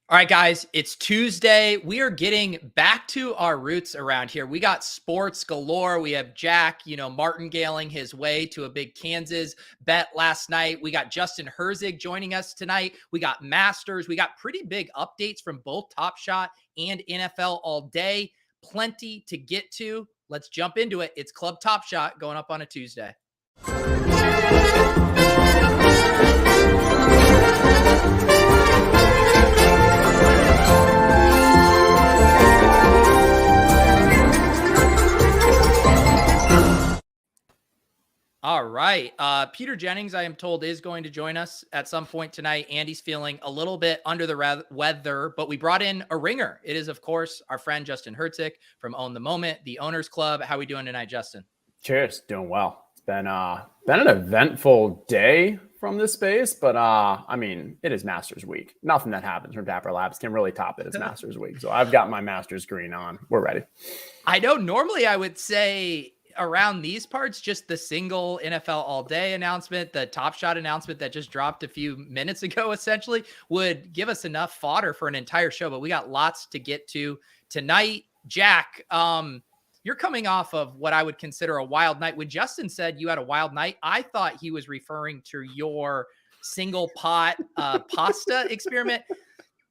All right, guys, it's Tuesday. We are getting back to our roots around here. We got sports galore. We have Jack, martingaling his way to a big Kansas bet last night. We got Justin Herzig joining us tonight. We got Masters. We got pretty big updates from both Top Shot and NFL all day. Plenty to get to. Let's jump into it. It's Club Top Shot going up on a Tuesday. All right. Peter Jennings, I am told, is going to join us at some point tonight. Andy's feeling a little bit under the weather, but we brought in a ringer. It is, of course, our friend Justin Herzig from Own the Moment, the Owners Club. How are we doing tonight, Justin? Cheers. Doing well. It's been an eventful day from this space, but it is Masters Week. Nothing that happens from Dapper Labs can really top it. It's Masters Week. So I've got my Masters green on. We're ready. I know normally I would say around these parts, just the single NFL all day announcement, the Top Shot announcement that just dropped a few minutes ago, essentially would give us enough fodder for an entire show, but we got lots to get to tonight. Jack, you're coming off of what I would consider a wild night. When Justin said you had a wild night, I thought he was referring to your single pot pasta experiment.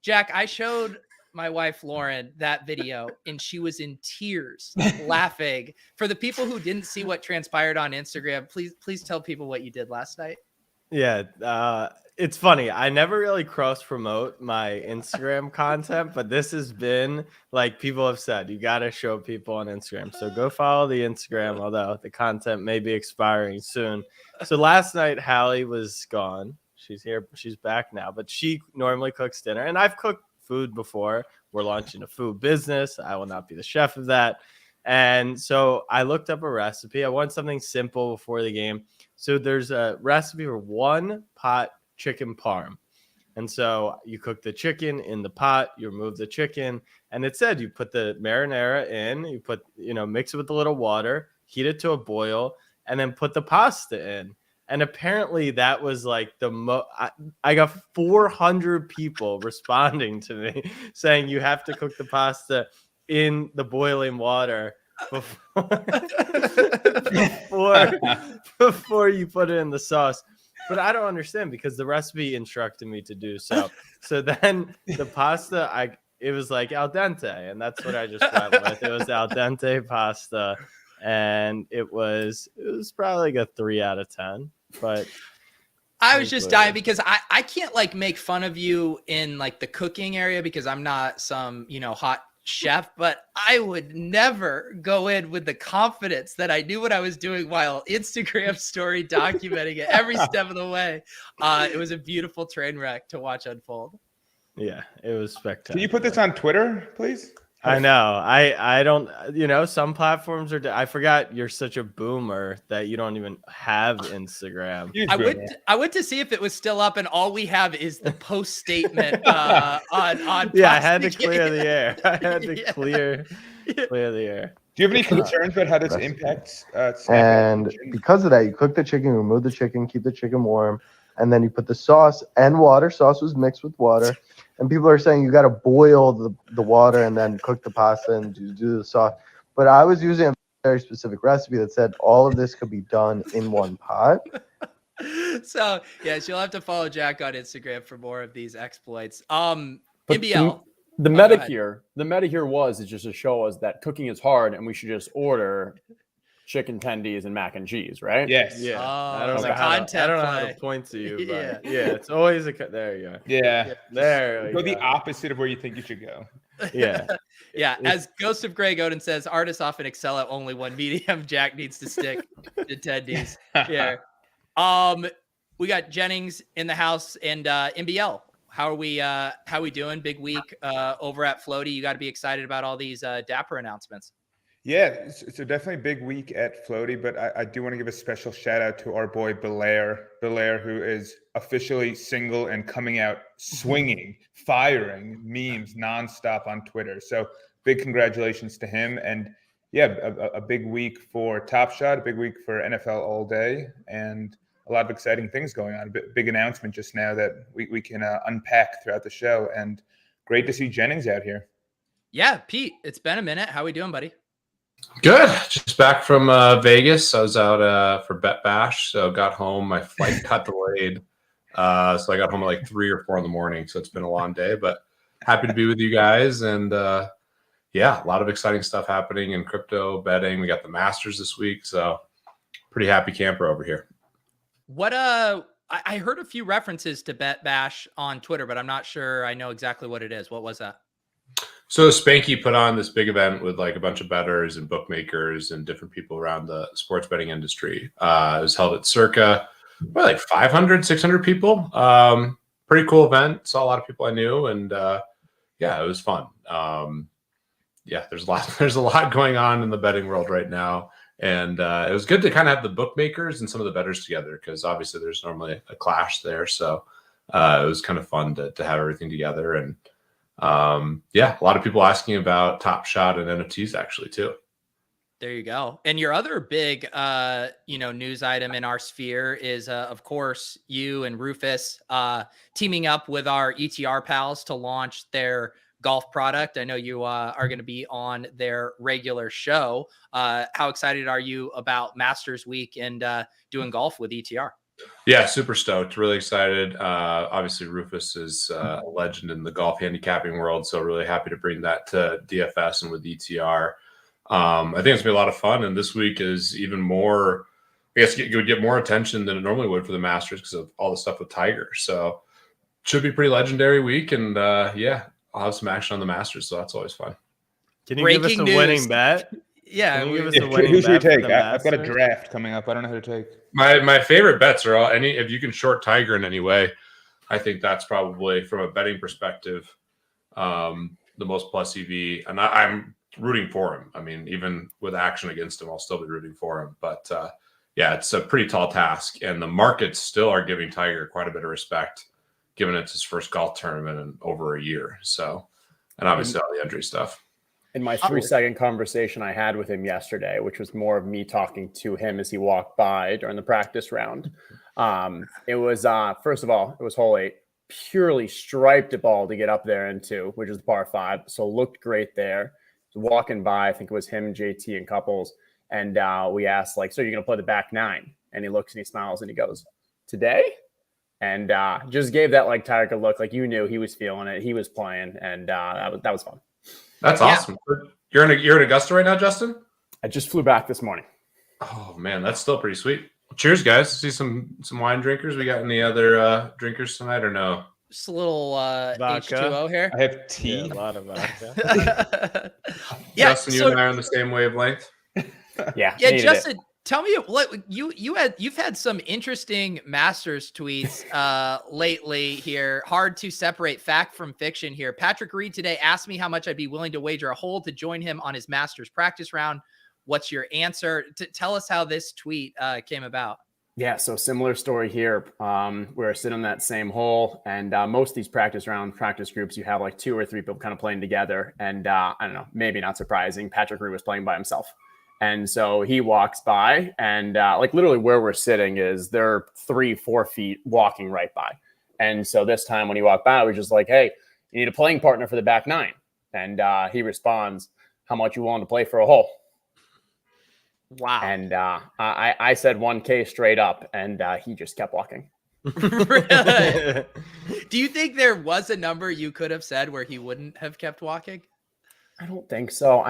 Jack, I showed my wife Lauren that video and she was in tears laughing. For the people who didn't see what transpired on Instagram, please tell people what you did last night. Yeah, it's funny. I never really cross promote my Instagram content, but this has been like people have said, you got to show people on Instagram. So go follow the Instagram, although the content may be expiring soon. So last night, Hallie was gone. She's here. She's back now, but she normally cooks dinner and I've cooked food before. We're launching a food business. I will not be the chef of that. And so I looked up a recipe. I want something simple before the game. So there's a recipe for 1 pot chicken parm. And so you cook the chicken in the pot, you remove the chicken, and it said you put the marinara in, you put, mix it with a little water, heat it to a boil, and then put the pasta in. And apparently that was like I got 400 people responding to me saying you have to cook the pasta in the boiling water before you put it in the sauce. But I don't understand because the recipe instructed me to do so. So then the pasta, it was like al dente, and that's what I just went with. It was al dente pasta, and it was probably like a 3 out of 10. But I was just dying because I can't like make fun of you in like the cooking area because I'm not some, hot chef, but I would never go in with the confidence that I knew what I was doing while Instagram story documenting it every step of the way. It was a beautiful train wreck to watch unfold. Yeah, it was spectacular. Can you put this on Twitter, please? I know. I don't, some platforms are, I forgot you're such a boomer that you don't even have Instagram. I went to see if it was still up and all we have is the post statement on Yeah, I had to clear the air. I had to clear the air. Do you have any concerns about how this impacts? And because of that, you cook the chicken, remove the chicken, keep the chicken warm, and then you put the sauce and water. Sauce was mixed with water. And people are saying you got to boil the water and then cook the pasta and do the sauce. But I was using a very specific recipe that said all of this could be done in one pot. So, yes, you'll have to follow Jack on Instagram for more of these exploits. But NBL. The meta here was just to show us that cooking is hard and we should just order chicken tendies and mac and cheese, right? Yes. Yeah. I don't know how to point to you, but yeah, it's always there you go. Yeah. There you go. The opposite of where you think you should go. Yeah. Yeah. As Ghost of Greg Oden says, artists often excel at only one medium. Jack needs to stick to tendies. Yeah. We got Jennings in the house and NBL. How are we doing? Big week over at Floaty. You got to be excited about all these Dapper announcements. Yeah, it's a definitely big week at Floaty, but I do want to give a special shout out to our boy Belair, who is officially single and coming out swinging, firing memes nonstop on Twitter. So big congratulations to him. And yeah, a big week for Top Shot, a big week for NFL all day, and a lot of exciting things going on. A big announcement just now that we can unpack throughout the show. And great to see Jennings out here. Yeah, Pete, it's been a minute. How we doing, buddy? Good. Just back from Vegas. I was out for Bet Bash, so got home. My flight got delayed, so I got home at like 3 or 4 in the morning. So it's been a long day, but happy to be with you guys. And yeah, a lot of exciting stuff happening in crypto betting. We got the Masters this week, so pretty happy camper over here. What I heard a few references to Bet Bash on Twitter, but I'm not sure I know exactly what it is. What was that? So Spanky put on this big event with like a bunch of bettors and bookmakers and different people around the sports betting industry. It was held at circa like 500, 600 people. Pretty cool event. Saw a lot of people I knew, and yeah, it was fun. Yeah, there's a lot going on in the betting world right now. And it was good to kind of have the bookmakers and some of the bettors together, because obviously there's normally a clash there. So it was kind of fun to have everything together. And yeah, a lot of people asking about Top Shot and NFTs actually too. There you go. And your other big, news item in our sphere is, of course, you and Rufus teaming up with our ETR pals to launch their golf product. I know you are going to be on their regular show. How excited are you about Masters Week and doing golf with ETR? Yeah, super stoked. Really excited. Obviously, Rufus is a legend in the golf handicapping world, so really happy to bring that to DFS and with ETR. I think it's gonna be a lot of fun, and this week is even more. I guess it would get more attention than it normally would for the Masters because of all the stuff with Tiger. So should be a pretty legendary week, and yeah, I'll have some action on the Masters, so that's always fun. Can you give us a winning bet? Yeah, Can you give us Yeah, a winning who should we bet for take? the I've got a Masters? draft coming up. I don't know who to take. My favorite bets are all if you can short Tiger in any way. I think that's probably from a betting perspective the most plus EV, and I'm rooting for him. I mean, even with action against him, I'll still be rooting for him. But yeah, it's a pretty tall task, and the markets still are giving Tiger quite a bit of respect, given it's his first golf tournament in over a year. So, and obviously all the injury stuff. In my 3-second conversation I had with him yesterday, which was more of me talking to him as he walked by during the practice round. It was, first of all, it was hole 8, purely striped a ball to get up there into, which is the par 5. So looked great there. Walking by, I think it was him, JT, and Couples. And we asked, like, so you're going to play the back 9? And he looks and he smiles and he goes, today? And just gave that like Tiger look, like you knew he was feeling it. He was playing, and that was fun. That's awesome. You're in Augusta right now, Justin? I just flew back this morning. Oh man, that's still pretty sweet. Cheers, guys. See some wine drinkers. We got any other drinkers tonight or no? Just a little Vodka. H2O here. I have tea. Yeah, a lot of vodka. Yeah, Justin, you and I are on the same wavelength. Yeah, yeah, needed Justin, tell me what you've had some interesting Masters tweets lately here. Hard to separate fact from fiction here. Patrick Reed today asked me how much I'd be willing to wager a hole to join him on his Masters practice round. What's your answer? Tell us how this tweet came about. Yeah, so similar story here. We're sitting on that same hole, and most of these practice groups, you have like 2 or 3 people kind of playing together. And I don't know, maybe not surprising, Patrick Reed was playing by himself. And so he walks by, and like literally where we're sitting is they're 3-4 feet walking right by. And so this time when he walked by, I was just like, hey, you need a playing partner for the back 9. And he responds, how much you willing to play for a hole? Wow. And I said 1K straight up, and he just kept walking. Really? Do you think there was a number you could have said where he wouldn't have kept walking? I don't think so.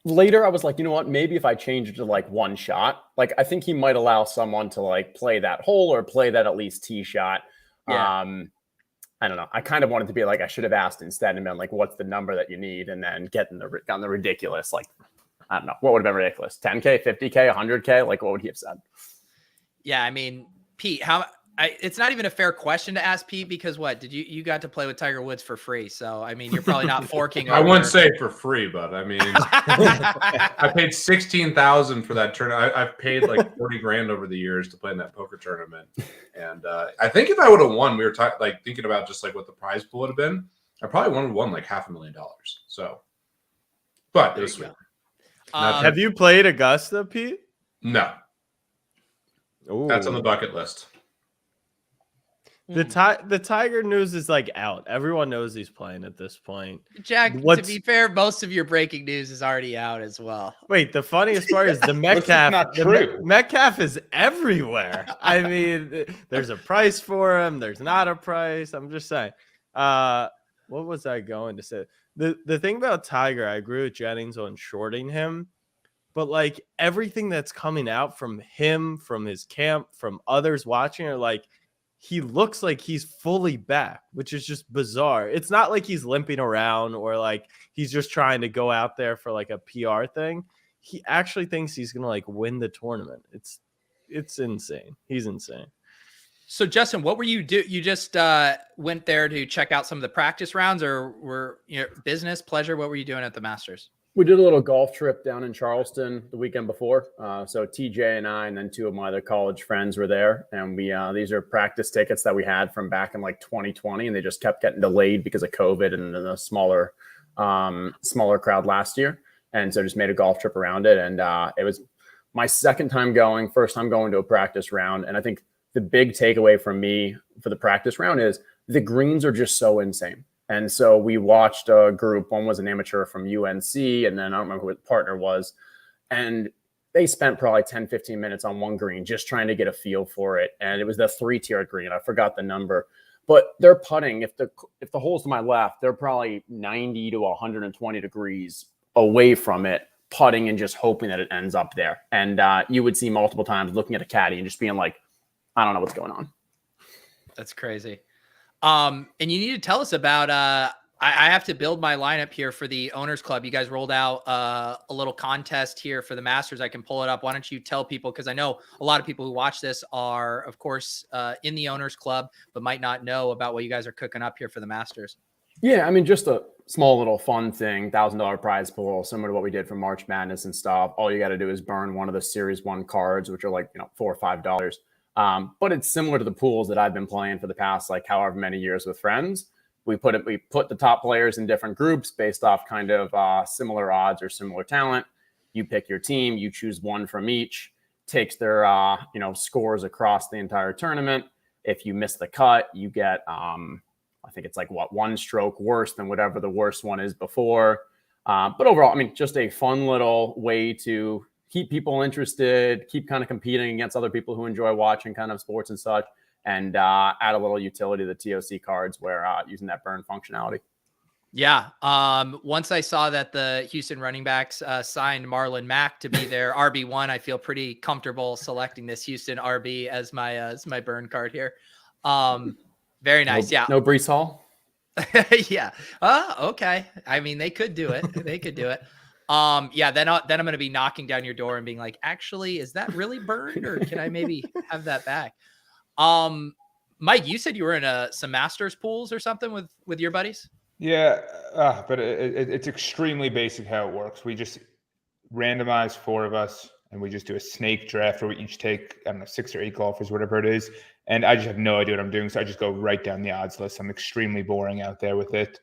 Later I was like, you know what? Maybe if I change it to like 1 shot, like I think he might allow someone to like play that hole or play that at least tee shot. Yeah. I don't know. I kind of wanted to be like, I should have asked instead and been like, what's the number that you need? And then getting on the ridiculous, like, I don't know. What would have been ridiculous? 10K, 50K, 100K? Like, what would he have said? Yeah. I mean, Pete, it's not even a fair question to ask Pete, because you got to play with Tiger Woods for free. So, I mean, you're probably not forking over. I wouldn't say for free, but I mean, I paid $16,000 for that tournament. I've paid like 40 grand over the years to play in that poker tournament. And I think if I would have won, we were like thinking about just like what the prize pool would have been. I probably would have won like $500,000. So, but it was sweet. Have you played Augusta, Pete? No, Ooh. that's on the bucket list. The Tiger news is like out. Everyone knows he's playing at this point. Jack, to be fair, most of your breaking news is already out as well. Wait, the funniest part is the Metcalf. not true. Metcalf is everywhere. I mean, there's a price for him. There's not a price. I'm just saying. What was I going to say? The thing about Tiger, I agree with Jennings on shorting him, but like everything that's coming out from him, from his camp, from others watching are like, he looks like he's fully back, which is just bizarre. It's not like he's limping around or like he's just trying to go out there for like a PR thing. He actually thinks he's going to like win the tournament. It's insane. He's insane. So Justin, what were you do? You just went there to check out some of the practice rounds, or were business, pleasure? What were you doing at the Masters? We did a little golf trip down in Charleston the weekend before. So TJ and I, and then two of my other college friends were there. And we these are practice tickets that we had from back in like 2020, and they just kept getting delayed because of COVID and the smaller crowd last year. And so just made a golf trip around it. And it was my second time going, first time going to a practice round. And I think the big takeaway from me for the practice round is the greens are just so insane. And so we watched a group. One was an amateur from UNC, and then I don't remember who the partner was. And they spent probably 10, 15 minutes on one green just trying to get a feel for it. And it was the 3-tiered green. I forgot the number. But they're putting, if the hole's to my left, they're probably 90 to 120 degrees away from it, putting and just hoping that it ends up there. And you would see multiple times looking at a caddy and just being like, I don't know what's going on. That's crazy. And you need to tell us about, I have to build my lineup here for the Owners Club. You guys rolled out a little contest here for the Masters. I can pull it up. Why don't you tell people, because I know a lot of people who watch this are, of course, in the Owners Club, but might not know about what you guys are cooking up here for the Masters. Yeah, I mean, just a small little fun thing, $1,000 prize pool, similar to what we did for March Madness and stuff. All you got to do is burn one of the Series 1 cards, which are like, $4 or $5. But it's similar to the pools that I've been playing for the past, like however many years with friends. We put the top players in different groups based off kind of similar odds or similar talent. You pick your team, you choose one from each, takes their, scores across the entire tournament. If you miss the cut, you get, I think it's like one stroke worse than whatever the worst one is before. But overall, I mean, just a fun little way to keep people interested, keep kind of competing against other people who enjoy watching kind of sports and such, and add a little utility to the TOC cards where using that burn functionality. Yeah. Once I saw that the Houston running backs signed Marlon Mack to be their RB1, I feel pretty comfortable selecting this Houston RB as my burn card here. Very nice. Yeah. No Breece Hall. Yeah. Okay. I mean, they could do it. They could do it. Yeah, then I'm going to be knocking down your door and being like, actually, is that really burned, or can I maybe have that back? Mike, you said you were in some Masters pools or something with your buddies. Yeah, but it's extremely basic how it works. We just randomize 4 of us, and we just do a snake draft where we each take, I don't know, 6 or 8 golfers, whatever it is. And I just have no idea what I'm doing, so I just go right down the odds list. I'm extremely boring out there with it.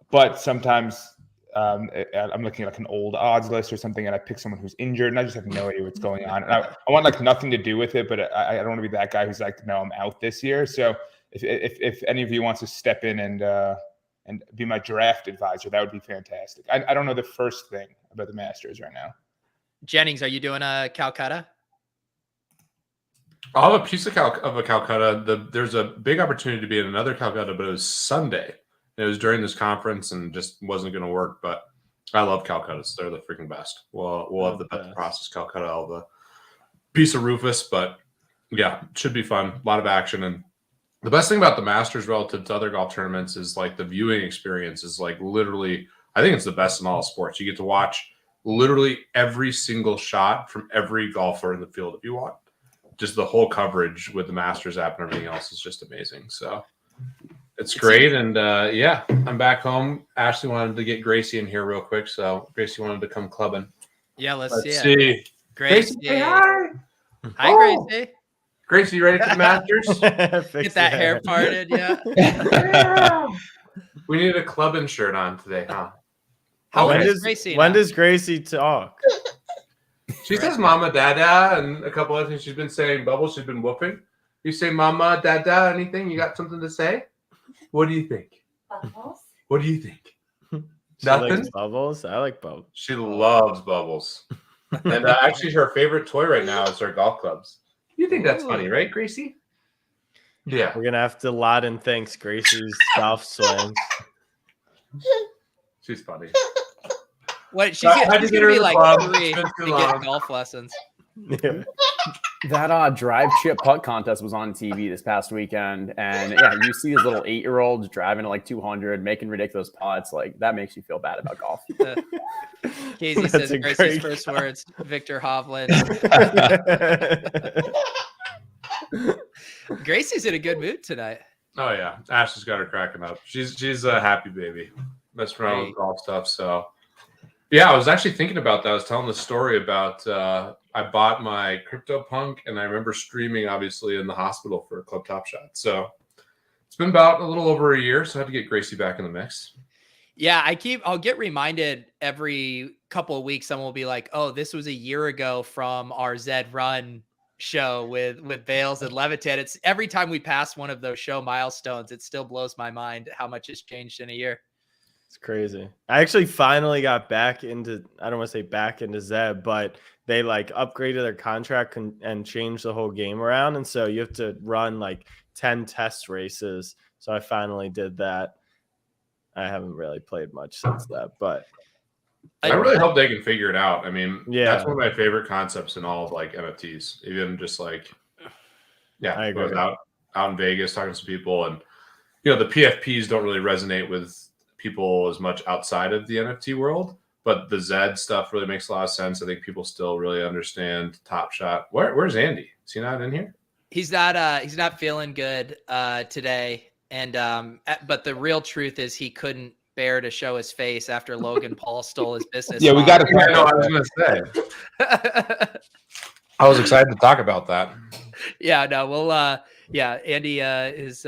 But sometimes I'm looking at like an old odds list or something, and I pick someone who's injured, and I just have no idea what's going on. And I want like nothing to do with it, but I don't want to be that guy who's like, no, I'm out this year. So if any of you wants to step in and be my draft advisor, that would be fantastic. I don't know the first thing about the Masters right now. Jennings, are you doing a Calcutta? I'll have a piece of a Calcutta. There's a big opportunity to be in another Calcutta, but it was Sunday. It was during this conference and just wasn't going to work, but I love Calcuttas. They're the freaking best. We'll have the process Calcutta, all the piece of Rufus, but yeah, it should be fun. A lot of action. And the best thing about the Masters relative to other golf tournaments is like the viewing experience is like literally, I think it's the best in all sports. You get to watch literally every single shot from every golfer in the field if you want. Just the whole coverage with the Masters app and everything else is just amazing. So it's great. And yeah, I'm back home. Ashley wanted to get Gracie in here real quick. So Gracie wanted to come clubbing. Yeah, let's see it. Gracie. Gracie, hi. Hi, Gracie. Gracie, you ready for the Masters? Get that hair parted, yeah. Yeah. We need a clubbing shirt on today, huh? When does Gracie talk? She says mama, dada, and a couple other things. She's been saying bubbles. She's been whooping. You say mama, dada, anything? You got something to say? What do you think? Bubbles. What do you think? She Nothing? likes bubbles. I like bubbles. She loves bubbles. And actually, her favorite toy right now is her golf clubs. You think that's funny, right, Gracie? Yeah. We're gonna have to lot in thanks Gracie's golf swings. She's funny. What she's I gonna, just she's gonna hit her be in the like club. 3 It's been to too get long. golf lessons. Yeah. That drive chip putt contest was on TV this past weekend, and yeah, you see these little 8-year-olds driving at like 200, making ridiculous putts. Like that makes you feel bad about golf. Casey That's says a Gracie's great first words. Victor Hovland. Gracie's in a good mood tonight. Oh yeah, Ash has got her cracking up. She's a happy baby. Messing around with golf stuff. So yeah, I was actually thinking about that. I was telling the story about I bought my CryptoPunk, and I remember streaming obviously in the hospital for Club Top Shot. So it's been about a little over a year, so I had to get Gracie back in the mix. Yeah, I'll get reminded every couple of weeks. Someone will be like, "Oh, this was a year ago from our Zed Run show with Bales and Levitan." It's every time we pass one of those show milestones, it still blows my mind how much has changed in a year. It's crazy. I actually finally got back into, I don't want to say back into Zeb, but they like upgraded their contract and changed the whole game around. And so you have to run like 10 test races. So I finally did that. I haven't really played much since that, but I really hope they can figure it out. I mean, Yeah. that's one of my favorite concepts in all of like NFTs. Even just like, yeah, I I was agree. out in Vegas talking to some people, and you know, the PFPs don't really resonate with people as much outside of the NFT world, but the Zed stuff really makes a lot of sense. I think people still really understand Top Shot. Where's Andy? Is he not in here? He's not feeling good today. And but the real truth is he couldn't bear to show his face after Logan Paul stole his business. Yeah, we got to I know. I was gonna say. I was excited to talk about that. Yeah, no, well, yeah, Andy is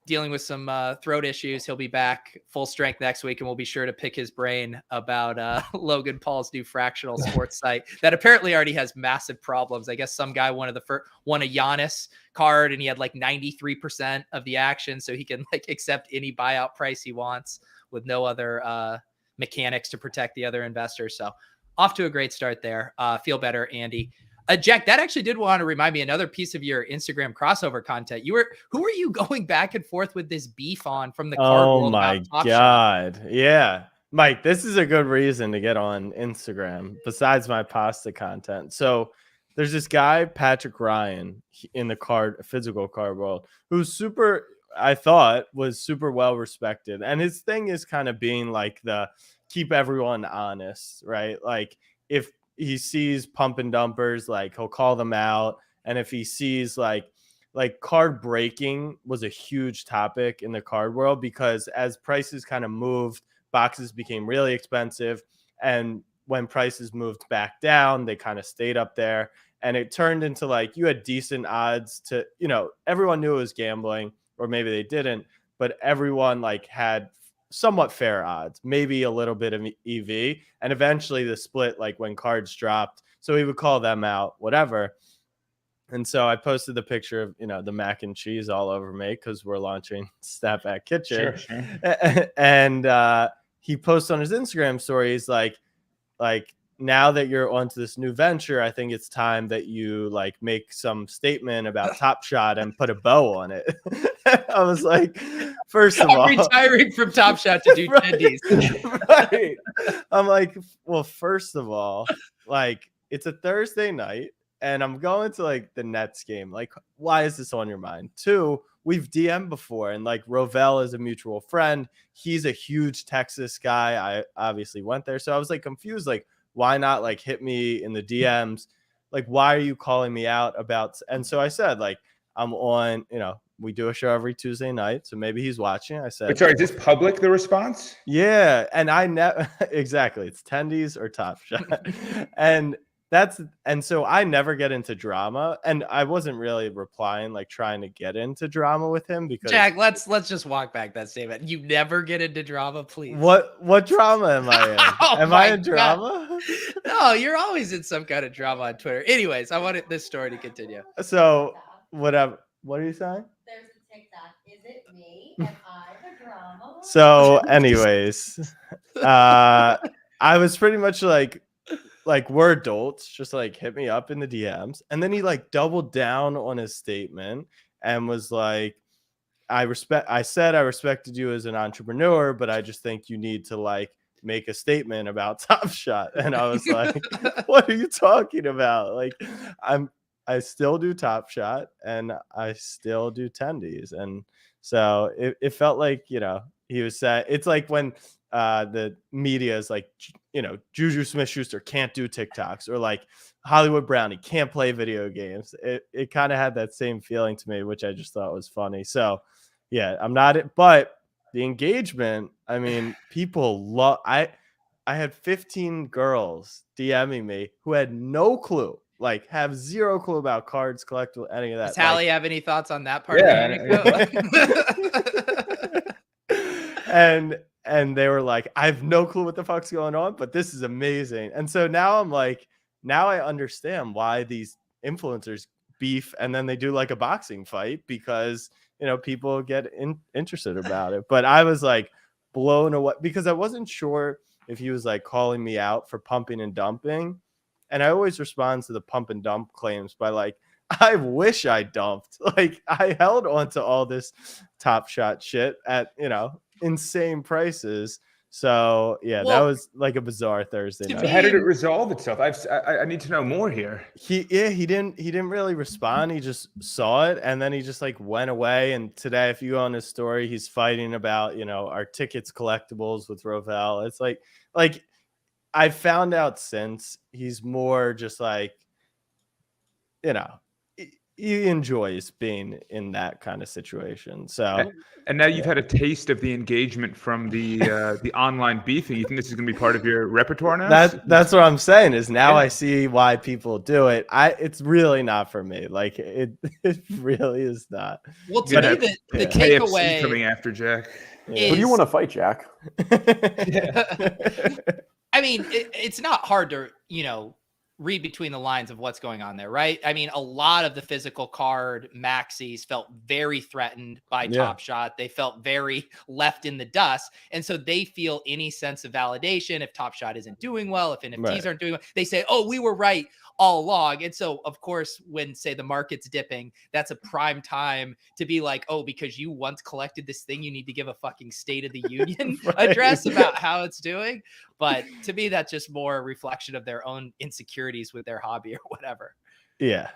dealing with some throat issues. He'll be back full strength next week, and we'll be sure to pick his brain about Logan Paul's new fractional sports site that apparently already has massive problems. I guess some guy won a Giannis card, and he had like 93% of the action, so he can like accept any buyout price he wants with no other mechanics to protect the other investors. So off to a great start there. Feel better, Andy. Jack, that actually did want to remind me another piece of your Instagram crossover content. Who were you going back and forth with this beef on from the card oh world? my about Top Shot? God. Yeah. Mike, this is a good reason to get on Instagram besides my pasta content. So there's this guy, Patrick Ryan, in the physical card world, who's I thought was super well respected. And his thing is kind of being like the keep everyone honest, right? Like if he sees pump and dumpers, like he'll call them out. And if he sees like card breaking was a huge topic in the card world, because as prices kind of moved, boxes became really expensive. And when prices moved back down, they kind of stayed up there. And it turned into like you had decent odds to, you know, everyone knew it was gambling, or maybe they didn't, but everyone like had somewhat fair odds, maybe a little bit of EV, and eventually the split, like when cards dropped, so he would call them out, whatever. And so I posted the picture of, you know, the mac and cheese all over me because we're launching Snapback Kitchen. Sure. And he posts on his Instagram story, he's like now that you're onto this new venture, I think it's time that you like make some statement about Top Shot and put a bow on it. I was like, first of all, retiring from Top Shot to do tendies. Right. I'm like, well, first of all, like it's a Thursday night and I'm going to like the Nets game. Like, why is this on your mind? 2, we've DM'd before, and like Rovell is a mutual friend. He's a huge Texas guy. I obviously went there. So I was like confused, like, why not like hit me in the DMs? Like, why are you calling me out about? And so I said, like, I'm on, you know, we do a show every Tuesday night. So maybe he's watching. I said, but sorry, is this public, the response? Yeah. And I never, exactly. It's tendies or Top Shot. And so I never get into drama, and I wasn't really replying, like trying to get into drama with him because Jack, let's just walk back that statement. You never get into drama, please. What drama am I in? Oh am I in drama? God. No, you're always in some kind of drama on Twitter. Anyways, I wanted this story to continue. So whatever. What are you saying? There's a TikTok. Is it me? Am I the drama? So, anyways, I was pretty much like we're adults, just like hit me up in the DMs. And then he like doubled down on his statement and was like, I said I respected you as an entrepreneur, but I just think you need to like make a statement about Top Shot. And I was like, what are you talking about? Like, I still do Top Shot and I still do tendies. And so it felt like, you know, he was saying, it's like when the media is like, you know, Juju Smith-Schuster can't do TikToks, or like Hollywood Brownie can't play video games. It kind of had that same feeling to me, which I just thought was funny. So yeah, I'm not, but the engagement, I mean, people love, I had 15 girls DMing me who had no clue, like have zero clue about cards, collectible, any of that. Does Hallie have any thoughts on that part? Yeah, and they were like, I have no clue what the fuck's going on, but this is amazing. And so now I'm like, now I understand why these influencers beef and then they do like a boxing fight, because, you know, people get interested about it. But I was like blown away because I wasn't sure if he was like calling me out for pumping and dumping. And I always respond to the pump and dump claims by like, I wish I dumped. Like, I held on to all this Top Shot shit at, you know, insane prices. So yeah, that was like a bizarre Thursday night. So how did it resolve itself? I need to know more here. He didn't really respond. He just saw it and then he just like went away. And today, if you go on his story, he's fighting about, you know, our tickets collectibles with Rovell. It's like I found out since he's more just like, you know, he enjoys being in that kind of situation. So, and now you've had a taste of the engagement from the online beefing. You think this is going to be part of your repertoire now? That's what I'm saying. Is now I see why people do it. It's really not for me. Like it really is not. Well, to me, the takeaway coming after Jack. Who do you want to fight, Jack? I mean, it's not hard to, you know, read between the lines of what's going on there, right? I mean, a lot of the physical card maxis felt very threatened by Top Shot. They felt very left in the dust. And so they feel any sense of validation if Top Shot isn't doing well, if NFTs aren't doing well, they say, oh, we were right all along. And so, of course, when, say, the market's dipping, that's a prime time to be like, oh, because you once collected this thing, you need to give a fucking State of the Union address about how it's doing. But to me, that's just more a reflection of their own insecurities with their hobby or whatever. Yeah,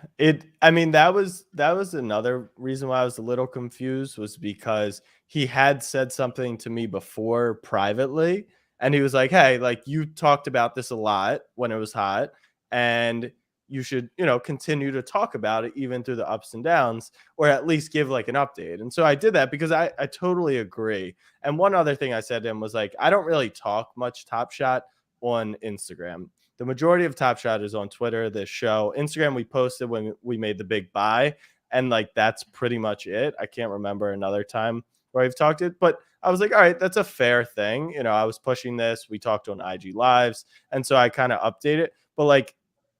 I mean, that was another reason why I was a little confused, was because he had said something to me before privately, and he was like, hey, like, you talked about this a lot when it was hot, and you should, you know, continue to talk about it even through the ups and downs, or at least give like an update. And so I did that because I totally agree. And one other thing I said to him was like, I don't really talk much Top Shot on Instagram. The majority of Top Shot is on Twitter, the show. Instagram, we posted when we made the big buy, and like that's pretty much it. I can't remember another time where I've talked it, but I was like, all right, that's a fair thing. You know, I was pushing this. We talked on IG Lives, and so I kind of update it. But like,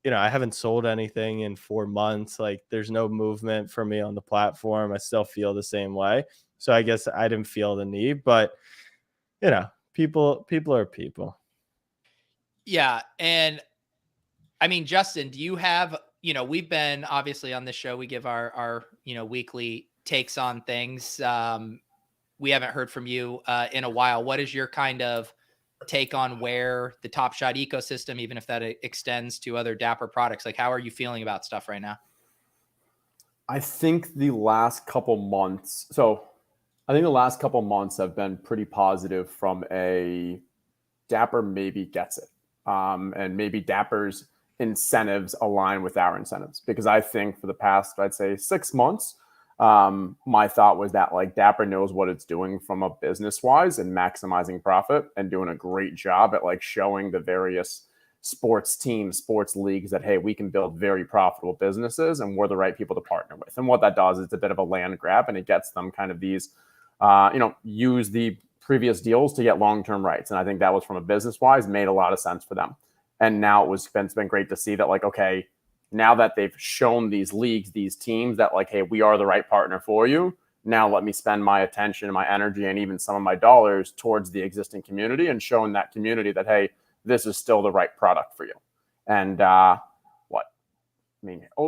you know, I haven't sold anything in 4 months. Like, there's no movement for me on the platform. I still feel the same way. So I guess I didn't feel the need, but you know, people are people. Yeah. And I mean, Justin, do you have, you know, we've been obviously on this show, we give our, you know, weekly takes on things. We haven't heard from you in a while. What is your kind of take on where the Top Shot ecosystem, even if that extends to other Dapper products, like how are you feeling about stuff right now? I think the last couple months have been pretty positive from a Dapper maybe gets it. And maybe Dapper's incentives align with our incentives, because I think for the past, I'd say 6 months, my thought was that like Dapper knows what it's doing from a business wise and maximizing profit and doing a great job at like showing the various sports teams, sports leagues that, hey, we can build very profitable businesses and we're the right people to partner with. And what that does is it's a bit of a land grab, and it gets them kind of these, use the previous deals to get long-term rights. And I think that was, from a business wise, made a lot of sense for them. And now it's been great to see that, like, okay, now that they've shown these leagues, these teams that like, hey, we are the right partner for you. Now let me spend my attention, my energy, and even some of my dollars towards the existing community and showing that community that, hey, this is still the right product for you. And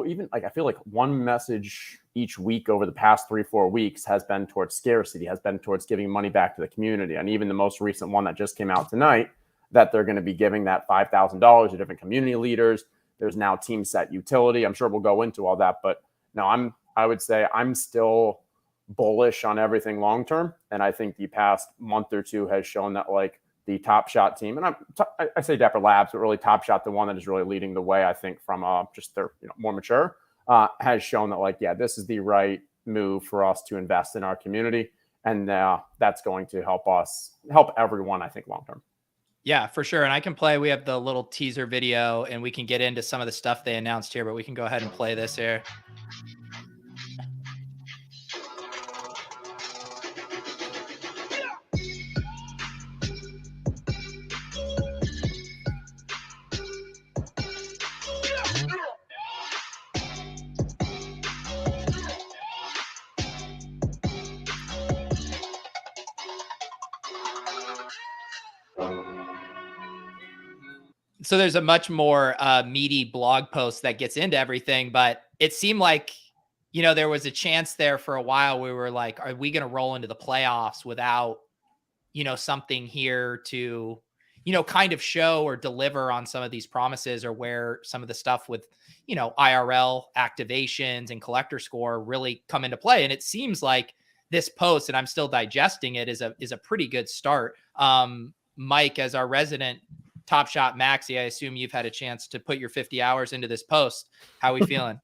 even like I feel like one message each week over the past 3-4 weeks has been towards scarcity, has been towards giving money back to the community. And even the most recent one that just came out tonight, that they're going to be giving that $5,000 to different community leaders. There's now team set utility. I'm sure we'll go into all that, but no, I would say I'm still bullish on everything long term. And I think the past month or two has shown that like the Top Shot team, and I say Dapper Labs, but really Top Shot, the one that is really leading the way, I think, from just their more mature, has shown that like, yeah, this is the right move for us to invest in our community, and that's going to help everyone, I think, long term. Yeah, for sure. And I can play. We have the little teaser video, and we can get into some of the stuff they announced here. But we can go ahead and play this here. So there's a much more meaty blog post that gets into everything, but it seemed like, there was a chance there for a while. We were like, are we going to roll into the playoffs without, something here to, kind of show or deliver on some of these promises, or where some of the stuff with, IRL activations and collector score really come into play. And it seems like this post, and I'm still digesting it, is a pretty good start. Mike, as our resident Top Shot Maxi, I assume you've had a chance to put your 50 hours into this post. How are we feeling?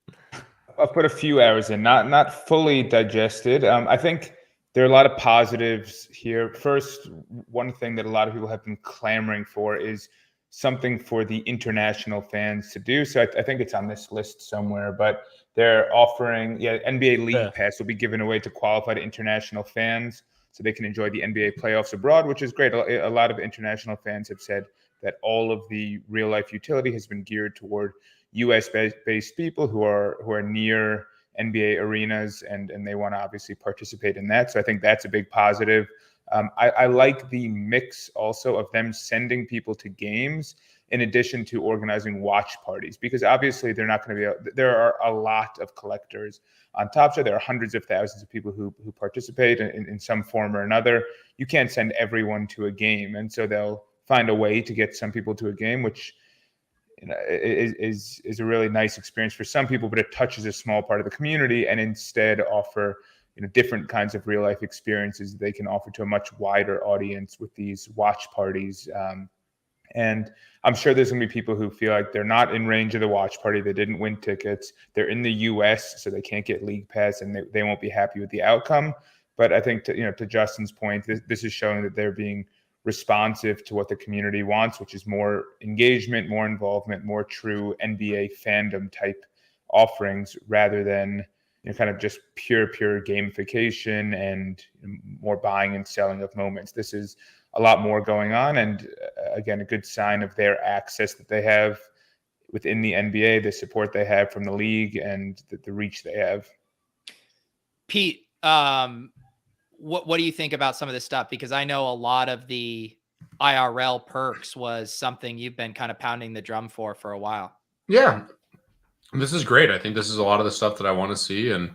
I've put a few hours in, not fully digested. I think there are a lot of positives here. First, one thing that a lot of people have been clamoring for is something for the international fans to do. So I think it's on this list somewhere, but they're offering, NBA League Pass will be given away to qualified international fans so they can enjoy the NBA playoffs abroad, which is great. A lot of international fans have said that all of the real life utility has been geared toward US based people who are near NBA arenas, and they want to obviously participate in that. So I think that's a big positive. I like the mix also of them sending people to games in addition to organizing watch parties, because obviously they're not going to be there are a lot of collectors on Top Shot. There are hundreds of thousands of people who participate in some form or another. You can't send everyone to a game, and so they'll find a way to get some people to a game, which is a really nice experience for some people, but it touches a small part of the community, and instead offer different kinds of real life experiences they can offer to a much wider audience with these watch parties. And I'm sure there's going to be people who feel like they're not in range of the watch party. They didn't win tickets. They're in the US, so they can't get League Pass, and they won't be happy with the outcome. But I think to Justin's point, this is showing that they're being responsive to what the community wants, which is more engagement, more involvement, more true NBA fandom type offerings, rather than kind of just pure gamification and more buying and selling of moments. This is a lot more going on, and again, a good sign of their access that they have within the NBA, the support they have from the league, and the reach they have. Pete, what do you think about some of this stuff? Because I know a lot of the IRL perks was something you've been kind of pounding the drum for a while. Yeah, this is great. I think this is a lot of the stuff that I want to see, and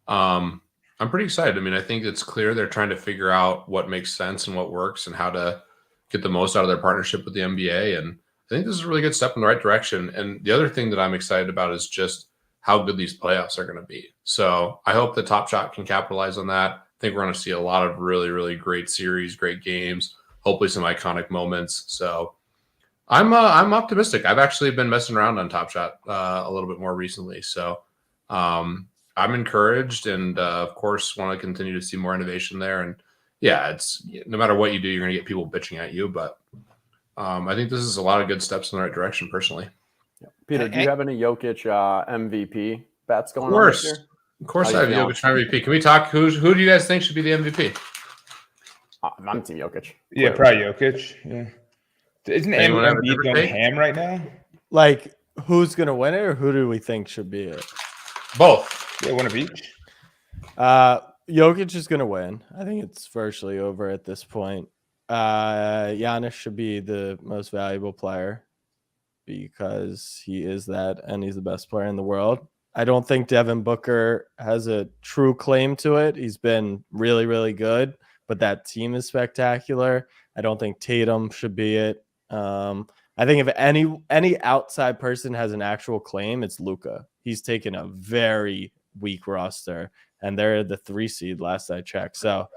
I'm pretty excited. I mean, I think it's clear they're trying to figure out what makes sense and what works and how to get the most out of their partnership with the NBA. And I think this is a really good step in the right direction. And the other thing that I'm excited about is just how good these playoffs are going to be. So I hope the Top Shot can capitalize on that. I think we're going to see a lot of really, really great series, great games, hopefully some iconic moments. So I'm optimistic. I've actually been messing around on Top Shot a little bit more recently. So I'm encouraged, and of course want to continue to see more innovation there. And yeah, it's no matter what you do, you're going to get people bitching at you. But I think this is a lot of good steps in the right direction personally. Yeah. Peter, do you have any Jokic MVP bets going on this year? Of course I have Jokic MVP. Can we talk? Who do you guys think should be the MVP? I'm Team Jokic. Yeah, probably Jokic. Yeah. Isn't Embiid going ham right now? Like, Who's gonna win it, or who do we think should be it? Both. Yeah, one of each. Jokic is gonna win. I think it's virtually over at this point. Giannis should be the most valuable player because he is that, and he's the best player in the world. I don't think Devin Booker has a true claim to it. He's been really, really good, but that team is spectacular. I don't think Tatum should be it. I think if any outside person has an actual claim, it's Luka. He's taken a very weak roster, and they're the 3 seed last I checked. So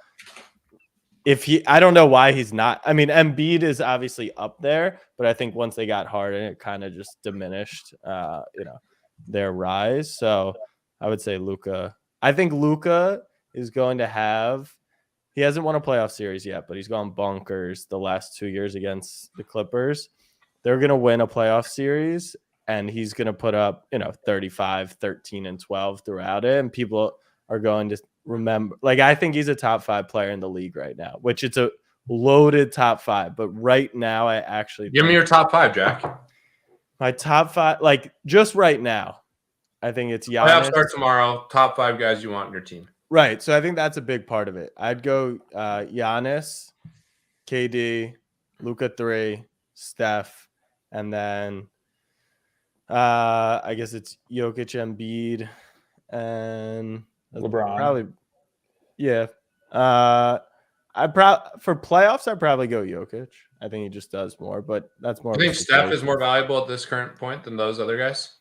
I don't know why he's not. I mean, Embiid is obviously up there, but I think once they got Harden, it kind of just diminished, their rise. So I would say Luka. I think Luka is going to have. He hasn't won a playoff series yet, but he's gone bonkers the last 2 years against the Clippers. They're going to win a playoff series, and he's going to put up, 35, 13, and 12 throughout it. And people are going to remember. Like, I think he's a top 5 player in the league right now, which it's a loaded top 5. But right now, I actually Give me your top 5, Jack. my top 5, like just right now, I think it's Giannis. Playoffs start tomorrow. Top 5 guys you want in your team. Right. So I think that's a big part of it. I'd go Giannis, KD, Luka 3, Steph, and then I guess it's Jokic, Embiid, and LeBron. Probably, yeah. For playoffs, I'd probably go Jokic. I think he just does more, but that's more. I think Steph is more valuable at this current point than those other guys.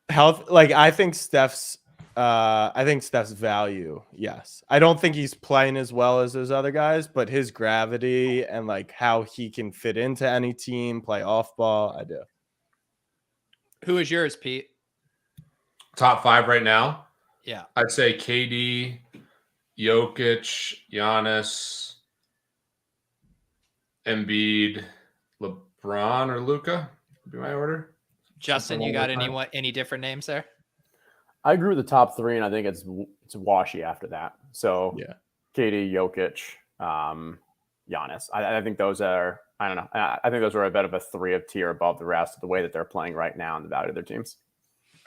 I think Steph's value, yes. I don't think he's playing as well as those other guys, but his gravity and like how he can fit into any team, play off ball, I do. Who is yours, Pete? Top 5 right now. Yeah. I'd say KD, Jokic, Giannis, Embiid, LeBron, or Luka would be my order. Justin, you got any different names there? I agree with the top 3, and I think it's washy after that. So Yeah. KD, Jokic, Giannis. I think those are. I don't know. I think those are a bit of a 3 tier above the rest of the way that they're playing right now and the value of their teams.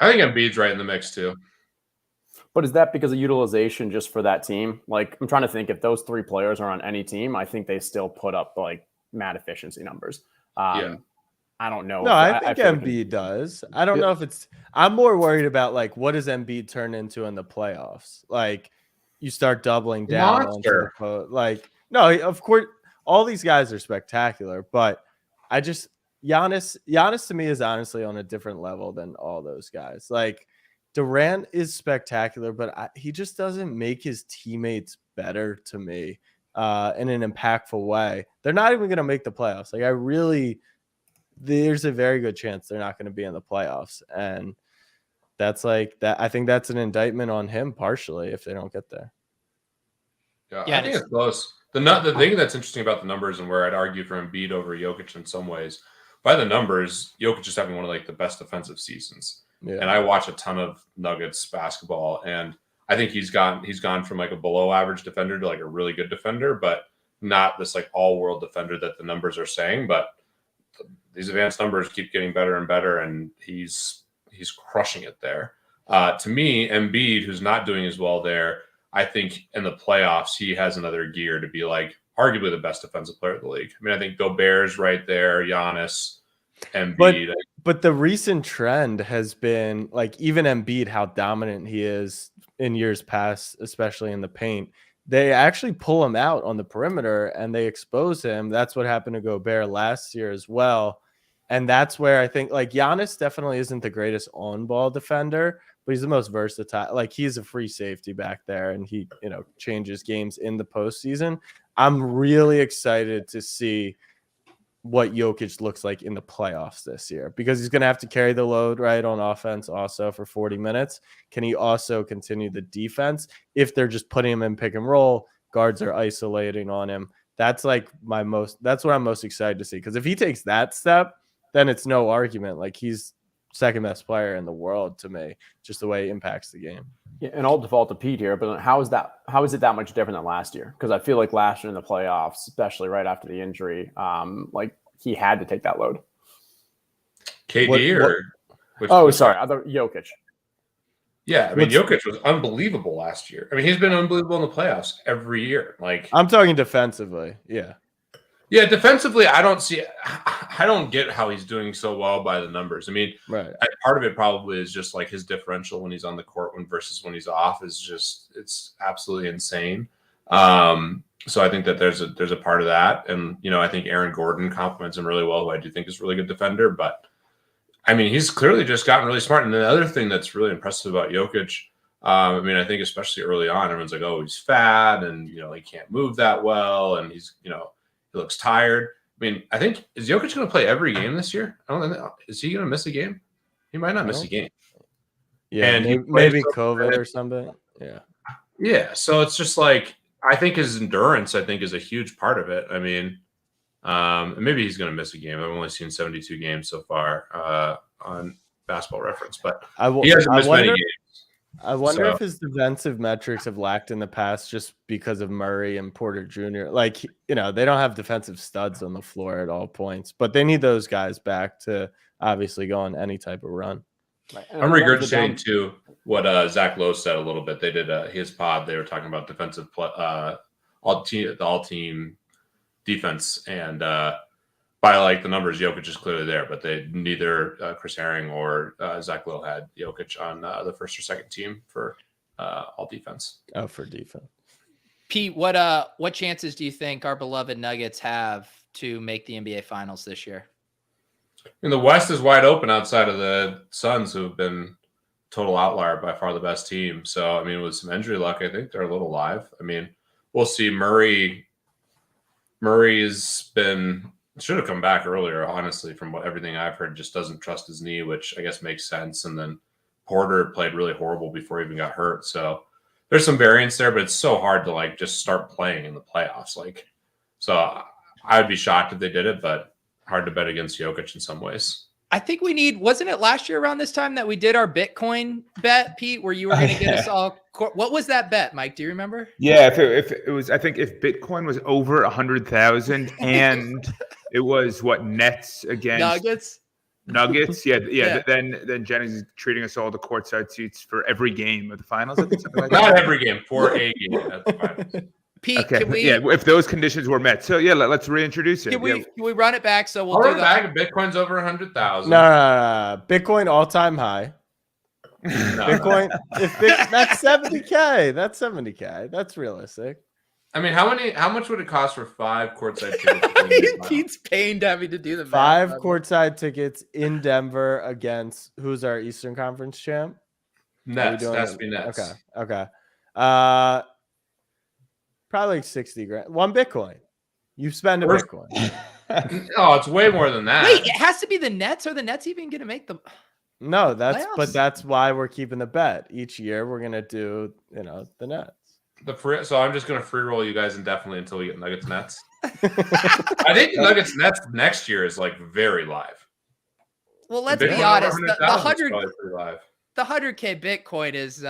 I think Embiid's right in the mix too. But is that because of utilization just for that team? Like, I'm trying to think if those 3 players are on any team, I think they still put up like mad efficiency numbers. Yeah. I don't know. No, I think feel like Embiid does. I don't know if it's. I'm more worried about like what does Embiid turn into in the playoffs? Like, you start doubling down Monster. No, of course, all these guys are spectacular, but I just Giannis to me is honestly on a different level than all those guys. Like, Durant is spectacular, but he just doesn't make his teammates better to me in an impactful way. They're not even going to make the playoffs. Like, there's a very good chance they're not going to be in the playoffs. And that's like that. I think that's an indictment on him partially if they don't get there. Yeah, I think it's close. The thing that's interesting about the numbers and where I'd argue for Embiid over Jokic in some ways, by the numbers, Jokic is having one of like the best defensive seasons. Yeah. And I watch a ton of Nuggets basketball, and I think he's gone from like a below average defender to like a really good defender, but not this like all world defender that the numbers are saying. But these advanced numbers keep getting better and better, and he's crushing it there. To me, Embiid, who's not doing as well there, I think in the playoffs he has another gear to be like arguably the best defensive player of the league. I mean, I think Gobert's right there, Giannis, Embiid. But the recent trend has been like even Embiid, how dominant he is in years past, especially in the paint. They actually pull him out on the perimeter and they expose him. That's what happened to Gobert last year as well. And that's where I think like Giannis definitely isn't the greatest on-ball defender, but he's the most versatile. Like, he's a free safety back there, and he, changes games in the postseason. I'm really excited to see what Jokic looks like in the playoffs this year, because he's going to have to carry the load right on offense also for 40 minutes. Can he also continue the defense if they're just putting him in pick and roll, guards are isolating on him? That's like that's what I'm most excited to see. Because if he takes that step, then it's no argument. Like, he's second best player in the world to me, just the way he impacts the game. Yeah, and I'll default to Pete here, but how is it that much different than last year? Because I feel like last year in the playoffs, especially right after the injury, like he had to take that load. KD Sorry, I thought Jokic. Yeah, I mean, Jokic was unbelievable last year. I mean, he's been unbelievable in the playoffs every year. Like, I'm talking defensively. Yeah. Yeah, defensively, I don't get how he's doing so well by the numbers. I mean, Right. Part of it probably is just like his differential when he's on the court versus when he's off is just it's absolutely insane. So I think that there's a part of that, and I think Aaron Gordon complements him really well, who I do think is a really good defender. But I mean, he's clearly just gotten really smart. And the other thing that's really impressive about Jokic, I mean, I think especially early on, everyone's like, oh, he's fat and he can't move that well, and he's he looks tired. I mean, I think is Jokic going to play every game this year? I don't know. Is he going to miss a game? He might not miss a game. Yeah, and maybe COVID or something. Yeah. Yeah. So it's just like I think his endurance, is a huge part of it. I mean, maybe he's going to miss a game. I've only seen 72 games so far on Basketball Reference, but he hasn't missed many games. I wonder if his defensive metrics have lacked in the past just because of Murray and Porter Jr. Like, they don't have defensive studs on the floor at all points, but they need those guys back to obviously go on any type of run. I'm regurgitating too what Zach Lowe said a little bit. They did his pod. They were talking about defensive all team defense, and by like the numbers, Jokic is clearly there, but neither Chris Herring or Zach Lowe had Jokic on the first or second team for all defense. Oh, for defense. Pete, what chances do you think our beloved Nuggets have to make the NBA Finals this year? And the West is wide open outside of the Suns, who've been total outlier, by far the best team. So, I mean, with some injury luck, I think they're a little live. I mean, we'll see. Murray's should have come back earlier, honestly, from everything I've heard. Just doesn't trust his knee, which I guess makes sense. And then Porter played really horrible before he even got hurt. So there's some variance there, but it's so hard to just start playing in the playoffs. So I would be shocked if they did it, but hard to bet against Jokic in some ways. I think wasn't it last year around this time that we did our Bitcoin bet, Pete, where you were going to get us all? What was that bet, Mike? Do you remember? Yeah, if it was, I think if Bitcoin was over 100,000 and it was Nets against Nuggets. Yeah. Then Jennings is treating us all to courtside seats for every game of the finals. I think something like Not that. every game, for a game at the finals. Pete, okay. Can we? Yeah, if those conditions were met. So let's reintroduce it. Can we run it back? So we'll run do it back. Bitcoin's over 100,000. No. Bitcoin all-time high. Bitcoin, that's 70K. That's 70K. That's realistic. I mean, how much would it cost for 5 courtside tickets? Pete's pained having to do the 5 math. courtside tickets in Denver against who's our Eastern Conference champ? Nets. Has to be Nets. Okay. Probably like 60 grand. 1 Bitcoin. You spend a Bitcoin. Oh, it's way more than that. Wait, it has to be the Nets. Are the Nets even going to make them? No, playoffs? that's why we're keeping the bet. Each year we're gonna do, the Nets. So I'm just gonna free roll you guys indefinitely until we get Nuggets Nets. I think the Nuggets Nets next year is very live. Well, let's be honest. The 100K Bitcoin is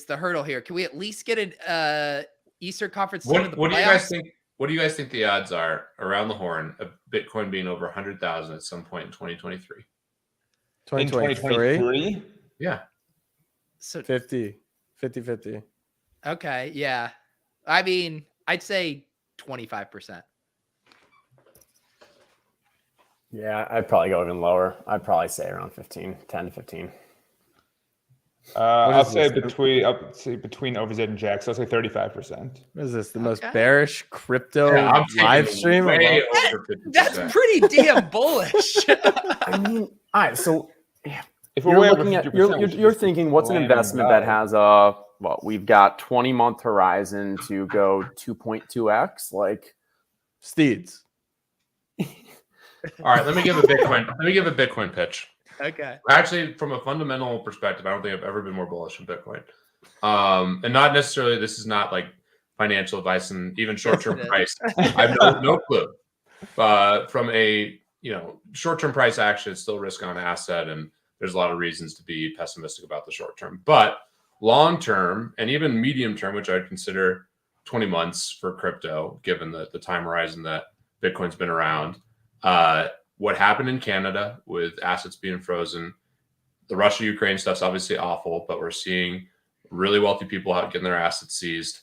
the hurdle here. Can we at least get an Eastern Conference team in the playoffs? What do you guys think? What do you guys think the odds are around the horn of Bitcoin being over 100,000 at some point in 2023? 2023? Yeah. So 50. Okay, yeah. I mean, I'd say 25%. Yeah, I'd probably go even lower. I'd probably say around 10 to 15. I'll say between OVZ and Jack. So I'll say 35%. What is this? The most bearish crypto live stream? That's pretty damn bullish. I mean, all right. So if you're thinking, what's an investment that has we've got 20-month horizon to go 2.2x, like Steeds. All right, let me give a Bitcoin pitch. Okay. Actually, from a fundamental perspective, I don't think I've ever been more bullish on Bitcoin. And not necessarily, this is not like financial advice and even short-term price. I have no clue. From a short-term price action, it's still risk-on asset, and there's a lot of reasons to be pessimistic about the short term. But long-term and even medium-term, which I'd consider 20 months for crypto, given the time horizon that Bitcoin's been around, what happened in Canada with assets being frozen The Russia-Ukraine stuff's obviously awful, but we're seeing really wealthy people out getting their assets seized.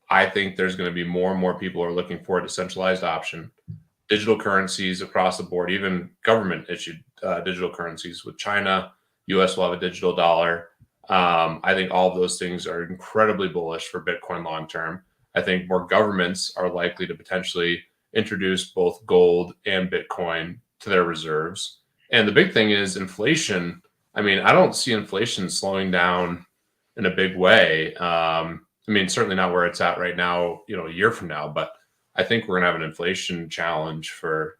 I think there's going to be more and more people who are looking for a decentralized option. Digital currencies across the board, even government-issued digital currencies with China. U.S. will have a digital dollar. I think all of those things are incredibly bullish for Bitcoin long-term. I think more governments are likely to potentially introduce both gold and Bitcoin to their reserves. And the big thing is inflation. I mean, I don't see inflation slowing down in a big way. I mean, certainly not where it's at right now, a year from now, but I think we're going to have an inflation challenge for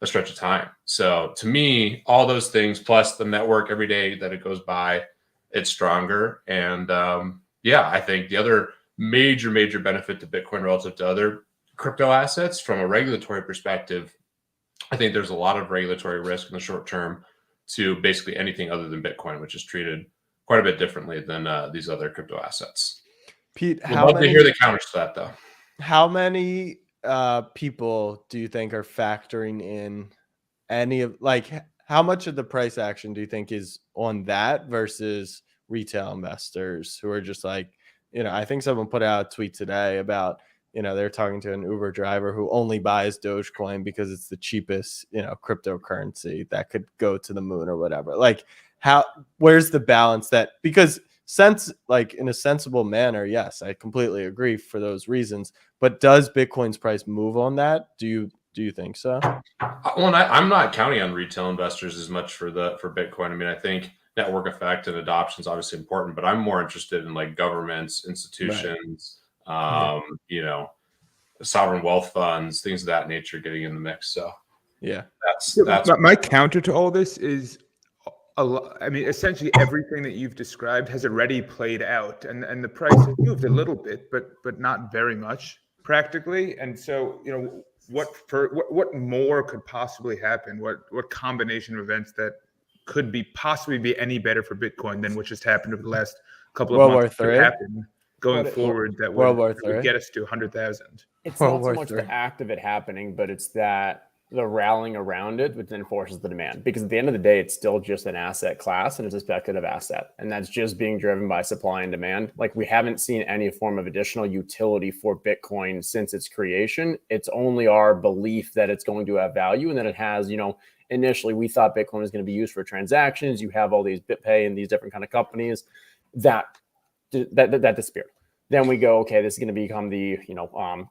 a stretch of time. So to me, all those things, plus the network every day that it goes by, it's stronger. And I think the other major benefit to Bitcoin relative to other crypto assets from a regulatory perspective, I think there's a lot of regulatory risk in the short term to basically anything other than Bitcoin, which is treated quite a bit differently than these other crypto assets. Pete, I'd love to hear the counters to that, though. How many people do you think are factoring in any of, like, how much of the price action do you think is on that versus retail investors who are just like, I think someone put out a tweet today about, they're talking to an Uber driver who only buys Dogecoin because it's the cheapest, cryptocurrency that could go to the moon or whatever. Like, where's the balance that, because in a sensible manner, yes, I completely agree for those reasons. But does Bitcoin's price move on that? Do you think so? Well, I'm not counting on retail investors as much for Bitcoin. I mean, I think network effect and adoption is obviously important, but I'm more interested in like governments, institutions, sovereign wealth funds, things of that nature getting in the mix. So yeah, that's my counter to all this is, essentially everything that you've described has already played out, and the price has moved a little bit, but not very much practically. And so, what more could possibly happen? What combination of events that could possibly be any better for Bitcoin than what just happened over the last couple of months could happen going forward that would get us to 100,000? It's not so much the act of it happening, but it's that the rallying around it, which then forces the demand. Because at the end of the day, it's still just an asset class and it's a speculative asset. And that's just being driven by supply and demand. Like, we haven't seen any form of additional utility for Bitcoin since its creation. It's only our belief that it's going to have value and that it has, initially we thought Bitcoin was going to be used for transactions. You have all these BitPay and these different kind of companies that disappeared. Then we go, okay, this is going to become the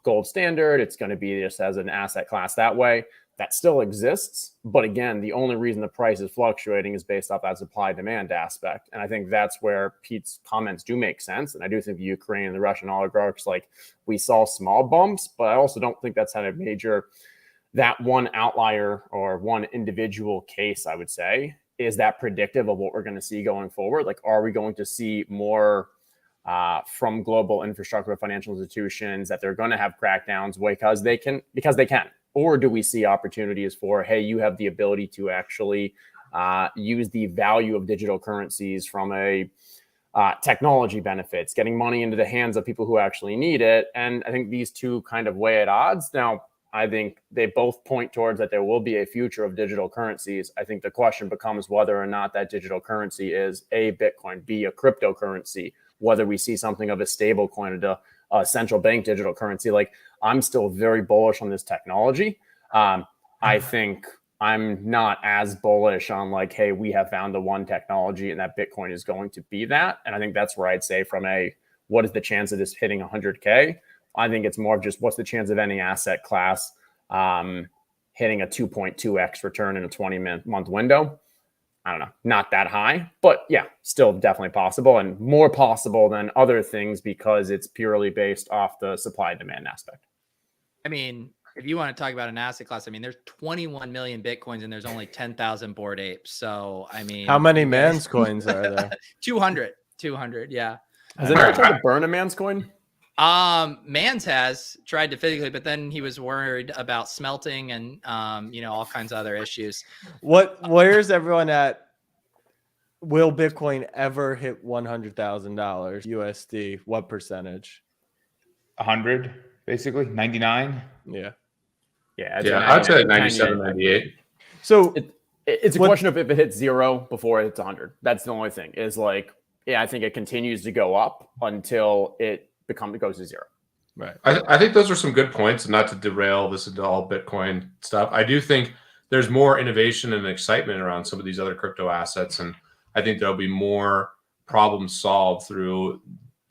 gold standard. It's going to be just as an asset class that way. That still exists. But again, the only reason the price is fluctuating is based off that supply demand aspect. And I think that's where Pete's comments do make sense. And I do think the Ukraine and the Russian oligarchs, like, we saw small bumps, but I also don't think that's had a major, that one outlier or one individual case, I would say, is that predictive of what we're going to see going forward. Like, are we going to see more from global infrastructure financial institutions that they're going to have crackdowns because they can? Or do we see opportunities for, hey, you have the ability to actually use the value of digital currencies from a technology benefits, getting money into the hands of people who actually need it? And I think these two kind of weigh at odds. Now, I think they both point towards that there will be a future of digital currencies. I think the question becomes whether or not that digital currency is A, Bitcoin, B, a cryptocurrency, whether we see something of a stable coin, a central bank digital currency. Like, I'm still very bullish on this technology. I think I'm not as bullish on like, hey, we have found the one technology and that Bitcoin is going to be that. And I think that's where I'd say from what is the chance of this hitting 100K? I think it's more of just what's the chance of any asset class hitting a 2.2x return in a 20-month window. I don't know, not that high, but yeah, still definitely possible, and more possible than other things because it's purely based off the supply and demand aspect. I mean, if you want to talk about an asset class, I mean, there's 21 million Bitcoins and there's only 10,000 Bored Apes. So, I mean, how many man's coins are there? 200. Yeah. Has anyone tried to burn a man's coin? Mans has tried to physically, but then he was worried about smelting and, all kinds of other issues. Where's everyone at? Will Bitcoin ever hit $100,000 USD? What percentage? 100, basically 99. Yeah. Yeah. I'd say 97, 98. So It's a question of if it hits 0 before it hits 100. That's the only thing. Is like, I think it continues to go up until it goes to 0. Right. I think those are some good points, and not to derail this into all Bitcoin stuff. I do think there's more innovation and excitement around some of these other crypto assets, and I think there'll be more problems solved through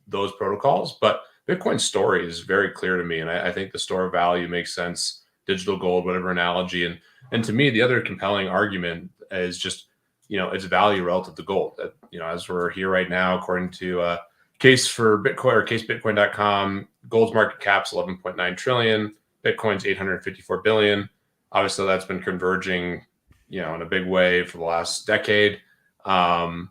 those protocols. But Bitcoin's story is very clear to me, and I think the store of value makes sense. Digital gold, whatever analogy, and to me, the other compelling argument is just its value relative to gold. That as we're here right now, according to Case for Bitcoin or casebitcoin.com, gold's market cap's 11.9 trillion, Bitcoin's 854 billion. Obviously, that's been converging, in a big way for the last decade. And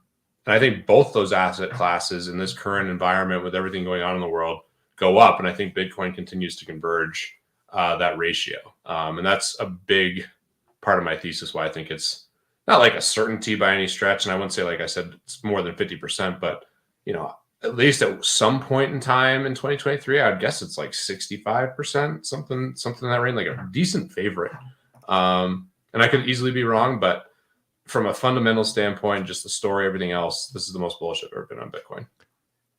I think both those asset classes in this current environment with everything going on in the world go up. And I think Bitcoin continues to converge that ratio. And that's a big part of my thesis why I think it's not like a certainty by any stretch. And I wouldn't say, like I said, it's more than 50%, but, at least at some point in time in 2023, I would guess it's like 65%, something in that range, like a decent favorite. And I could easily be wrong, but from a fundamental standpoint, just the story, everything else, this is the most bullish I've ever been on Bitcoin.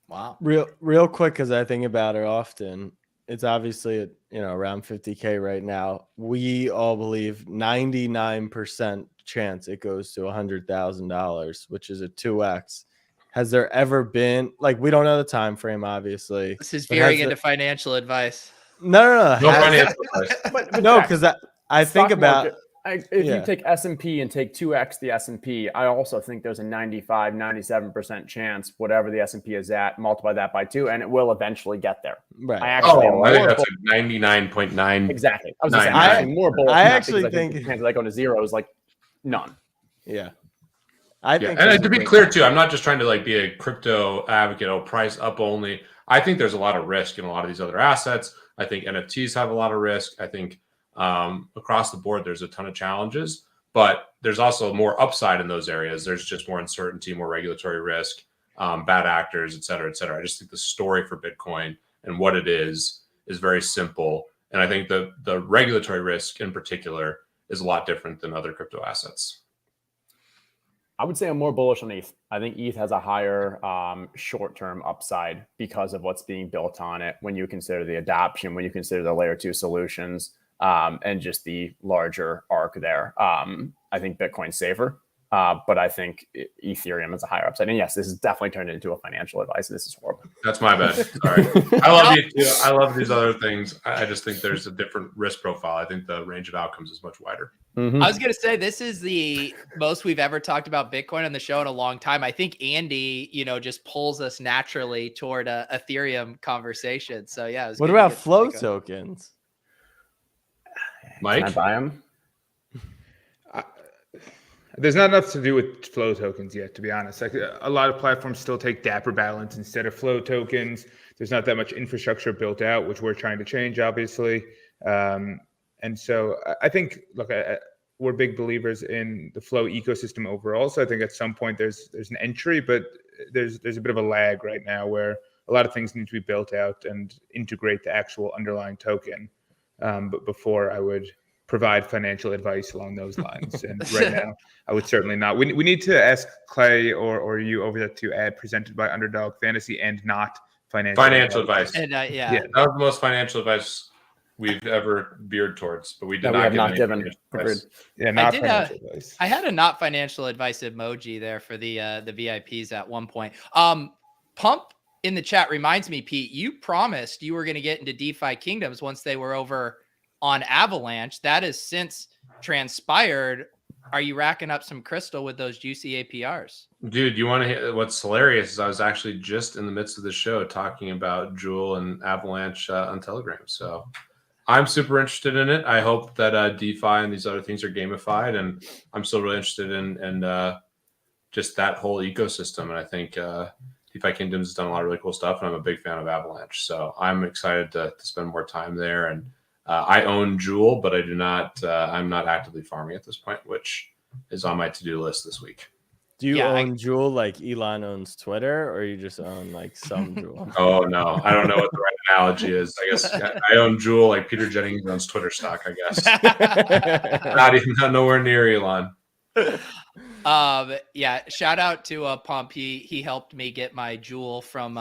Wow. Real quick, because I think about it often. It's obviously at, around 50K right now. We all believe 99% chance it goes to $100,000, which is a 2x. Has there ever been, like, we don't know the time frame, obviously. This is veering into financial advice. No. No financial advice. But No, because I think about if you take S&P and take 2x the S&P, I also think there's a 95, 97% chance whatever the S&P is at, multiply that by 2, and it will eventually get there. right. I actually I think that's a 99.9. exactly. I was going to say, I- I'm actually more bullish. I on that actually because think- the chance of that going to 0 is like none. Yeah. I think And to be clear too, I'm not just trying to like be a crypto advocate, price up only. I think there's a lot of risk in a lot of these other assets. I think NFTs have a lot of risk. I think across the board, there's a ton of challenges, but there's also more upside in those areas. There's just more uncertainty, more regulatory risk, bad actors, et cetera, et cetera. I just think the story for Bitcoin and what it is very simple. And I think the regulatory risk in particular is a lot different than other crypto assets. I would say I'm more bullish on ETH. I think ETH has a higher short-term upside because of what's being built on it when you consider the adoption, when you consider the layer 2 solutions, and just the larger arc there. I think Bitcoin's safer, but I think Ethereum has a higher upside. And yes, this is definitely turned into a financial advice. This is horrible. That's my bad. Sorry. I love you too. I love these other things. I just think there's a different risk profile. I think the range of outcomes is much wider. Mm-hmm. I was going to say, this is the most we've ever talked about Bitcoin on the show in a long time. I think Andy, just pulls us naturally toward a Ethereum conversation. So yeah. What about flow tokens? Mike? Can I buy them? There's not enough to do with flow tokens yet, to be honest. Like a lot of platforms still take Dapper balance instead of flow tokens. There's not that much infrastructure built out, which we're trying to change, obviously. And so I think, look, we're big believers in the flow ecosystem overall. So I think at some point there's an entry, but there's a bit of a lag right now where a lot of things need to be built out and integrate the actual underlying token. But before I would provide financial advice along those lines. And right now, I would certainly not. We need to ask Clay or you over there to add presented by Underdog Fantasy and not financial advice. And Yeah, that was the most financial advice we've ever veered towards, but we did That we not have give not any given. financial advice. Yeah, not did, financial advice. I had a not financial advice emoji there for the VIPs at one point. Pump in the chat reminds me, Pete, you promised you were going to get into DeFi Kingdoms once they were over on Avalanche. That has since transpired. Are you racking up some crystal with those juicy APRs? Dude, you want to hear what's hilarious is I was actually just in the midst of the show talking about Jewel and Avalanche on Telegram. So I'm super interested in it. I hope that DeFi and these other things are gamified, and I'm still really interested in just that whole ecosystem. And I think DeFi Kingdoms has done a lot of really cool stuff, and I'm a big fan of Avalanche. So I'm excited to spend more time there. And I own Jewel, but I do not. I'm not actively farming at this point, which is on my to-do list this week. Do you own Jewel like Elon owns Twitter, or you just own like some Jewel? Oh no, I don't know what the right analogy is. I guess I own Jewel like Peter Jennings owns Twitter stock. I guess not nowhere near Elon. Yeah, shout out to Pump. He helped me get my jewel from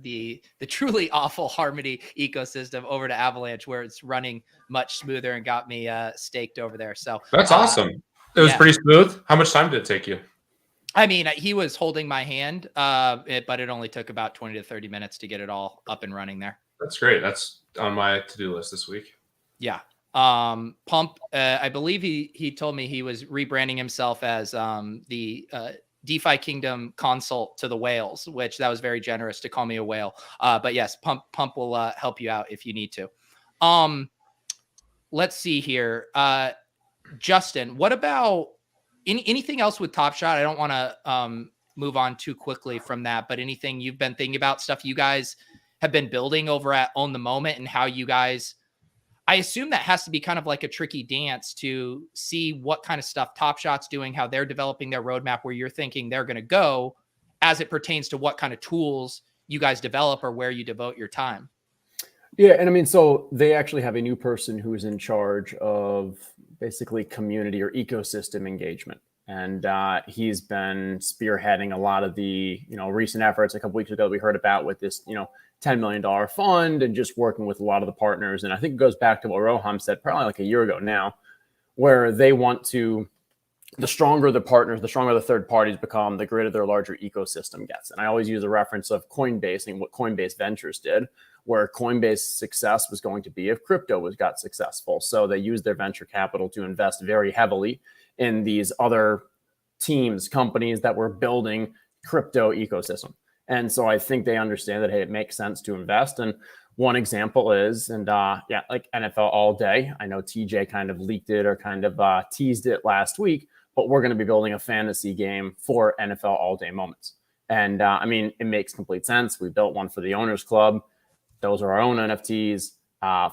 the truly awful Harmony ecosystem over to Avalanche, where it's running much smoother, and got me staked over there. So That's awesome. It was yeah. pretty smooth. How much time did it take you? I mean, he was holding my hand, but it only took about 20 to 30 minutes to get it all up and running there. That's great. That's on my to-do list this week. Yeah. Pump, I believe he told me he was rebranding himself as the DeFi Kingdom consult to the whales, which that was very generous to call me a whale. But yes, Pump will help you out if you need to. Let's see here. Justin, what about anything else with Top Shot? I don't want to move on too quickly from that, but anything you've been thinking about, stuff you guys have been building over at Own the Moment, and how you guys, I assume that has to be kind of like a tricky dance to see what kind of stuff Top Shot's doing, how they're developing their roadmap, where you're thinking they're going to go as it pertains to what kind of tools you guys develop or where you devote your time. Yeah, and I mean, so they actually have a new person who is in charge of basically community or ecosystem engagement, and he's been spearheading a lot of the recent efforts. A couple weeks ago, we heard about with this $10 million fund, and just working with a lot of the partners. And I think it goes back to what Roham said probably like a year ago now, where they want to, the stronger the partners, the stronger the third parties become, the greater their larger ecosystem gets. And I always use a reference of Coinbase and what Coinbase Ventures did, where Coinbase success was going to be if crypto got successful. So they used their venture capital to invest very heavily in these other teams, companies that were building crypto ecosystem. And so I think they understand that, hey, it makes sense to invest. And one example is, like NFL All Day. I know TJ kind of leaked it or kind of teased it last week, but we're going to be building a fantasy game for NFL All Day moments. And I mean, it makes complete sense. We built one for the Owners Club. Those are our own NFTs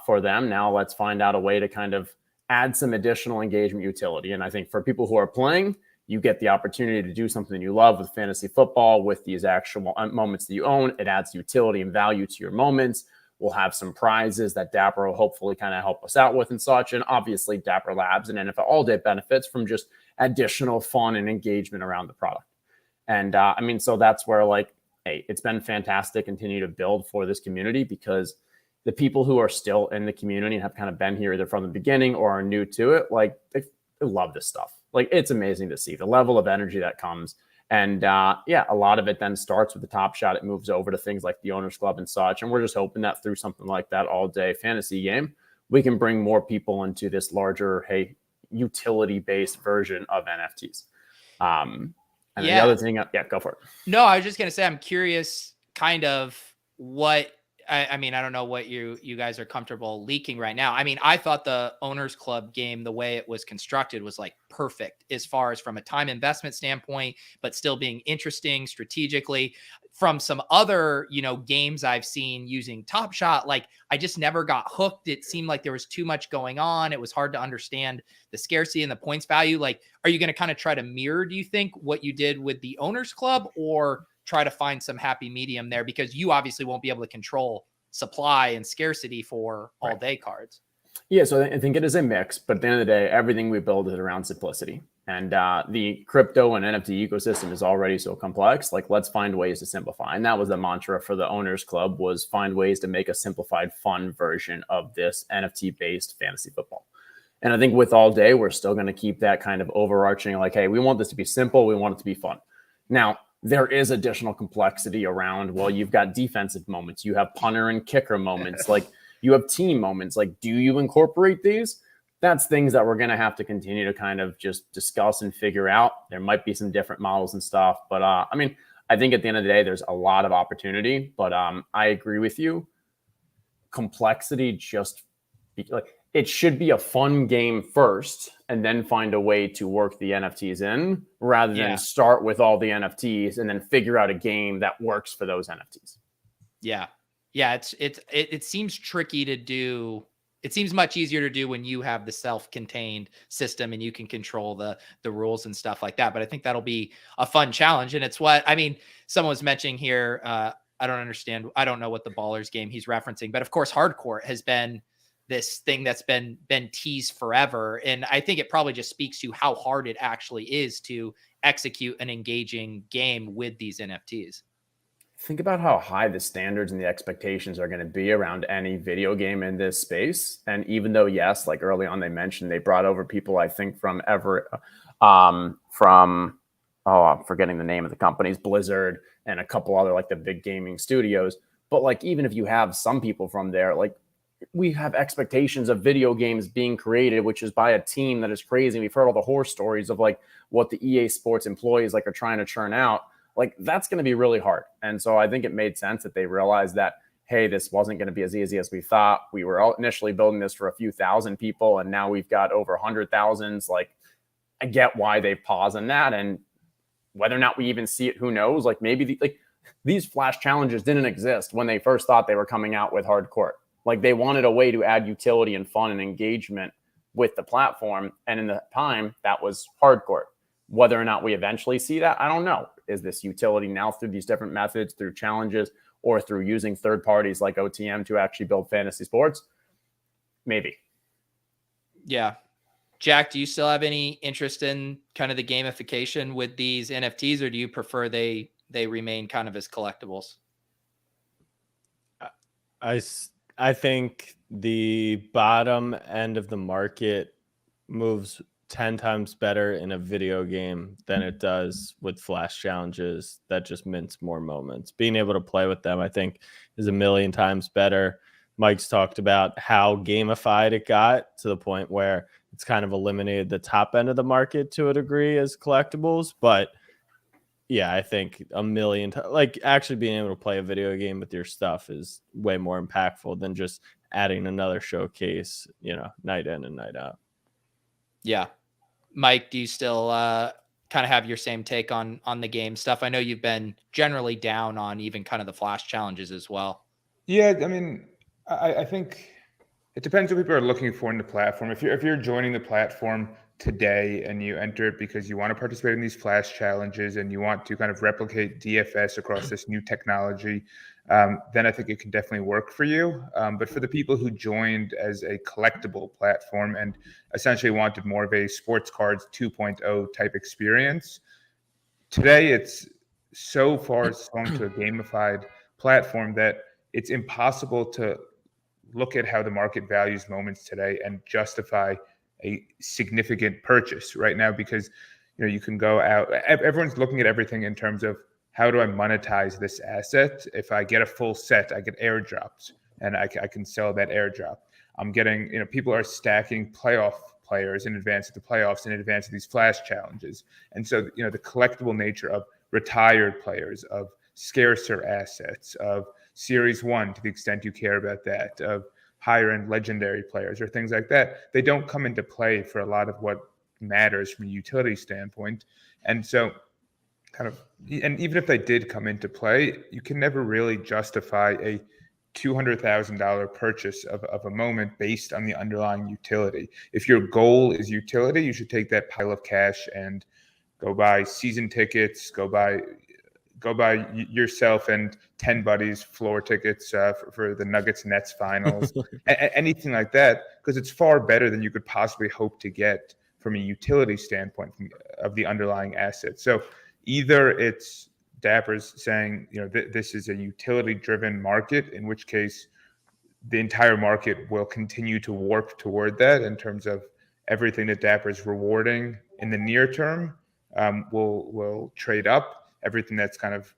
for them. Now let's find out a way to kind of add some additional engagement utility. And I think for people who are playing, you get the opportunity to do something you love with fantasy football, with these actual moments that you own. It adds utility and value to your moments. We'll have some prizes that Dapper will hopefully kind of help us out with and such. And obviously Dapper Labs and NFL All Day benefits from just additional fun and engagement around the product. And I mean, so that's where like, hey, it's been fantastic to continue to build for this community, because the people who are still in the community and have kind of been here either from the beginning or are new to it, like they love this stuff. Like, it's amazing to see the level of energy that comes. And a lot of it then starts with the Top Shot. It moves over to things like the Owners Club and such. And we're just hoping that through something like that all day fantasy game, we can bring more people into this larger, hey, utility-based version of NFTs. And the other thing, go for it. No, I was just going to say, I'm curious kind of what, I mean, I don't know what you guys are comfortable leaking right now. I mean, I thought the Owners Club game, the way it was constructed, was like perfect as far as from a time investment standpoint, but still being interesting strategically. From some other, games I've seen using Top Shot, like I just never got hooked. It seemed like there was too much going on. It was hard to understand the scarcity and the points value. Like, are you going to kind of try to mirror, do you think, what you did with the Owners Club, or try to find some happy medium there? Because you obviously won't be able to control supply and scarcity for all day cards. Yeah, so I think it is a mix, but at the end of the day, everything we build is around simplicity. And the crypto and NFT ecosystem is already so complex. Like, let's find ways to simplify. And that was the mantra for the Owners Club, was find ways to make a simplified, fun version of this NFT-based fantasy football. And I think with All Day, we're still going to keep that kind of overarching, like, hey, we want this to be simple. We want it to be fun. Now, there is additional complexity around, well, you've got defensive moments. You have punter and kicker moments. Like, you have team moments. Like, do you incorporate these? That's things that we're going to have to continue to kind of just discuss and figure out. There might be some different models and stuff. But, I mean, I think at the end of the day, there's a lot of opportunity. But I agree with you. Complexity just, like, it should be a fun game first and then find a way to work the NFTs in, rather than start with all the NFTs and then figure out a game that works for those NFTs. Yeah. Yeah. It seems tricky to do. It seems much easier to do when you have the self-contained system and you can control the rules and stuff like that. But I think that'll be a fun challenge. And it's what, I mean, someone was mentioning here. I don't understand. I don't know what the Ballers game he's referencing, but of course, Hardcore has been this thing that's been teased forever. And I think it probably just speaks to how hard it actually is to execute an engaging game with these NFTs. Think about how high the standards and the expectations are going to be around any video game in this space. And even though, yes, like early on, they mentioned they brought over people, I think I'm forgetting the name of the companies, Blizzard and a couple other like the big gaming studios. But like, even if you have some people from there, like we have expectations of video games being created, which is by a team that is crazy. We've heard all the horror stories of like what the EA Sports employees like are trying to churn out. Like that's going to be really hard. And so I think it made sense that they realized that, hey, this wasn't going to be as easy as we thought. We were initially building this for a few thousand people, and now we've got over 100,000s. Like, I get why they paused on that, and whether or not we even see it, who knows? Like maybe these flash challenges didn't exist when they first thought they were coming out with hardcore. Like they wanted a way to add utility and fun and engagement with the platform, and in the time that was hardcore. Whether or not we eventually see that, I don't know. Is this utility now through these different methods, through challenges, or through using third parties like OTM to actually build fantasy sports? Maybe. Yeah. Jack, do you still have any interest in kind of the gamification with these NFTs, or do you prefer they remain kind of as collectibles? I think the bottom end of the market moves 10 times better in a video game than it does with flash challenges that just mints more moments. Being able to play with them, I think, is a million times better. Mike's talked about how gamified it got to the point where it's kind of eliminated the top end of the market to a degree as collectibles. But yeah, I think a million times, like actually being able to play a video game with your stuff is way more impactful than just adding another showcase, night in and night out. Yeah. Mike, do you still kind of have your same take on the game stuff? I know you've been generally down on even kind of the flash challenges as well. Yeah, I mean, I think it depends what people are looking for in the platform. If you're joining the platform today and you enter it because you want to participate in these flash challenges and you want to kind of replicate DFS across this new technology, then I think it can definitely work for you. But for the people who joined as a collectible platform and essentially wanted more of a sports cards 2.0 type experience, today it's so far swung to a gamified platform that it's impossible to look at how the market values moments today and justify a significant purchase right now, because you can go out, everyone's looking at everything in terms of how do I monetize this asset. If I get a full set, I get airdrops and I can sell that airdrop. I'm getting, people are stacking playoff players in advance of the playoffs, in advance of these flash challenges. And so the collectible nature of retired players, of scarcer assets, of Series 1 to the extent you care about that, of higher end legendary players or things like that, they don't come into play for a lot of what matters from a utility standpoint. And so and even if they did come into play, you can never really justify a $200,000 purchase of a moment based on the underlying utility. If your goal is utility, you should take that pile of cash and go buy season tickets, go buy yourself and 10 buddies floor tickets for the Nuggets Nets finals, anything like that, because it's far better than you could possibly hope to get from a utility standpoint of the underlying asset. So either it's Dapper's saying, this is a utility driven market, in which case the entire market will continue to warp toward that in terms of everything that Dapper's rewarding in the near term will trade up. Everything that's kind of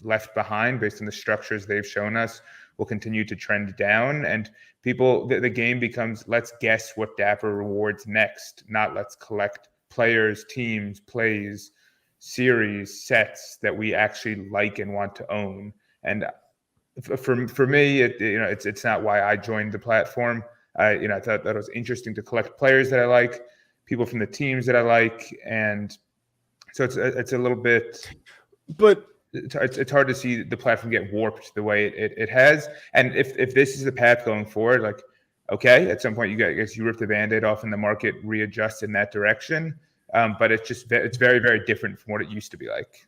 left behind based on the structures they've shown us will continue to trend down. And the game becomes, let's guess what Dapper rewards next, not let's collect players, teams, plays, series, sets that we actually like and want to own. And for me, it's not why I joined the platform. I thought that it was interesting to collect players that I like, people from the teams that I like, and so it's a little bit. But it's hard to see the platform get warped the way it has. And if this is the path going forward, like, okay, at some point you rip the Band-Aid off and the market readjusts in that direction. But it's very, very different from what it used to be like.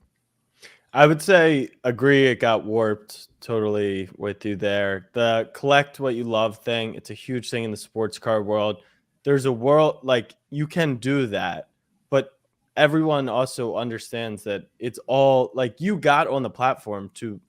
I would say agree. It got warped. Totally with you there. The collect what you love thing, it's a huge thing in the sports card world. There's a world like you can do that, but everyone also understands that it's all like you got on the platform to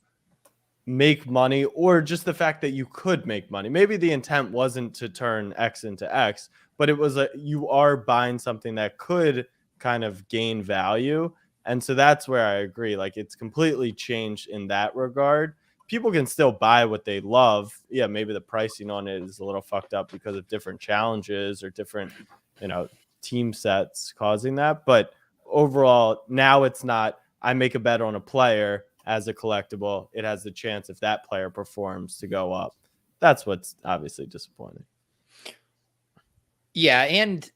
make money, or just the fact that you could make money. Maybe the intent wasn't to turn X into X, but it was you are buying something that could kind of gain value. And so that's where I agree. Like it's completely changed in that regard. People can still buy what they love. Yeah, maybe the pricing on it is a little fucked up because of different challenges or different, team sets causing that. But overall, now it's not I make a bet on a player as a collectible. It has the chance, if that player performs, to go up. That's what's obviously disappointing. Yeah, and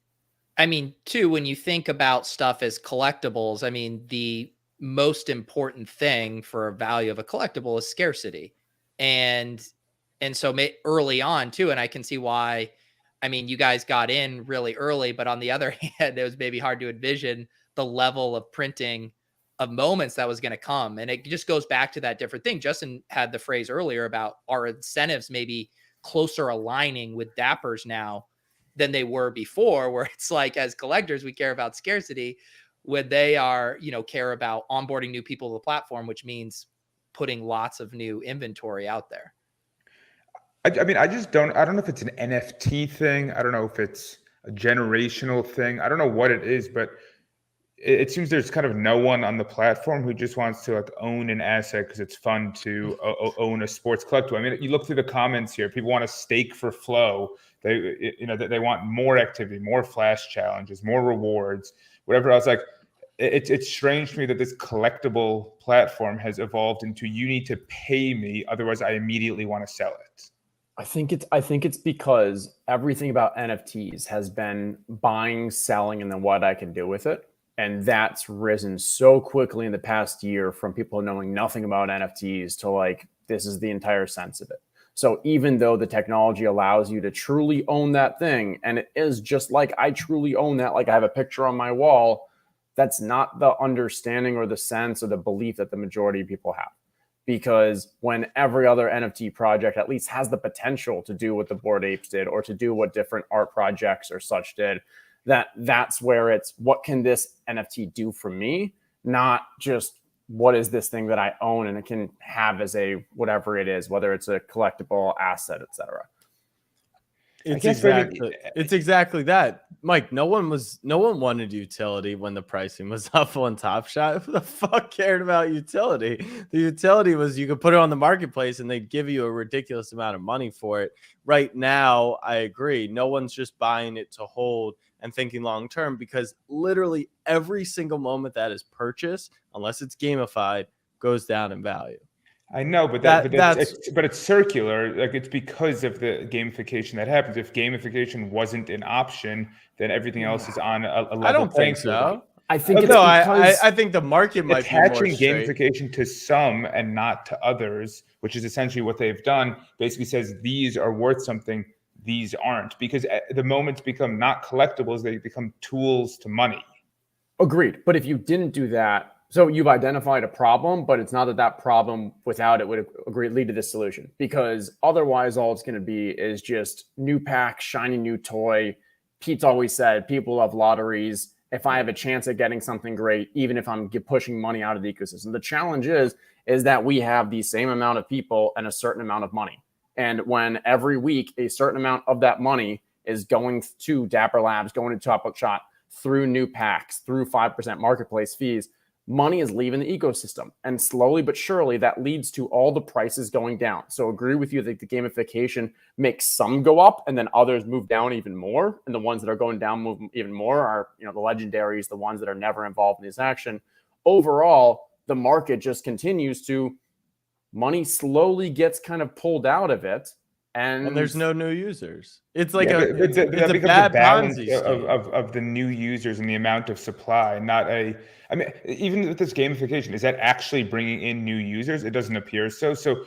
I mean, too, when you think about stuff as collectibles, I mean, the most important thing for a value of a collectible is scarcity. And so early on too, and I can see why, I mean, you guys got in really early, but on the other hand, it was maybe hard to envision the level of printing of moments that was going to come. And it just goes back to that different thing. Justin had the phrase earlier about our incentives maybe closer aligning with Dappers now than they were before, where it's like, as collectors, we care about scarcity when they are, care about onboarding new people to the platform, which means putting lots of new inventory out there. I mean, I don't know if it's an NFT thing. I don't know if it's a generational thing. I don't know what it is, but it seems there's kind of no one on the platform who just wants to like own an asset because it's fun to own a sports collectible. I mean, you look through the comments here, people want to stake for flow. They want more activity, more flash challenges, more rewards, whatever else. Like it's strange to me that this collectible platform has evolved into you need to pay me, otherwise I immediately want to sell it. I think it's because everything about NFTs has been buying, selling, and then what I can do with it. And that's risen so quickly in the past year from people knowing nothing about NFTs to like, this is the entire sense of it. So even though the technology allows you to truly own that thing, and it is just like I truly own that, like I have a picture on my wall, that's not the understanding or the sense or the belief that the majority of people have. Because when every other NFT project at least has the potential to do what the Bored Apes did or to do what different art projects or such did, that's where it's what can this NFT do for me, not just what is this thing that I own and it can have as a whatever it is, whether it's a collectible asset, etc. It's exactly that, Mike. No one wanted utility when the pricing was up on Top Shot. Who the fuck cared about utility? The utility was you could put it on the marketplace and they'd give you a ridiculous amount of money for it. Right now, I agree. No one's just buying it to hold and thinking long term, because literally every single moment that is purchased, unless it's gamified, goes down in value. I know, but it's circular. Like it's because of the gamification that happens. If gamification wasn't an option, then everything else is on a level. I don't think so. I think I think the market might be more attaching gamification to some and not to others, which is essentially what they've done. Basically says these are worth something, these aren't, because the moments become not collectibles, they become tools to money. Agreed. But if you didn't do that, so you've identified a problem, but it's not that problem without it would lead to this solution, because otherwise all it's going to be is just new pack, shiny new toy. Pete's always said people love lotteries. If I have a chance at getting something great, even if I'm pushing money out of the ecosystem, the challenge is that we have the same amount of people and a certain amount of money. And when every week a certain amount of that money is going to Dapper Labs, going to Top Shot through new packs, through 5% marketplace fees, money is leaving the ecosystem. And slowly but surely that leads to all the prices going down. So agree with you that the gamification makes some go up and then others move down even more. And the ones that are going down move even more are, the legendaries, the ones that are never involved in this action. Overall, the market just continues to, money slowly gets kind of pulled out of it. And there's no new users. It's like it's a bad balance of the new users and the amount of supply. I mean, even with this gamification, is that actually bringing in new users? It doesn't appear so. So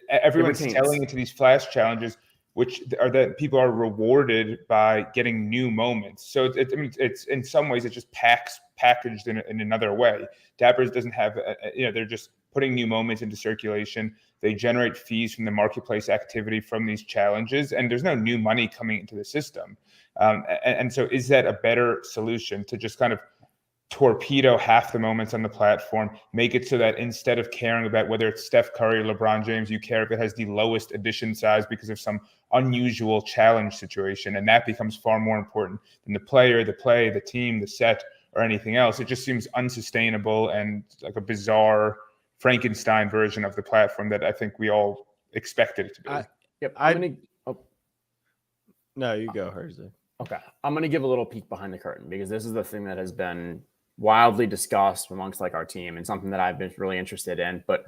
everyone's selling into these flash challenges which are that people are rewarded by getting new moments. So it's in some ways, it just packaged in another way. Dappers doesn't have, they're just putting new moments into circulation. They generate fees from the marketplace activity from these challenges, and there's no new money coming into the system. And so is that a better solution to just kind of torpedo half the moments on the platform, make it so that instead of caring about whether it's Steph Curry or LeBron James, you care if it has the lowest edition size because of some unusual challenge situation, and that becomes far more important than the player, the play, the team, the set, or anything else. It just seems unsustainable and like a bizarre Frankenstein version of the platform that I think we all expected it to be. No, you go, Herzig. Okay, I'm going to give a little peek behind the curtain because this is the thing that has been wildly discussed amongst like our team and something that I've been really interested in. But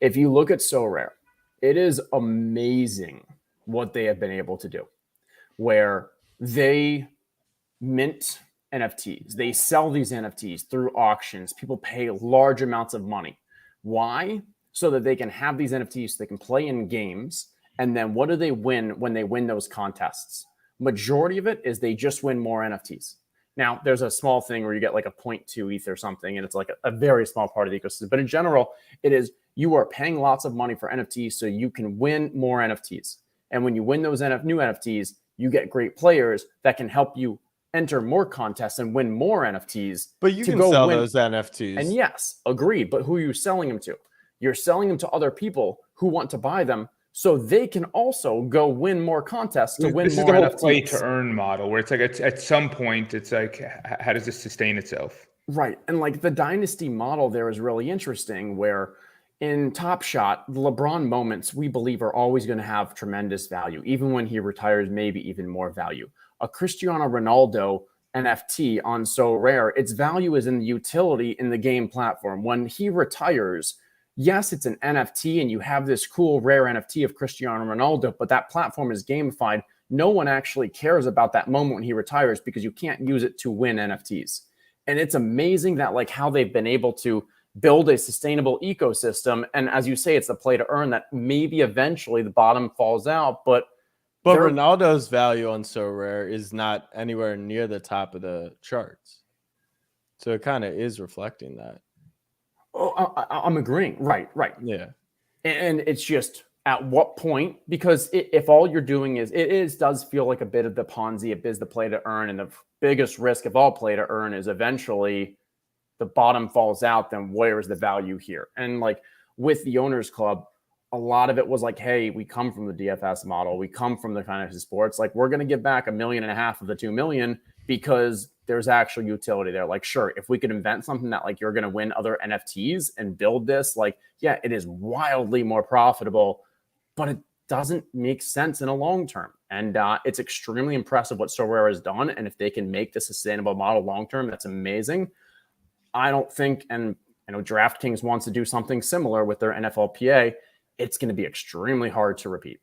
if you look at Sorare, it is amazing what they have been able to do, where they mint NFTs. They sell these NFTs through auctions. People pay large amounts of money. Why? So that they can have these NFTs, so they can play in games. And then what do they win when they win those contests? Majority of it is they just win more NFTs. Now, there's a small thing where you get like a 0.2 ETH or something, and it's like a very small part of the ecosystem. But in general, it is you are paying lots of money for NFTs so you can win more NFTs. And when you win those new NFTs, you get great players that can help you enter more contests and win more NFTs. But you can sell those NFTs. And yes, agreed. But who are you selling them to? You're selling them to other people who want to buy them, so they can also go win more contests to win more NFTs. This is the whole play to earn model, where it's like at some point, it's like, how does this sustain itself? Right. And like the dynasty model there is really interesting, where in Top Shot, the LeBron moments, we believe, are always going to have tremendous value. Even when he retires, maybe even more value. A Cristiano Ronaldo NFT on Sorare, its value is in the utility in the game platform. When he retires, yes, it's an NFT and you have this cool rare NFT of Cristiano Ronaldo, but that platform is gamified. No one actually cares about that moment when he retires because you can't use it to win NFTs. And it's amazing that like how they've been able to build a sustainable ecosystem. And as you say, it's the play to earn that maybe eventually the bottom falls out. But Ronaldo's value on Sorare is not anywhere near the top of the charts. So it kind of is reflecting that. Oh, I'm agreeing. Right. Yeah. And it's just at what point, because if all you're doing does feel like a bit of the Ponzi, it is the play to earn. And the biggest risk of all play to earn is eventually the bottom falls out, then where is the value here? And like with the Owners Club, a lot of it was like, hey, we come from the DFS model. We come from the fantasy sports. Like, we're going to give back $1.5 million of the $2 million because there's actual utility there. Like, sure, if we could invent something that like you're going to win other NFTs and build this, like, yeah, it is wildly more profitable, but it doesn't make sense in a long term. And it's extremely impressive what Sorare has done. And if they can make this a sustainable model long term, that's amazing. I don't think, and I know DraftKings wants to do something similar with their NFLPA. It's going to be extremely hard to repeat.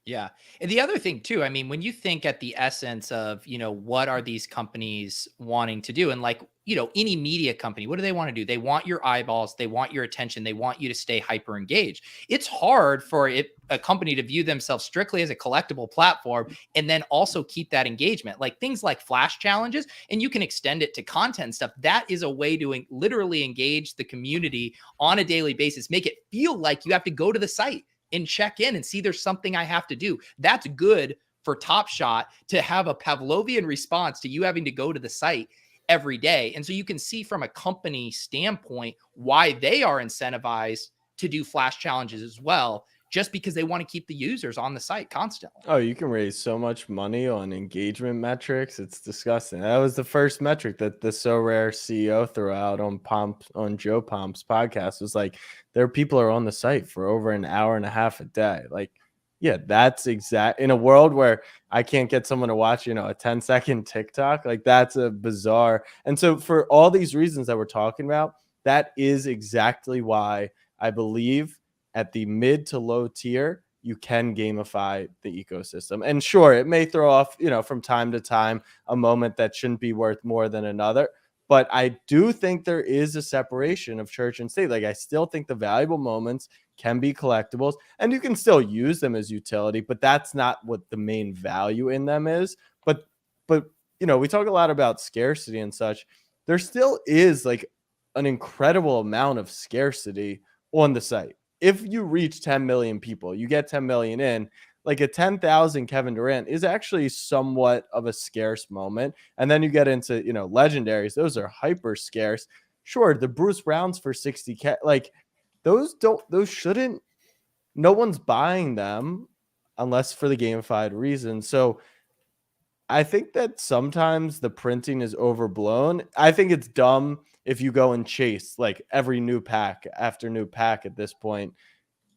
Yeah. And the other thing too, I mean, when you think at the essence of, what are these companies wanting to do? And like, any media company, what do they want to do? They want your eyeballs. They want your attention. They want you to stay hyper engaged. It's hard for a company to view themselves strictly as a collectible platform and then also keep that engagement. Like things like flash challenges, and you can extend it to content stuff. That is a way to literally engage the community on a daily basis, make it feel like you have to go to the site and check in and see there's something I have to do. That's good for Top Shot to have a Pavlovian response to you having to go to the site every day. And so you can see from a company standpoint why they are incentivized to do flash challenges as well, just because they want to keep the users on the site constantly. Oh, you can raise so much money on engagement metrics. It's disgusting. That was the first metric that the Sorare CEO threw out on Joe Pomp's podcast. Was like, there are people who are on the site for over an hour and a half a day. Like, yeah, that's exact in a world where I can't get someone to watch, a 10-second TikTok. Like, that's a bizarre. And so for all these reasons that we're talking about, that is exactly why I believe at the mid to low tier, you can gamify the ecosystem. And sure, it may throw off, from time to time, a moment that shouldn't be worth more than another. But I do think there is a separation of church and state. Like, I still think the valuable moments can be collectibles, and you can still use them as utility, but that's not what the main value in them is. But we talk a lot about scarcity and such. There still is like an incredible amount of scarcity on the site. If you reach 10 million people, you get 10 million in, like a 10,000 Kevin Durant is actually somewhat of a scarce moment. And then you get into, legendaries. Those are hyper scarce. Sure, the Bruce Browns for 60K, like those shouldn't, no one's buying them unless for the gamified reason. So I think that sometimes the printing is overblown. I think it's dumb if you go and chase like every new pack after new pack at this point,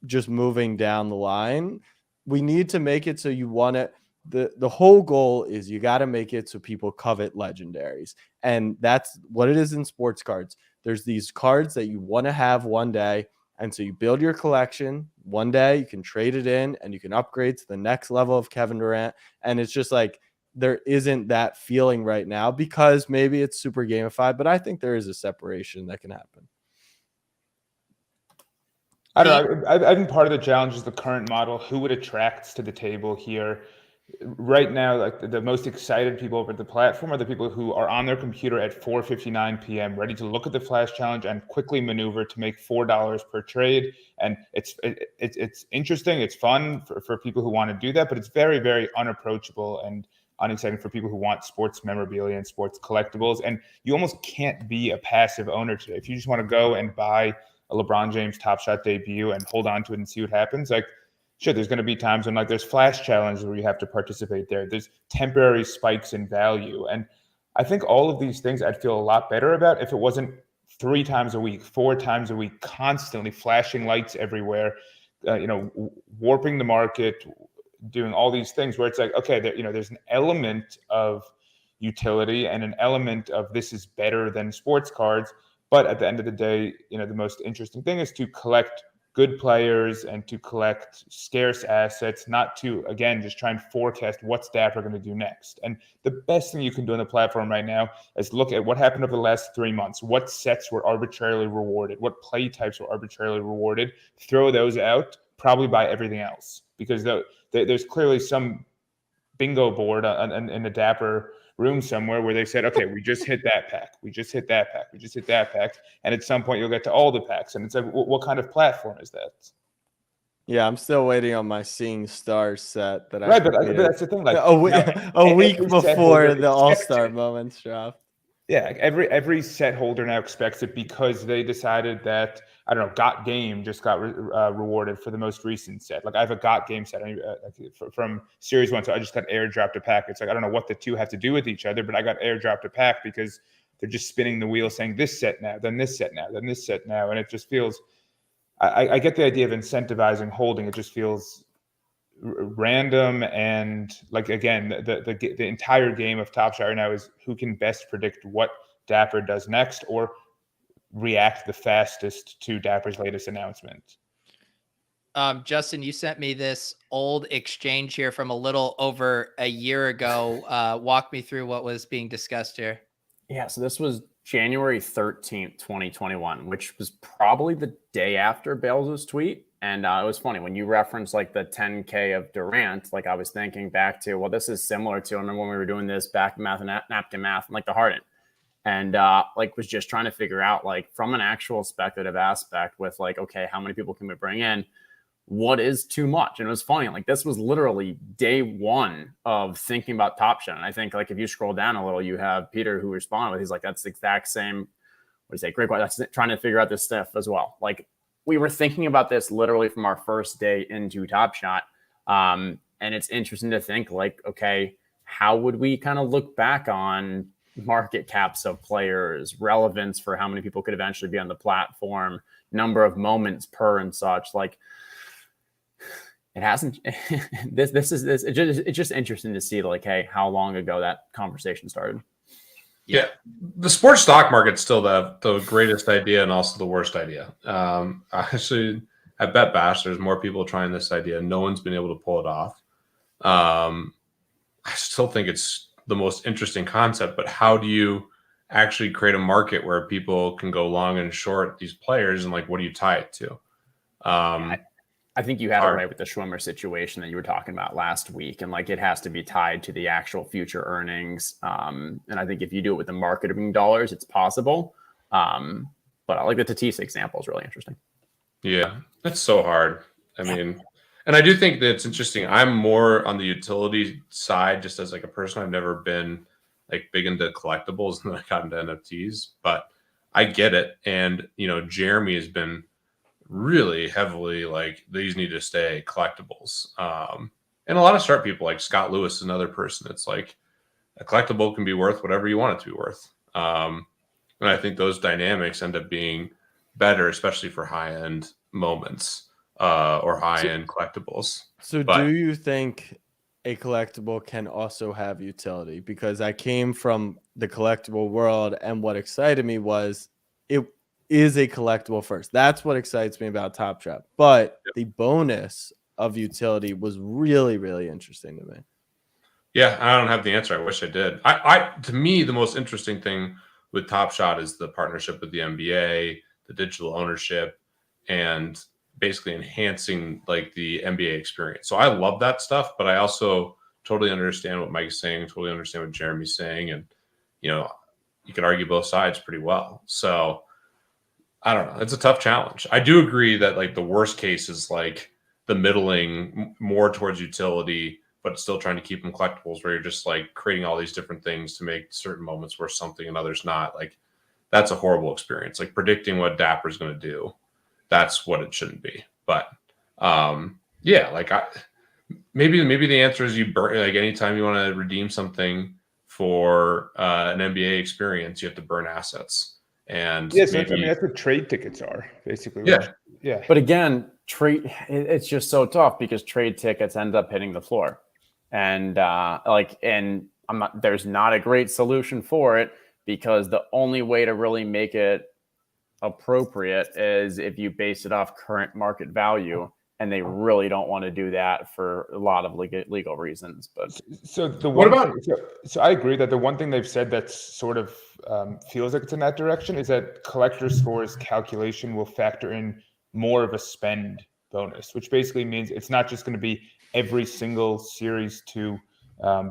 just moving down the line. We need to make it so you want it. The whole goal is you got to make it so people covet legendaries. And that's what it is in sports cards. There's these cards that you want to have one day. And so you build your collection. One day you can trade it in and you can upgrade to the next level of Kevin Durant. And it's just like, there isn't that feeling right now because maybe it's super gamified, but I think there is a separation that can happen. I don't know. I think part of the challenge is the current model. Who it attracts to the table here? Right now, like the most excited people over the platform are the people who are on their computer at 4:59 p.m. ready to look at the flash challenge and quickly maneuver to make $4 per trade. And it's interesting. It's fun for people who want to do that, but it's very, very unapproachable and unexciting for people who want sports memorabilia and sports collectibles. And you almost can't be a passive owner today. If you just want to go and buy a LeBron James Top Shot debut and hold on to it and see what happens, like, sure, there's going to be times when like there's flash challenges where you have to participate there. There's temporary spikes in value. And I think all of these things I'd feel a lot better about if it wasn't 3 times a week, 4 times a week, constantly flashing lights everywhere, warping the market, doing all these things where it's like, okay, there's an element of utility and an element of this is better than sports cards. But at the end of the day, the most interesting thing is to collect good players and to collect scarce assets, not to, again, just try and forecast what's Dapper going to do next. And the best thing you can do on the platform right now is look at what happened over the last 3 months. What sets were arbitrarily rewarded? What play types were arbitrarily rewarded? Throw those out, probably buy everything else. Because there's clearly some bingo board in a Dapper room somewhere where they said, okay, we just hit that pack. We just hit that pack. We just hit that pack. And at some point you'll get to all the packs. And it's like, what kind of platform is that? Yeah, I'm still waiting on my Seeing Stars set that but that's the thing. Like a week before the All-Star moments drop. Yeah, every set holder now expects it because they decided that, I don't know, Got Game just got rewarded for the most recent set. Like I have a Got Game set from Series 1, so I just got airdropped a pack. It's like, I don't know what the two have to do with each other, but I got airdropped a pack because they're just spinning the wheel saying this set now, then this set now, then this set now. And it just feels, I get the idea of incentivizing holding. It just feels random, and like, again, the entire game of Top Shot right now is who can best predict what Dapper does next or react the fastest to Dapper's latest announcement. Justin, you sent me this old exchange here from a little over a year ago. Walk me through what was being discussed here. Yeah, so this was January 13th, 2021, which was probably the day after Bales' tweet. And it was funny when you referenced like the 10K of Durant, like I was thinking back to, well, this is similar to, I remember when we were doing this back math and napkin math and like the Harden. And like was just trying to figure out like from an actual speculative aspect with like, okay, how many people can we bring in? What is too much? And it was funny. Like this was literally day one of thinking about Top Shot. And I think like if you scroll down a little, you have Peter who responded with, he's like, that's the exact same, what do you say? Great question. That's trying to figure out this stuff as well. Like we were thinking about this literally from our first day into Top Shot. And it's interesting to think like, okay, how would we kind of look back on market caps of players, relevance for how many people could eventually be on the platform, number of moments per and such. Like it hasn't, it's just interesting to see like, hey, how long ago that conversation started. Yeah. The sports stock market's still the greatest idea and also the worst idea. Actually, I bet Bash, there's more people trying this idea. No one's been able to pull it off. I still think it's the most interesting concept, but how do you actually create a market where people can go long and short these players, and like, what do you tie it to? I think you had it Hard. right with the Schwimmer situation that you were talking about last week. And like, it has to be tied to the actual future earnings. And I think if you do it with the marketing dollars, it's possible. But I like the Tatis example is really interesting. Yeah, that's so hard. I mean, and I do think that it's interesting. I'm more on the utility side, just as like a person. I've never been like big into collectibles and I got into NFTs, but I get it. And Jeremy has been really heavily like, these need to stay collectibles. And a lot of smart people like Scott Lewis is another person. It's like a collectible can be worth whatever you want it to be worth. And I think those dynamics end up being better, especially for high-end moments or high-end collectibles. So But- do you think a collectible can also have utility? Because I came from the collectible world, and what excited me was it is a collectible first. That's what excites me about Top Shot. But the bonus of utility was really, really interesting to me. Yeah, I don't have the answer. I wish I did. I to me, the most interesting thing with Top Shot is the partnership with the NBA, the digital ownership, and basically enhancing like the NBA experience. So I love that stuff, but I also totally understand what Mike's saying, totally understand what Jeremy's saying, and you could argue both sides pretty well. So I don't know. It's a tough challenge. I do agree that like the worst case is like the middling more towards utility, but still trying to keep them collectibles, where you're just like creating all these different things to make certain moments worth something and others not. Like that's a horrible experience. Like predicting what Dapper is going to do, that's what it shouldn't be. But yeah, like maybe the answer is you burn, like anytime you want to redeem something for an NBA experience, you have to burn assets. And Yes, maybe, that's what trade tickets are basically. Yeah. Yeah. But again, it's just so tough because trade tickets end up hitting the floor. And there's not a great solution for it, because the only way to really make it appropriate is if you base it off current market value, and they really don't want to do that for a lot of legal reasons. But so I agree that the one thing they've said that's sort of feels like it's in that direction is that collector scores calculation will factor in more of a spend bonus, which basically means it's not just going to be every single series 2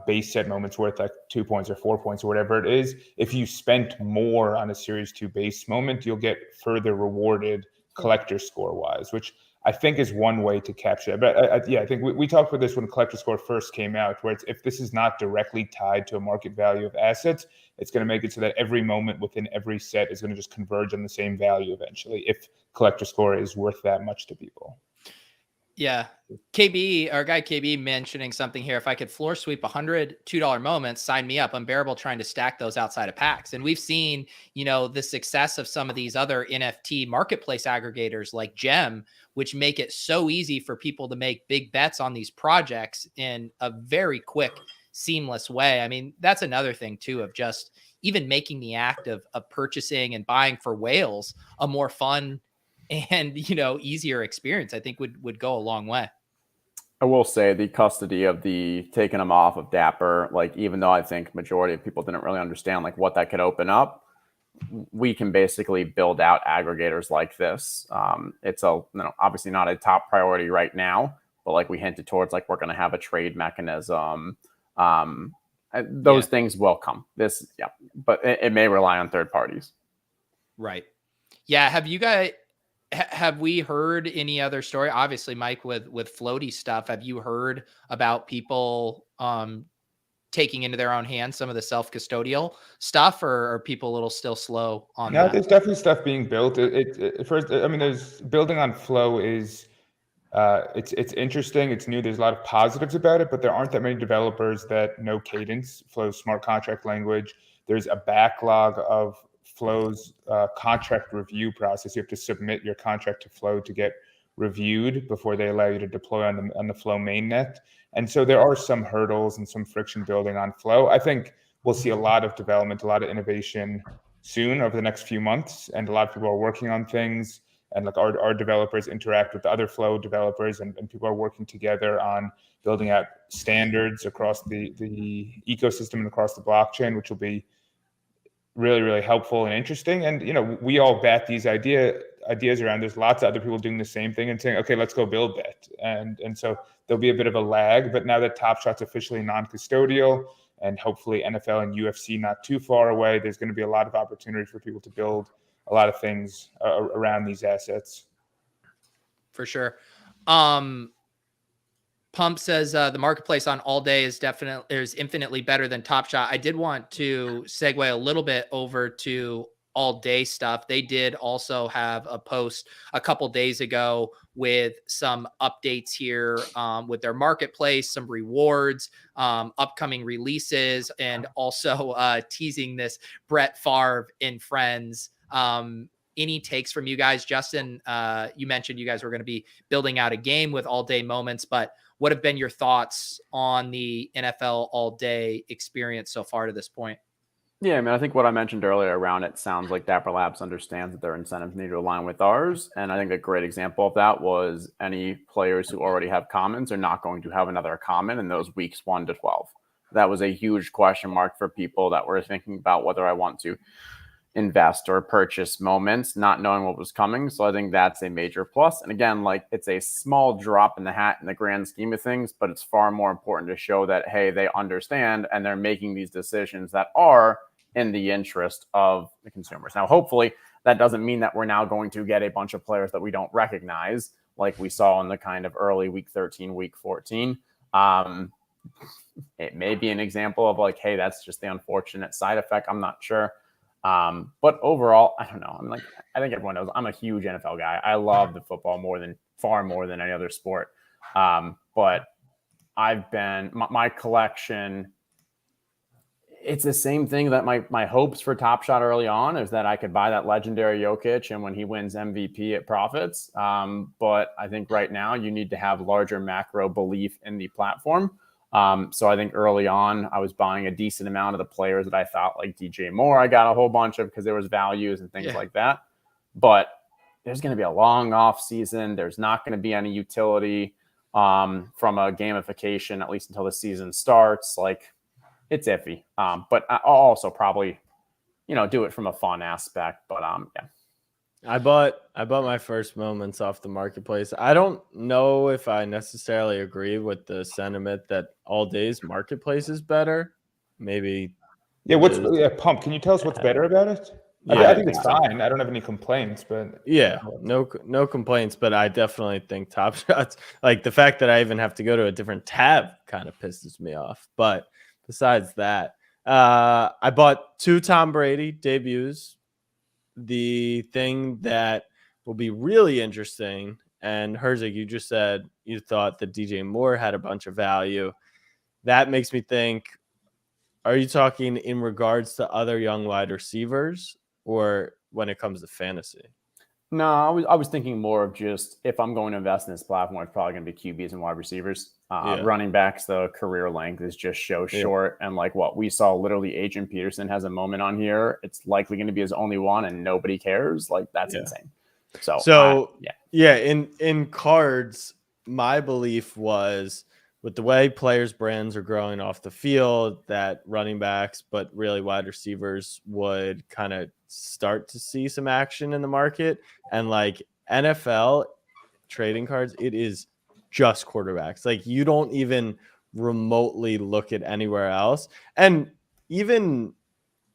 base set moments worth like 2 points or 4 points or whatever it is. If you spent more on a series 2 base moment, you'll get further rewarded collector score wise, which I think is one way to capture it. But I think we talked about this when collector score first came out, where if this is not directly tied to a market value of assets, it's going to make it so that every moment within every set is going to just converge on the same value eventually, if collector score is worth that much to people. Yeah. KB, our guy KB mentioning something here. If I could floor sweep 100 $2 moments, sign me up. Unbearable trying to stack those outside of packs. And we've seen, the success of some of these other NFT marketplace aggregators like Gem, which make it so easy for people to make big bets on these projects in a very quick, seamless way. I mean, that's another thing too, of just even making the act of purchasing and buying for whales a more fun and easier experience, I think would go a long way. I will say the custody of the taking them off of Dapper, like, even though I think majority of people didn't really understand like what that could open up, we can basically build out aggregators like this. It's obviously not a top priority right now, but like we hinted towards, like we're going to have a trade mechanism. Those things will come. But it may rely on third parties. Right. Yeah. Have we heard any other story? Obviously, Mike, with floaty stuff, have you heard about people taking into their own hands some of the self-custodial stuff, or are people a little still slow on that? There's definitely stuff being built. There's building on Flow is it's interesting. It's new. There's a lot of positives about it, but there aren't that many developers that know Cadence, Flow's smart contract language. There's a backlog of Flow's contract review process. You have to submit your contract to Flow to get reviewed before they allow you to deploy on the Flow mainnet. And so there are some hurdles and some friction building on Flow. I think we'll see a lot of development, a lot of innovation soon over the next few months, and a lot of people are working on things. And like our developers interact with other Flow developers, and people are working together on building out standards across the ecosystem and across the blockchain, which will be really, really helpful and interesting. And, we all bat these ideas around. There's lots of other people doing the same thing and saying, okay, let's go build that. And so there'll be a bit of a lag, but now that Top Shot's officially non-custodial and hopefully NFL and UFC not too far away, there's going to be a lot of opportunity for people to build a lot of things around these assets. For sure. Pump says the marketplace on All Day is infinitely better than Top Shot. I did want to segue a little bit over to All Day stuff. They did also have a post a couple days ago with some updates here with their marketplace, some rewards, upcoming releases, and also teasing this Brett Favre and Friends. Any takes from you guys? Justin, you mentioned you guys were going to be building out a game with All Day Moments, but what have been your thoughts on the NFL All Day experience so far to this point? Yeah, I mean, I think what I mentioned earlier around it sounds like Dapper Labs understands that their incentives need to align with ours. And I think a great example of that was any players who already have commons are not going to have another common in those weeks 1 to 12. That was a huge question mark for people that were thinking about whether I want to invest or purchase moments, not knowing what was coming. So I think that's a major plus. And again, like, it's a small drop in the hat in the grand scheme of things, but it's far more important to show that, hey, they understand and they're making these decisions that are in the interest of the consumers. Now, hopefully that doesn't mean that we're now going to get a bunch of players that we don't recognize, like we saw in the kind of early week 13, week 14. It may be an example of like, hey, that's just the unfortunate side effect. I'm not sure. But overall, I don't know. I think everyone knows I'm a huge NFL guy. I love the football far more than any other sport. But my collection, it's the same thing that my hopes for Top Shot early on is that I could buy that legendary Jokic and when he wins MVP, it profits. But I think right now you need to have larger macro belief in the platform. So I think early on I was buying a decent amount of the players that I thought, like DJ Moore, I got a whole bunch of because there was values and things like that. But there's going to be a long off season. There's not going to be any utility from a gamification, at least until the season starts. Like, it's iffy. But I'll also probably, do it from a fun aspect. But yeah. I bought my first moments off the marketplace. I don't know if I necessarily agree with the sentiment that All Day's marketplace is better. Maybe. Yeah, Pump, can you tell us what's better about it? Yeah, I think it's fine. I don't have any complaints, but yeah, no complaints. But I definitely think Top Shots, like the fact that I even have to go to a different tab, kind of pisses me off. But besides that, I bought 2 Tom Brady debuts. The thing that will be really interesting, and Herzig, you just said you thought that DJ Moore had a bunch of value. That makes me think, are you talking in regards to other young wide receivers or when it comes to fantasy? No, I was thinking more of just if I'm going to invest in this platform, it's probably going to be QBs and wide receivers. Running backs, the career length is just short. And like what we saw, literally Adrian Peterson has a moment on here. It's likely going to be his only one and nobody cares. Like, that's insane. So in cards, my belief was with the way players' brands are growing off the field, that running backs, but really wide receivers would kind of start to see some action in the market. And like NFL trading cards, it is just quarterbacks. Like, you don't even remotely look at anywhere else. And even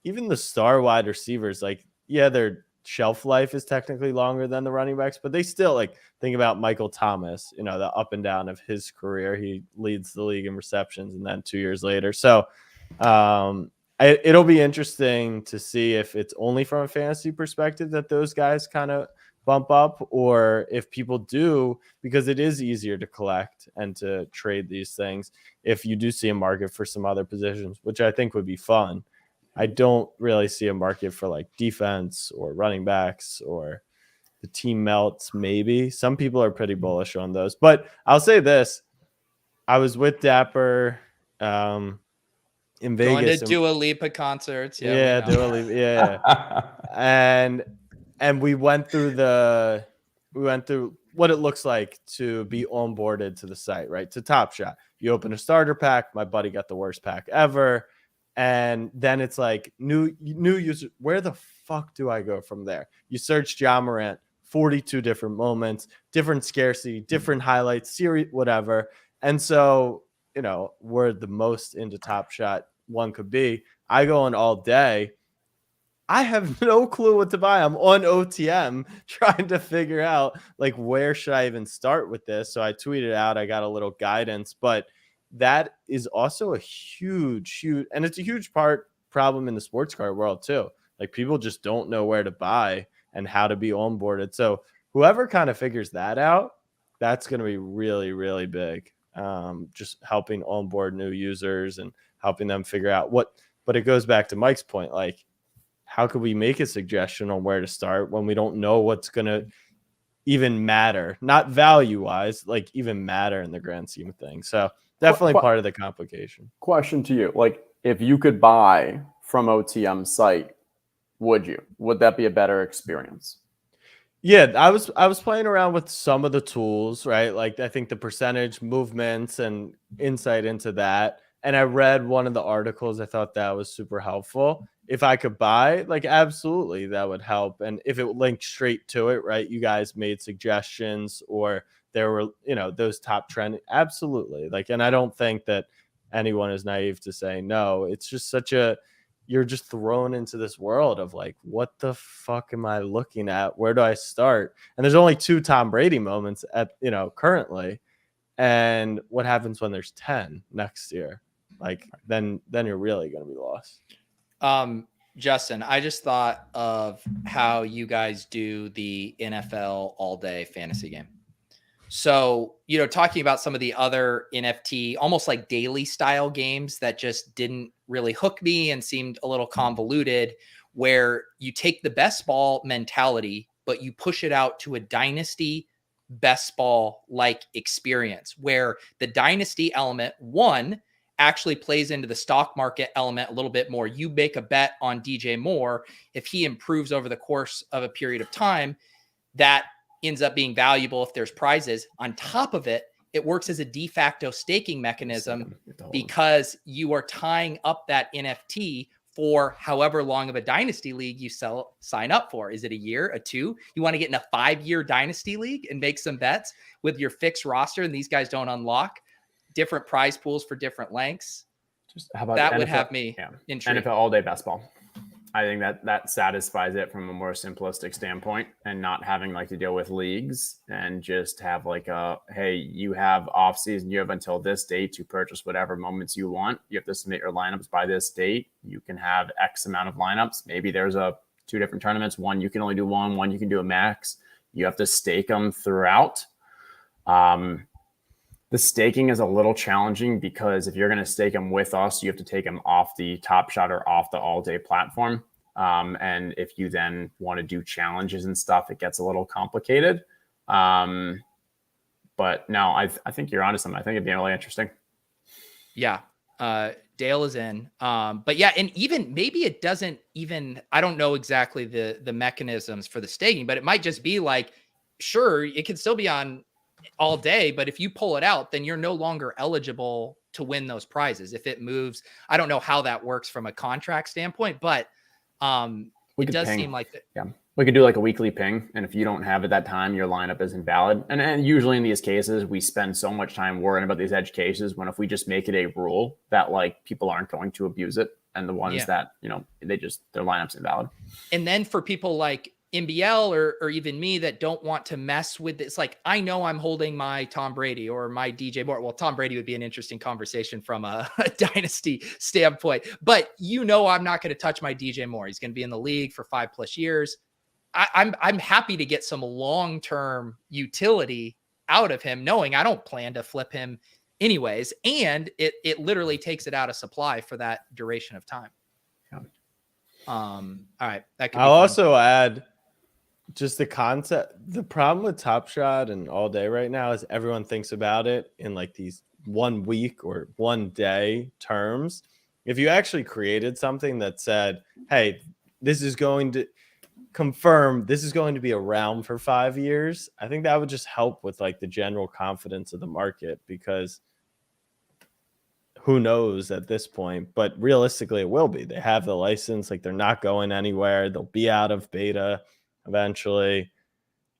the star wide receivers, like, yeah, their shelf life is technically longer than the running backs, but they still, like, think about Michael Thomas, the up and down of his career. He leads the league in receptions and then 2 years later. So it'll be interesting to see if it's only from a fantasy perspective that those guys kind of bump up, or if people do, because it is easier to collect and to trade these things if you do see a market for some other positions, which I think would be fun. I don't really see a market for like defense or running backs or the team melts. Maybe some people are pretty bullish on those, but I'll say this. I was with Dapper in Vegas. Going to Dua Lipa concerts. Yeah, Dua Lipa. Yeah. And we went through what it looks like to be onboarded to the site, right? To Top Shot. You open a starter pack. My buddy got the worst pack ever. And then it's like new user. Where the fuck do I go from there? You search John Morant, 42 different moments, different scarcity, different highlights, series, whatever. And so, we're the most into Top Shot one could be. I go on all day. I have no clue what to buy. I'm on OTM trying to figure out like where should I even start with this. So I tweeted out, I got a little guidance, but that is also a huge, and it's a huge problem in the sports card world too. Like people just don't know where to buy and how to be onboarded. So whoever kind of figures that out, that's going to be really, really big. Just helping onboard new users and helping them figure out but it goes back to Mike's point. Like, how could we make a suggestion on where to start when we don't know what's going to even matter, not value wise, like even matter in the grand scheme of things. So definitely part of the complication. Question to you. Like if you could buy from OTM site, would that be a better experience? Yeah, I was playing around with some of the tools, right? Like I think the percentage movements and insight into that. And I read one of the articles. I thought that was super helpful. If I could buy, like absolutely that would help. And if it linked straight to it, right? You guys made suggestions or there were, those top trend. Absolutely. Like, and I don't think that anyone is naive to say no. It's just you're just thrown into this world of like, what the fuck am I looking at? Where do I start? And there's only 2 Tom Brady moments at, currently. And what happens when there's 10 next year? Like, then you're really going to be lost. Justin, I just thought of how you guys do the NFL all day fantasy game. So, talking about some of the other NFT, almost like daily style games that just didn't really hook me and seemed a little convoluted, where you take the best ball mentality, but you push it out to a dynasty best ball like experience where the dynasty element, one, actually plays into the stock market element a little bit more. You make a bet on DJ Moore. If he improves over the course of a period of time, that ends up being valuable if there's prizes. On top of it, it works as a de facto staking mechanism because you are tying up that NFT for however long of a dynasty league you sign up for. Is it a year, a 2? You want to get in a 5-year dynasty league and make some bets with your fixed roster, and these guys don't unlock different prize pools for different lengths. Just how about that NFL, would have me intrigued. NFL all day best ball. I think that satisfies it from a more simplistic standpoint, and not having like to deal with leagues and just have like hey, you have off season, you have until this date to purchase whatever moments you want. You have to submit your lineups by this date. You can have X amount of lineups. Maybe there's 2 different tournaments. One you can only do one you can do a max. You have to stake them throughout. The staking is a little challenging because if you're going to stake them with us, you have to take them off the Top Shot or off the all day platform. And if you then want to do challenges and stuff, it gets a little complicated. But no, I think you're onto something. I think it'd be really interesting. Yeah. Dale is in. But yeah, and even maybe it doesn't even, I don't know exactly the mechanisms for the staking, but it might just be like, sure, it can still be on all day, but if you pull it out, then you're no longer eligible to win those prizes. If it moves, I don't know how that works from a contract standpoint, but it does seem like that. Yeah. We could do like a weekly ping. And if you don't have it that time, your lineup isn't valid. And usually in these cases, we spend so much time worrying about these edge cases when if we just make it a rule that like people aren't going to abuse it. And the ones that, their lineup's invalid. And then for people like NBL or even me that don't want to mess with this, like I know I'm holding my Tom Brady or my DJ Moore. Well, Tom Brady would be an interesting conversation from a dynasty standpoint, but I'm not going to touch my DJ Moore. He's going to be in the league for 5+ years. I'm happy to get some long-term utility out of him, knowing I don't plan to flip him anyways. And it literally takes it out of supply for that duration of time. Yeah. All right. That could I'll also add just the concept. The problem with Top Shot and all day right now is everyone thinks about it in like these 1 week or 1 day terms. If you actually created something that said, hey, this is going to confirm this is going to be around for 5 years, I think that would just help with like the general confidence of the market, because who knows at this point, but realistically it will be. They have the license, like they're not going anywhere. They'll be out of beta eventually.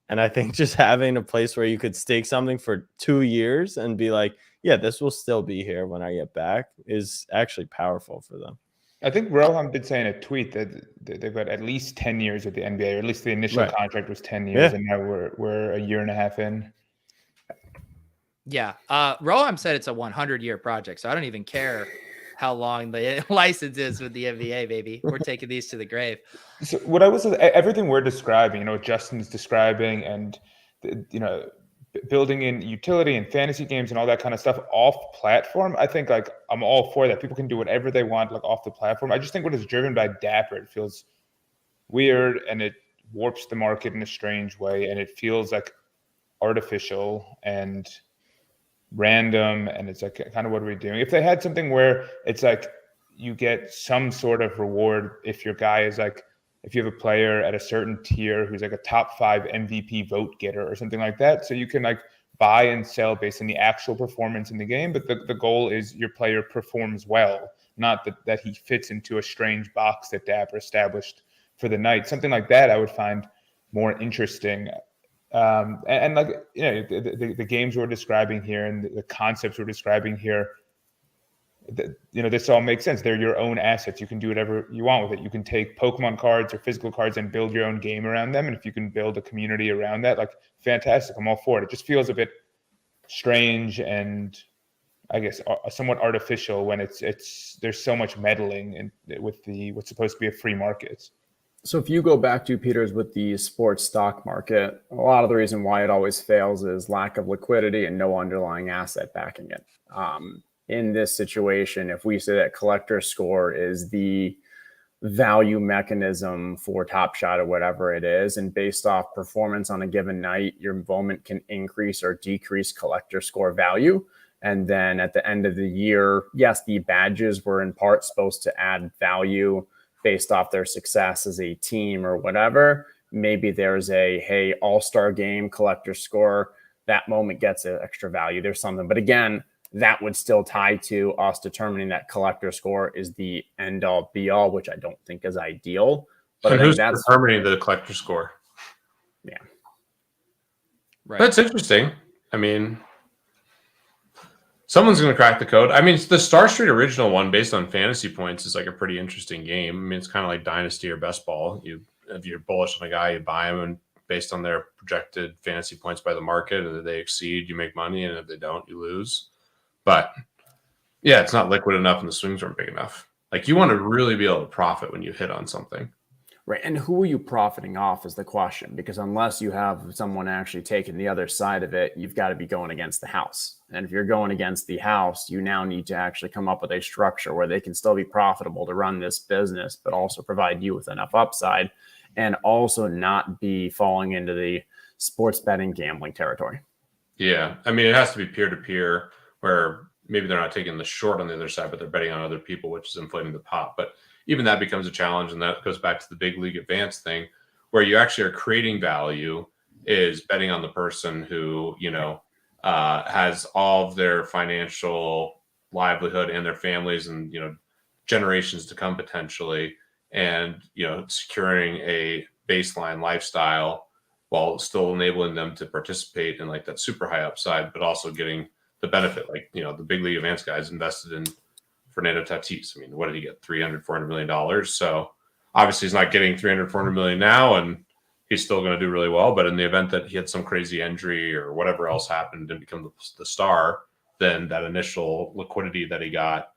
And I think just having a place where you could stake something for 2 years and be like, yeah, this will still be here when I get back is actually powerful for them. I think Roham did say in a tweet that they've got at least 10 years with the NBA, or at least the initial contract was 10 years, and now we're a year and a half in. Yeah. Roham said it's a 100-year project, so I don't even care how long the license is with the NBA, baby. We're taking these to the grave. So what I was everything we're describing, you know, what Justin's describing, and you know, building in utility and fantasy games and all that kind of stuff off platform. I think like I'm all for that. People can do whatever they want, like off the platform. I just think when it's driven by Dapper, it feels weird and it warps the market in a strange way, and it feels like artificial and random, and it's like, kind of, what are we doing? If they had something where it's like you get some sort of reward if your guy is like, if you have a player at a certain tier who's like a top 5 MVP vote getter or something like that, so you can like buy and sell based on the actual performance in the game, but the goal is your player performs well, not that he fits into a strange box that Dapper established for the night. Something like that I would find more interesting. And like, you know, the games we're describing here and the concepts we're describing here, you know, this all makes sense. They're your own assets. You can do whatever you want with it. You can take Pokemon cards or physical cards and build your own game around them. And if you can build a community around that, like, fantastic. I'm all for it. It just feels a bit strange and I guess somewhat artificial when there's so much meddling with what's supposed to be a free market. So if you go back to Peter's with the sports stock market, a lot of the reason why it always fails is lack of liquidity and no underlying asset backing it. In this situation, if we say that collector score is the value mechanism for Top Shot or whatever it is, and based off performance on a given night, your moment can increase or decrease collector score value. And then at the end of the year, yes, the badges were in part supposed to add value based off their success as a team or whatever. Maybe there's hey, all-star game collector score, that moment gets an extra value. There's something, but again, that would still tie to us determining that collector score is the end all be all, which I don't think is ideal. But and who's determining the collector score? Yeah. Right. That's interesting. I mean, someone's going to crack the code. I mean, the Star Street original one based on fantasy points is like a pretty interesting game. I mean, it's kind of like Dynasty or Best Ball. If you're bullish on a guy, you buy him, and based on their projected fantasy points by the market, and if they exceed, you make money, and if they don't, you lose. But yeah, it's not liquid enough and the swings aren't big enough. Like, you want to really be able to profit when you hit on something. Right. And who are you profiting off is the question, because unless you have someone actually taking the other side of it, you've got to be going against the house. And if you're going against the house, you now need to actually come up with a structure where they can still be profitable to run this business, but also provide you with enough upside and also not be falling into the sports betting gambling territory. Yeah. I mean, it has to be peer-to-peer, where maybe they're not taking the short on the other side, but they're betting on other people, which is inflating the pot. But even that becomes a challenge. And that goes back to the big league advance thing, where you actually are creating value is betting on the person who, you know, has all of their financial livelihood and their families and, you know, generations to come potentially, and, you know, securing a baseline lifestyle while still enabling them to participate in like that super high upside, but also getting the benefit. Like, you know, the big league advance guys invested in Fernando Tatis. I mean, what did he get? $300-400 million. So obviously he's not getting $300-400 million now, and he's still going to do really well. But in the event that he had some crazy injury or whatever else happened and become the star, then that initial liquidity that he got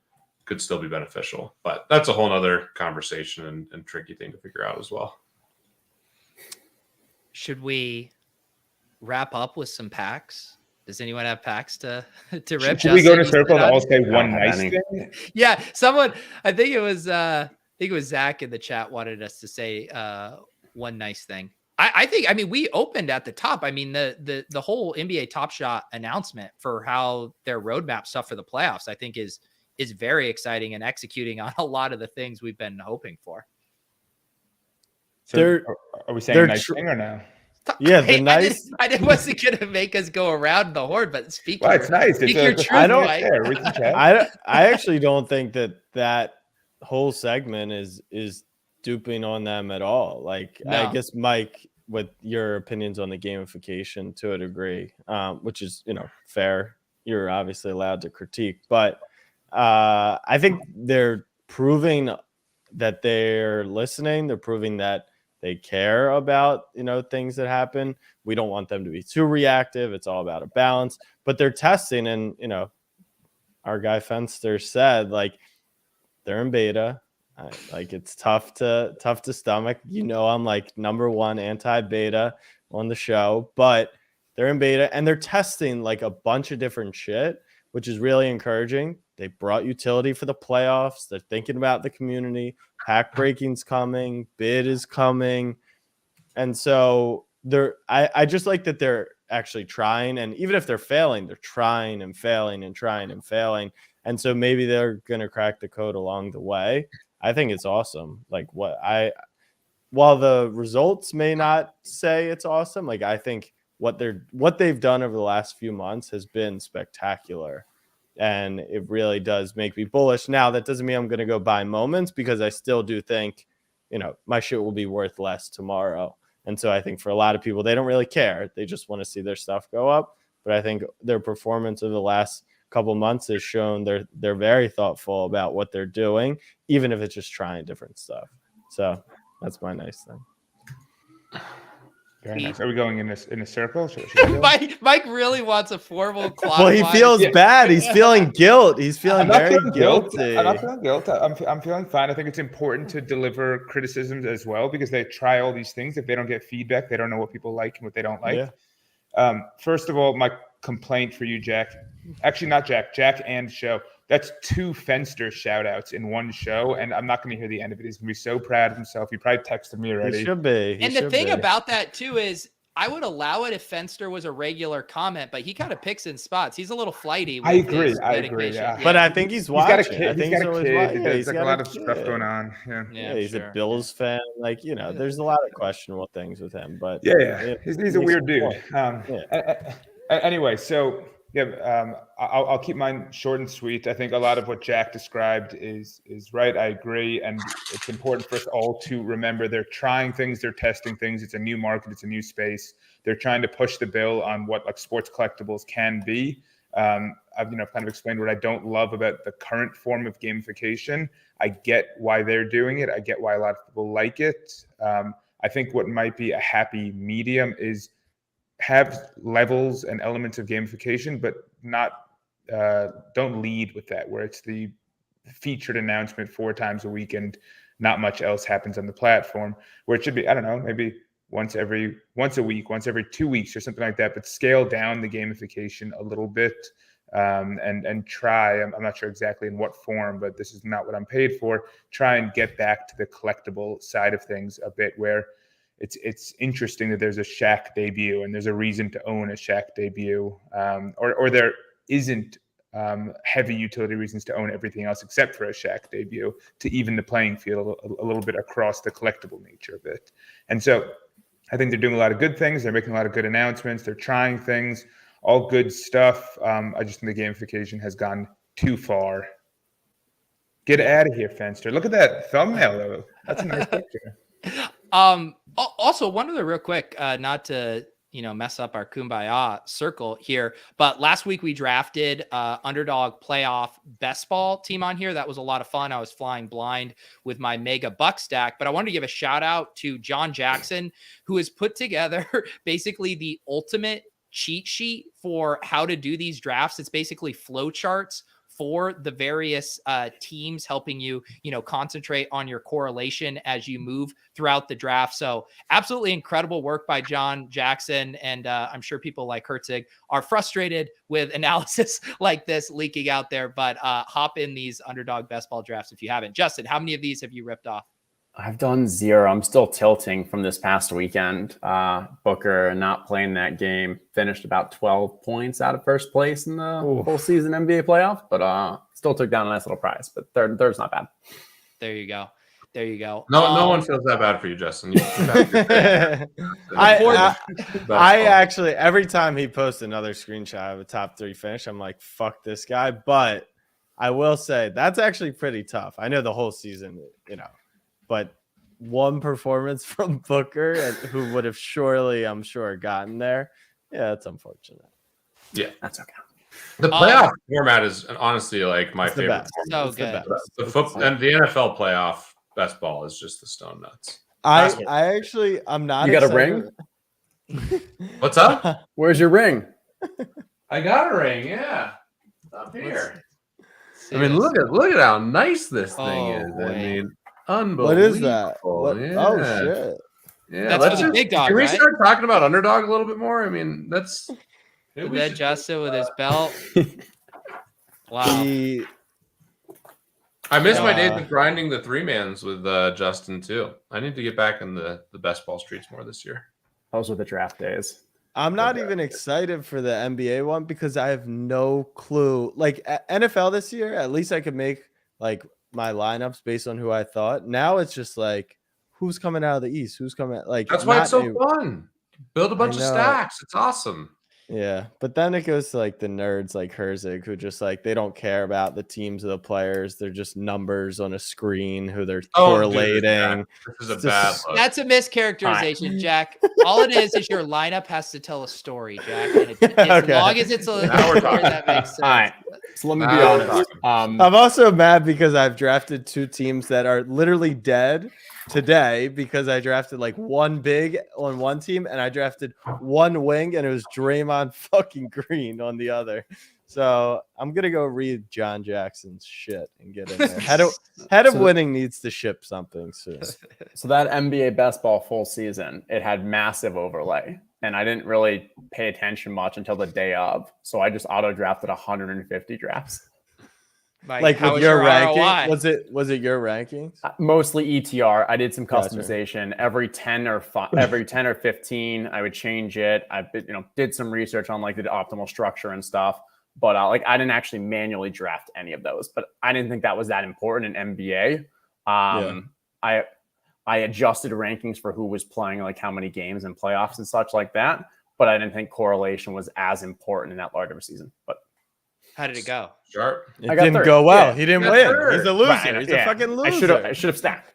could still be beneficial. But that's a whole nother conversation and tricky thing to figure out as well. Should we wrap up with some packs? Does anyone have packs to rip? Should we go to circle and all say one nice thing? Yeah, someone. I think it was Zach in the chat wanted us to say one nice thing. I think. I mean, we opened at the top. I mean, the whole NBA Top Shot announcement for how their roadmap stuff for the playoffs, I think is very exciting and executing on a lot of the things we've been hoping for. So are we saying a nice thing or no? Yeah, Hey, the nice. I wasn't gonna make us go around the horn, but speak Well, your, it's nice. speak It's your the truth, I don't- Mike. there. We can chat. I actually don't think that whole segment is duping on them at all. Like, I No. guess, Mike, with your opinions on the gamification to a degree, which is, fair. You're obviously allowed to critique, but I think they're proving that they're listening. They're proving that they care about, things that happen. We don't want them to be too reactive. It's all about a balance, but they're testing. And, our guy Fenster said, like, they're in beta. Like, it's tough to stomach. I'm like #1 anti-beta on the show, but they're in beta and they're testing like a bunch of different shit, which is really encouraging. They brought utility for the playoffs. They're thinking about the community. Pack breaking's coming. Bid is coming. And so I just like that they're actually trying. And even if they're failing, they're trying and failing and trying and failing. And so maybe they're going to crack the code along the way. I think it's awesome. Like, while the results may not say it's awesome, like, I think what they've done over the last few months has been spectacular. And it really does make me bullish. Now, that doesn't mean I'm going to go buy moments, because I still do think, my shit will be worth less tomorrow. And so I think for a lot of people, they don't really care. They just want to see their stuff go up. But I think their performance over the last couple months has shown they're very thoughtful about what they're doing, even if it's just trying different stuff. So that's my nice thing. Very nice. Are we going in a circle? Should we go? Mike really wants a formal clockwise. Well, he feels bad. He's feeling guilt. He's feeling very guilty. I'm not feeling guilt. I'm feeling fine. I think it's important to deliver criticisms as well, because they try all these things. If they don't get feedback, they don't know what people like and what they don't like. Yeah. First of all, my complaint for you, Jack. Actually, not Jack. Jack and show. That's 2 Fenster shout outs in one show, and I'm not going to hear the end of it. He's going to be so proud of himself. He probably texted me already. He should be. And the thing about that too is, I would allow it if Fenster was a regular comment, but he kind of picks in spots. He's a little flighty. I agree. Yeah. But I think he's watching. He's got a kid. I think He's got a kid. watching. There's like a lot of kid. stuff going on. Yeah, he's a Bills fan. Like, there's a lot of questionable things with him. But he's a weird dude. Anyway, so I'll keep mine short and sweet. I think a lot of what Jack described is right. I agree, and it's important for us all to remember they're trying things, they're testing things. It's a new market, it's a new space. They're trying to push the bill on what like sports collectibles can be. I've kind of explained what I don't love about the current form of gamification. I get why they're doing it. I get why a lot of people like it. I think what might be a happy medium is have levels and elements of gamification, but don't lead with that, where it's the featured announcement 4 times a week and not much else happens on the platform, where it should be, I don't know, maybe once a week, once every 2 weeks or something like that, but scale down the gamification a little bit, and try, I'm not sure exactly in what form, but this is not what I'm paid for, try and get back to the collectible side of things a bit, where it's interesting that there's a Shaq debut and there's a reason to own a Shaq debut, or there isn't heavy utility reasons to own everything else except for a Shaq debut, to even the playing field a little bit across the collectible nature of it. And so I think they're doing a lot of good things. They're making a lot of good announcements. They're trying things, all good stuff. I just think the gamification has gone too far. Get out of here, Fenster. Look at that thumbnail, though. That's a nice picture. Also, one other real quick, not to mess up our kumbaya circle here, but last week we drafted underdog playoff best ball team on here. That was a lot of fun. I was flying blind with my mega buck stack, but I wanted to give a shout out to John Jackson, who has put together basically the ultimate cheat sheet for how to do these drafts. It's basically flow charts for the various teams, helping you, concentrate on your correlation as you move throughout the draft. So absolutely incredible work by John Jackson. And I'm sure people like Herzig are frustrated with analysis like this leaking out there, but hop in these underdog best ball drafts if you haven't. Justin, how many of these have you ripped off? I've done 0. I'm still tilting from this past weekend. Booker not playing that game, finished about 12 points out of first place in the full season NBA playoff, but still took down a nice little prize. But third's not bad. There you go. There you go. No one feels that bad for you, Justin. I actually, every time he posts another screenshot of a top 3 finish, I'm like, fuck this guy. But I will say that's actually pretty tough. I know the whole season, but one performance from Booker, and who would have surely, I'm sure, gotten there. Yeah, that's unfortunate. Yeah, That's okay. the playoff format is honestly like my favorite. So It's the good. best. The football and the NFL playoff best ball is just the stone nuts. I actually, I'm not. You got a excited. ring? What's up? Where's your ring? I got a ring. Yeah, up here. I Serious. mean, look at how nice this thing is. Oh, I wait. mean, unbelievable. What is that? What? Yeah. Oh shit! Yeah, That's let's for the big dog, Can we right? start talking about underdog a little bit more? I mean, that's. And then Justin with his belt. Wow. I miss my days of grinding the 3-mans with Justin too. I need to get back in the best ball streets more this year. Those were the draft days. I'm not even excited for the NBA one because I have no clue. Like NFL this year, at least I could make like my lineups based on who I thought. Now it's just like who's coming out of the East, who's coming. Like That's why it's so fun. Build a bunch of stacks. It's awesome. Yeah, but then it goes to like the nerds like Herzig who just like they don't care about the teams of the players. They're just numbers on a screen who they're correlating. This is a bad look. That's a mischaracterization, Jack. All it is your lineup has to tell a story, Jack. And as long as it's a Now we're story talking. that makes sense. All right. So let me be Now we're honest. talking. I'm also mad because I've drafted 2 teams that are literally dead today because I drafted like one big on one team and I drafted one wing and it was Draymond fucking Green on the other. So I'm gonna go read John Jackson's shit and get in there. Head of winning needs to ship something soon. So that NBA best ball full season, it had massive overlay. And I didn't really pay attention much until the day of. So I just auto drafted 150 drafts. Like how with was your ROI? ranking, was it your rankings? Mostly ETR. I did some Gotcha. customization every 10 or 15. I would change it. I did some research on like the optimal structure and stuff. But I didn't actually manually draft any of those. But I didn't think that was that important in NBA. I adjusted rankings for who was playing, like how many games and playoffs and such like that. But I didn't think correlation was as important in that large of a season. But How did it go? Sharp. It didn't go well. He didn't got win. third. He's a loser. Right, He's a fucking loser. I should have stacked.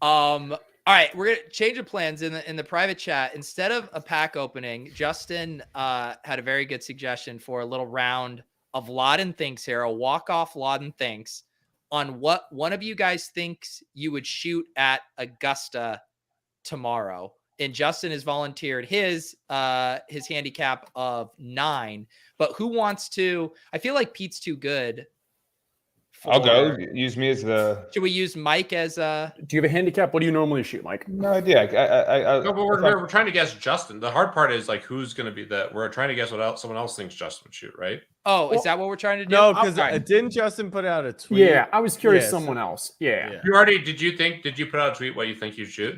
All right, we're gonna change of plans in the private chat. Instead of a pack opening, Justin had a very good suggestion for a little round of Laden Thinks here, a walk-off Laden Thinks on what one of you guys thinks you would shoot at Augusta tomorrow. And Justin has volunteered his handicap of 9. But who wants to? I feel like Pete's too good. I'll go. Use me as the. Should we use Mike as a? Do you have a handicap? What do you normally shoot, Mike? No idea. No, but we're trying to guess Justin. The hard part is like who's going to be we're trying to guess what else someone else thinks Justin would shoot, right? Oh, is that what we're trying to do? No, because Okay. didn't Justin put out a tweet? Yeah, I was curious. Yes. Someone else. Yeah. Did you put out a tweet what you think you shoot?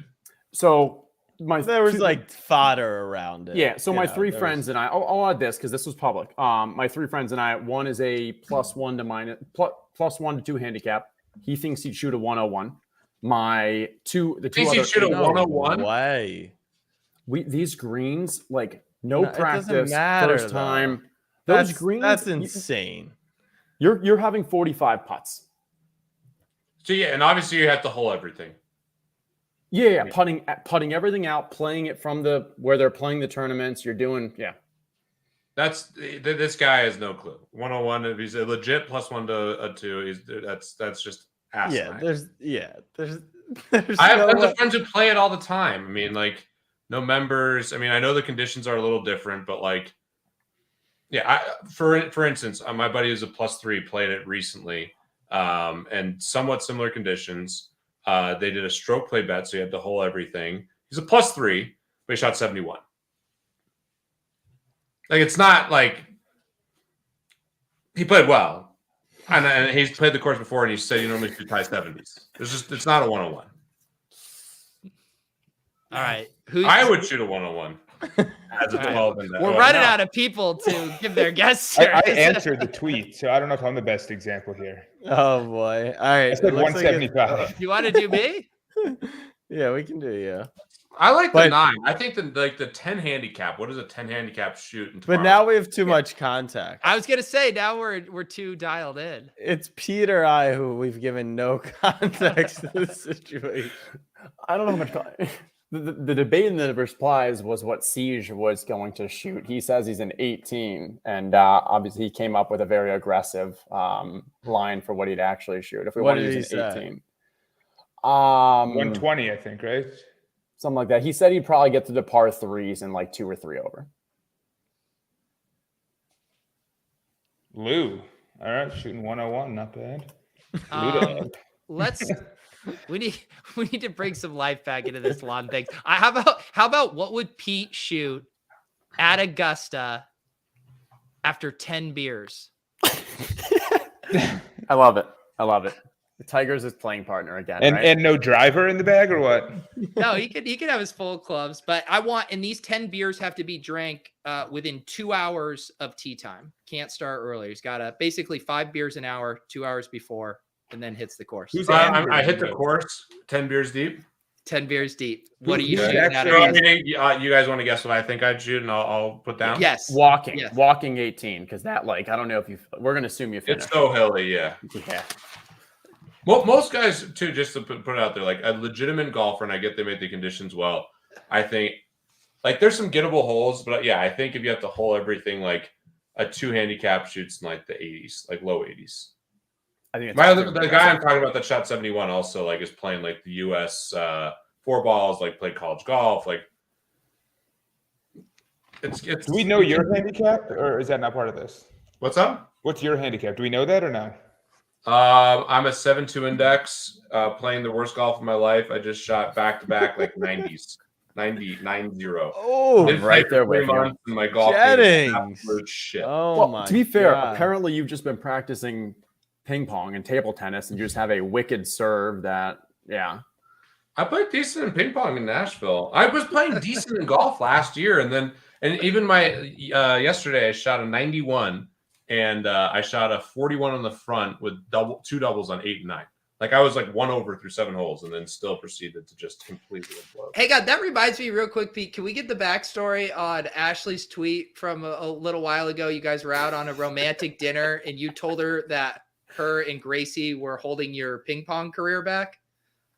So There was like fodder around it. Yeah, so my 3 there friends and I, I'll add this because this was public. My 3 friends and I, one is a +1 to 2 handicap. He thinks he'd shoot a 101. The two Thinks he'd other shoot a No 101? way. these greens, like no No, it doesn't practice, matter, first though. time. Those That's greens, That's insane. You're having 45 putts. So yeah, and obviously you have to hole everything. Yeah, putting everything out, playing it from where they're playing the tournaments. You're doing, This guy has no clue. 101, if he's a legit +1 to a 2, that's just asinine. There's I have no tons way. of friends who play it all the time. I mean, like, no members. I mean, I know the conditions are a little different, but like, for instance, my buddy who's a +3 played it recently, and somewhat similar conditions. They did a stroke play bet, so you had to hole everything. He's a +3, but he shot 71. Like, it's not like he played well, and he's played the course before, and he said he normally shoots high 70s. It's not a 101. All right. I would shoot a 101. As a All right. 12 and We're running out of people to give their guesses. I answered the tweet, so I don't know if I'm the best example here. Oh boy! All right, I said it looks like it's- 175. You want to do me? yeah, we can do you. I like the But- 9. I think the 10 handicap. What does a 10 handicap shoot? In But tomorrow? now we have too much context. I was gonna say now we're too dialed in. It's Pete or I who we've given no context to the situation. I don't know how much. The debate in the replies was what Siege was going to shoot. He says he's an 18, and obviously he came up with a very aggressive line for what he'd actually shoot. If we What want to did use he an say? 18, 120, I think, right? something like that. He said he'd probably get to the par threes in like 2 or 3 over. Lou. All right, shooting 101, not bad. Let's we need to bring some life back into this lawn thing. How about what would Pete shoot at Augusta after 10 beers? I love it. I love it. The Tigers is playing partner again, right? And no driver in the bag or what? No, he could have his full clubs, but and these 10 beers have to be drank within 2 hours of tee time. Can't start earlier. He's got basically 5 beers an hour, 2 hours before, and then hits the course. Who's I hit the course 10 beers deep. 10 beers deep. What are you Who's shooting at? actually- You guys want to guess what I think I'd shoot, and I'll put down? Yes. Walking, Yes. walking 18, because that, like, I don't know if we're gonna assume you finished. It's so hilly, yeah. Yeah. Well, most guys too, just to put it out there, like a legitimate golfer, and I get they made the conditions well. I think like there's some gettable holes, but yeah, I think if you have to hole everything, like a 2 handicap shoots in like the 80s, like low 80s. I think The guy I'm talking about that shot 71 also like is playing like the US 4 balls, like played college golf, like it's. Do we know your handicap, or is that not part of this? What's up? What's your handicap? Do we know that or no? I'm a 7.2 index, playing the worst golf of my life. I just shot back-to-back like 90s, 90. Oh, Didn't right play there for 3 with you. months, and my golf game is Jennings. absolute shit. Oh Well, my! to be fair, God. apparently you've just been practicing ping pong and table tennis, and you just have a wicked serve that, yeah. I played decent in ping pong in Nashville. I was playing decent in golf last year, and even my yesterday I shot a 91. And I shot a 41 on the front with 2 doubles on 8 and 9. Like I was like 1 over through 7 holes, and then still proceeded to just completely implode. Hey, God, that reminds me real quick, Pete. Can we get the backstory on Ashley's tweet from a little while ago? You guys were out on a romantic dinner, and you told her that her and Gracie were holding your ping pong career back.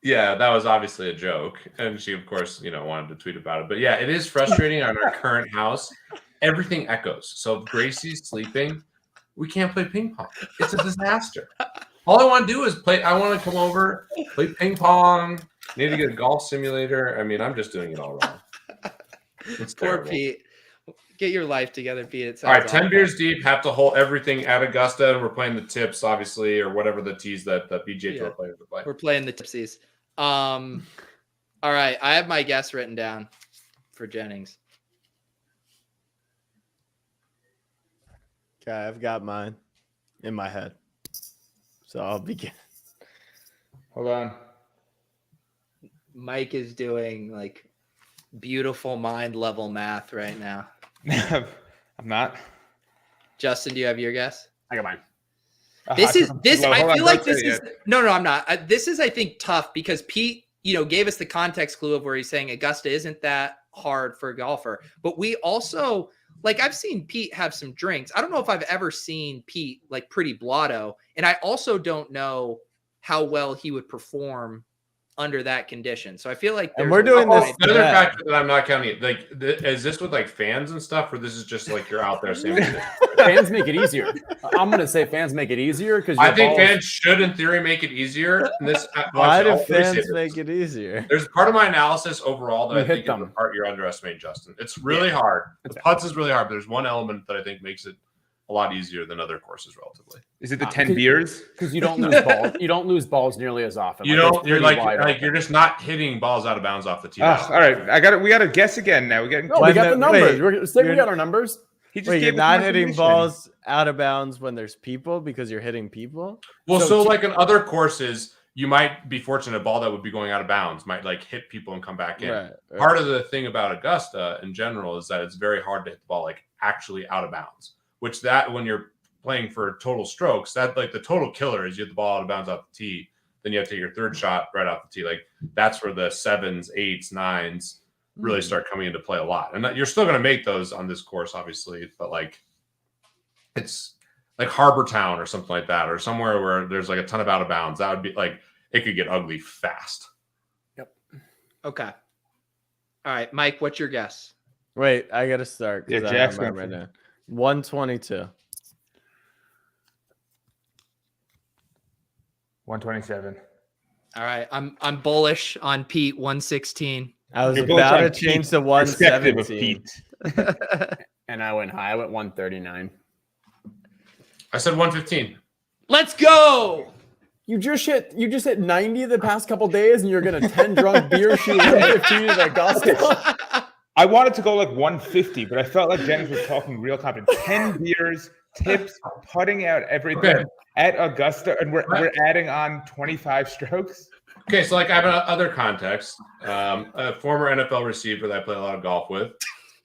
Yeah, that was obviously a joke, and she, of course, wanted to tweet about it. But yeah, it is frustrating on our current house. Everything echoes. So if Gracie's sleeping, we can't play ping pong. It's a disaster. All I want to do is play. I want to come over, play ping pong. Need to get a golf simulator. I mean, I'm just doing it all wrong. It's Poor terrible. Pete. Get your life together, Pete. It All right, sounds 10 awful. beers deep. Have to hold everything at Augusta, and we're playing the tips, obviously, or whatever the tees that the PGA Tour Yeah. players are playing. We're playing the tipsies. All right, I have my guess written down for Jennings. Okay, I've got mine in my head, so I'll begin. Hold on. Mike is doing like beautiful mind level math right now. I'm not. Justin, do you have your guess? I got mine. This is this. Well, hold I on, feel like don't this say is no, I'm not. This is, I think, tough because Pete, gave us the context clue of where he's saying Augusta isn't that hard for a golfer, but we also I've seen Pete have some drinks. I don't know if I've ever seen Pete like pretty blotto, and I also don't know how well he would perform under that condition. So I feel like And there's we're a doing lot this- of- The other Yeah. factor that I'm not counting, like, is this with like fans and stuff, or this is just like you're out there saying? Fans make it easier. I'm gonna say fans make it easier because I think fans should, in theory, make it easier. And this, Why do I'll say fans this. make it easier? There's part of my analysis overall that You I hit think is the them. part you're underestimating, Justin. It's really hard. The putts is really hard, but there's one element that I think makes it a lot easier than other courses relatively. Is it the 10 beers? because you don't lose balls. You don't lose balls nearly as often. You Like, don't. it's You're pretty like wide open. you're just not hitting balls out of bounds off the tee. All right, we got to guess again now. We got. No, we When got the- the numbers. wait, We you're- got our numbers. He just Wait, gave you're us not some hitting information. balls out of bounds when there's people because you're hitting people? Well, So so t- like in other courses, you might be fortunate a ball that would be going out of bounds might like hit people and come back in. Right. Part of the thing about Augusta in general is that it's very hard to hit the ball like actually out of bounds, which that when you're playing for total strokes, that like the total killer is you hit the ball out of bounds off the tee, then you have to take your third shot right off the tee. Like that's where the 7s, 8s, 9s really start coming into play a lot. And you're still going to make those on this course, obviously, but like it's like Harbor Town or something like that, or somewhere where there's like a ton of out of bounds. That would be like, it could get ugly fast. Okay. All right, Mike, what's your guess? Wait, I got to start. Yeah, I Jack's remember going right now. 122. 127. All right, I'm bullish on Pete. 116. I was You're bullish about on to change Pete, to perspective of 117. Pete. And I went high. I went 139. I said 115. Let's go. You just hit 90 the past couple days, and you're gonna 10 drunk beer shoot 115 at Augusta. I wanted to go like 150, but I felt like Jennings was talking real confident. 10 beers, tips, putting out everything at Augusta, and we're adding on 25 strokes. Okay, so like I have other context. A former NFL receiver that I play a lot of golf with.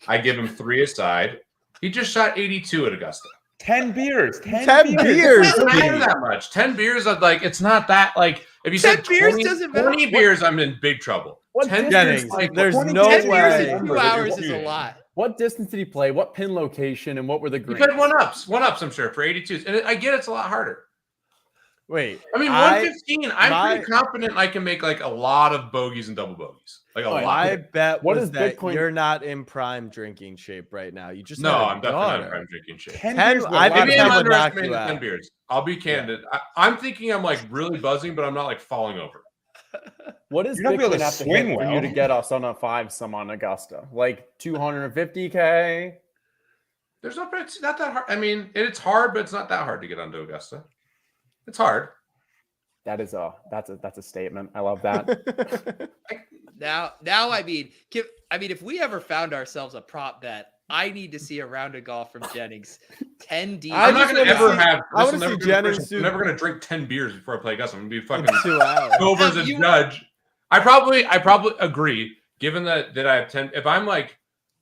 I give him 3 aside. He just shot 82 at Augusta. 10 beers. 10 beers. It doesn't matter that much. 10 beers, like it's not that like if you 10 said beers 20, doesn't matter. 20 beers, I'm in big trouble. What 10 Jennings, beers, like there's 20 no 10 beers way. in 2 hours is a lot. What distance did he play? What pin location? And what were the you greens? played one-ups, I'm sure, for 82s. And I get it's a lot harder. Wait. I mean, 115, I'm pretty confident I can make like a lot of bogeys and double bogeys. Like a lot. My bet What was is that Bitcoin- you're not in prime drinking shape right now. You just No, had a I'm definitely not in daughter. prime drinking shape. 10 10 beers. I think Maybe that I'm would knock underestimating you the 10 out. beers. I'll be candid. I'm thinking I'm like really buzzing, but I'm not like falling over. What does You're not gonna be able Bitcoin to have to swing hit for you well. to get us on a 5-some on Augusta? Like 250K? It's not that hard. I mean, it's hard, but it's not that hard to get onto Augusta. It's hard. That's a statement. I love that. Now, I mean, if we ever found ourselves a prop bet, I need to see a round of golf from Jennings. 10 deep. I'm not going to ever have. I this wanna will never see be the Jennings first- do- I'm never going to drink 10 beers before I play Augusta. I'm going to be fucking 2 hours. over as a judge. I probably agree. Given that I have 10, if I'm like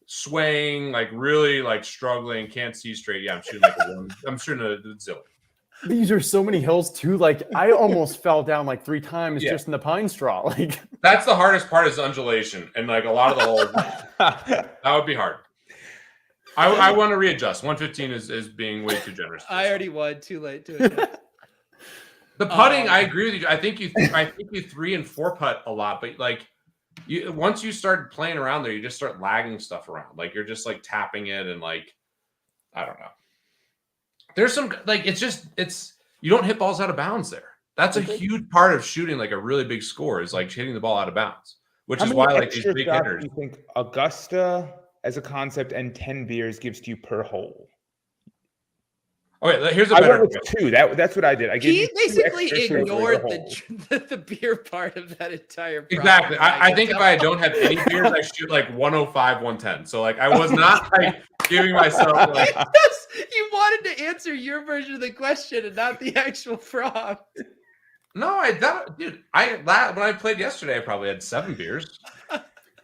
swaying, like really like struggling, can't see straight. Yeah, I'm shooting like a 1. I'm shooting a zillion. These are so many hills too. Like I almost fell down like 3 times Yeah. just in the pine straw. Like That's the hardest part is undulation, and like a lot of the holes. That would be hard. I want to readjust. 115 is being way too generous. I already won. Too late to adjust. The putting, I agree with you. I think you 3 and 4 putt a lot, but like once you start playing around there, you just start lagging stuff around. Like you're just like tapping it and like I don't know. There's some like it's you don't hit balls out of bounds there. That's a huge part of shooting like a really big score is like hitting the ball out of bounds, which is why like these extra big shots hitters. do you think Augusta as a concept and 10 beers gives to you per hole? Okay, here's a I better went with 2. That's what I did. I gave He you 2 basically extra shots for ignored the hole. the beer part of that entire prop. Exactly. I think if I don't have any beers, I shoot like 105, 110. So like I was not like giving myself like You wanted to answer your version of the question and not the actual prop. no, when I played yesterday, I probably had 7 beers.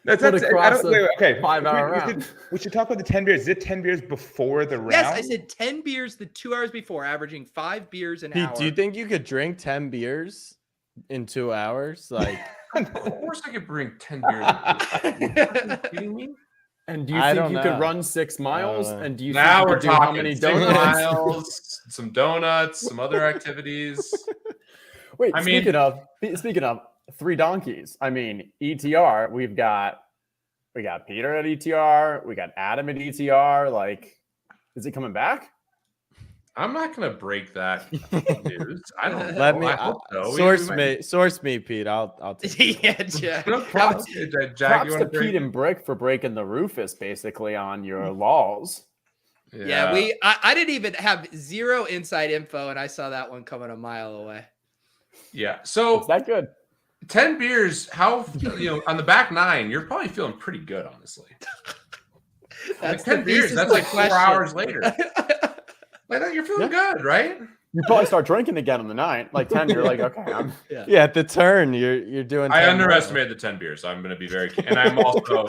Put across the okay. 5-hour round. We should talk about the 10 beers. Is it 10 beers before the round? Yes, I said 10 beers the 2 hours before, averaging 5 beers an Pete, hour. do you think you could drink 10 beers in 2 hours? Like, Of course, I could bring 10 beers. Are you kidding me? And do you I think don't you know. could run 6 miles? know. And do you Now think you we're could do how talking many 6 donuts? miles, some donuts, some other activities. Wait, I mean- speaking of 3 donkeys. I mean, ETR. We got Peter at ETR. We got Adam at ETR. Like, is it coming back? I'm not gonna break that news. I don't know. let me I hope so. source me, Pete. I'll take Yeah, Jack. No, props, Jack, Props you to want to Pete and Brick for breaking the Rufus basically on your laws. Yeah, I didn't even have 0 inside info, and I saw that one coming a mile away. Yeah. So Is that good? 10 beers, how on the back 9, you're probably feeling pretty good, honestly. That's Like 10 the beers, thesis that's of like the 4 question. hours later. Like that, you're feeling good, right? You probably start drinking again on the 9. Like 10, you're like, okay, I'm Yeah, at the turn, you're doing. I 10 more. underestimated the 10 beers. I'm going to be and I'm also,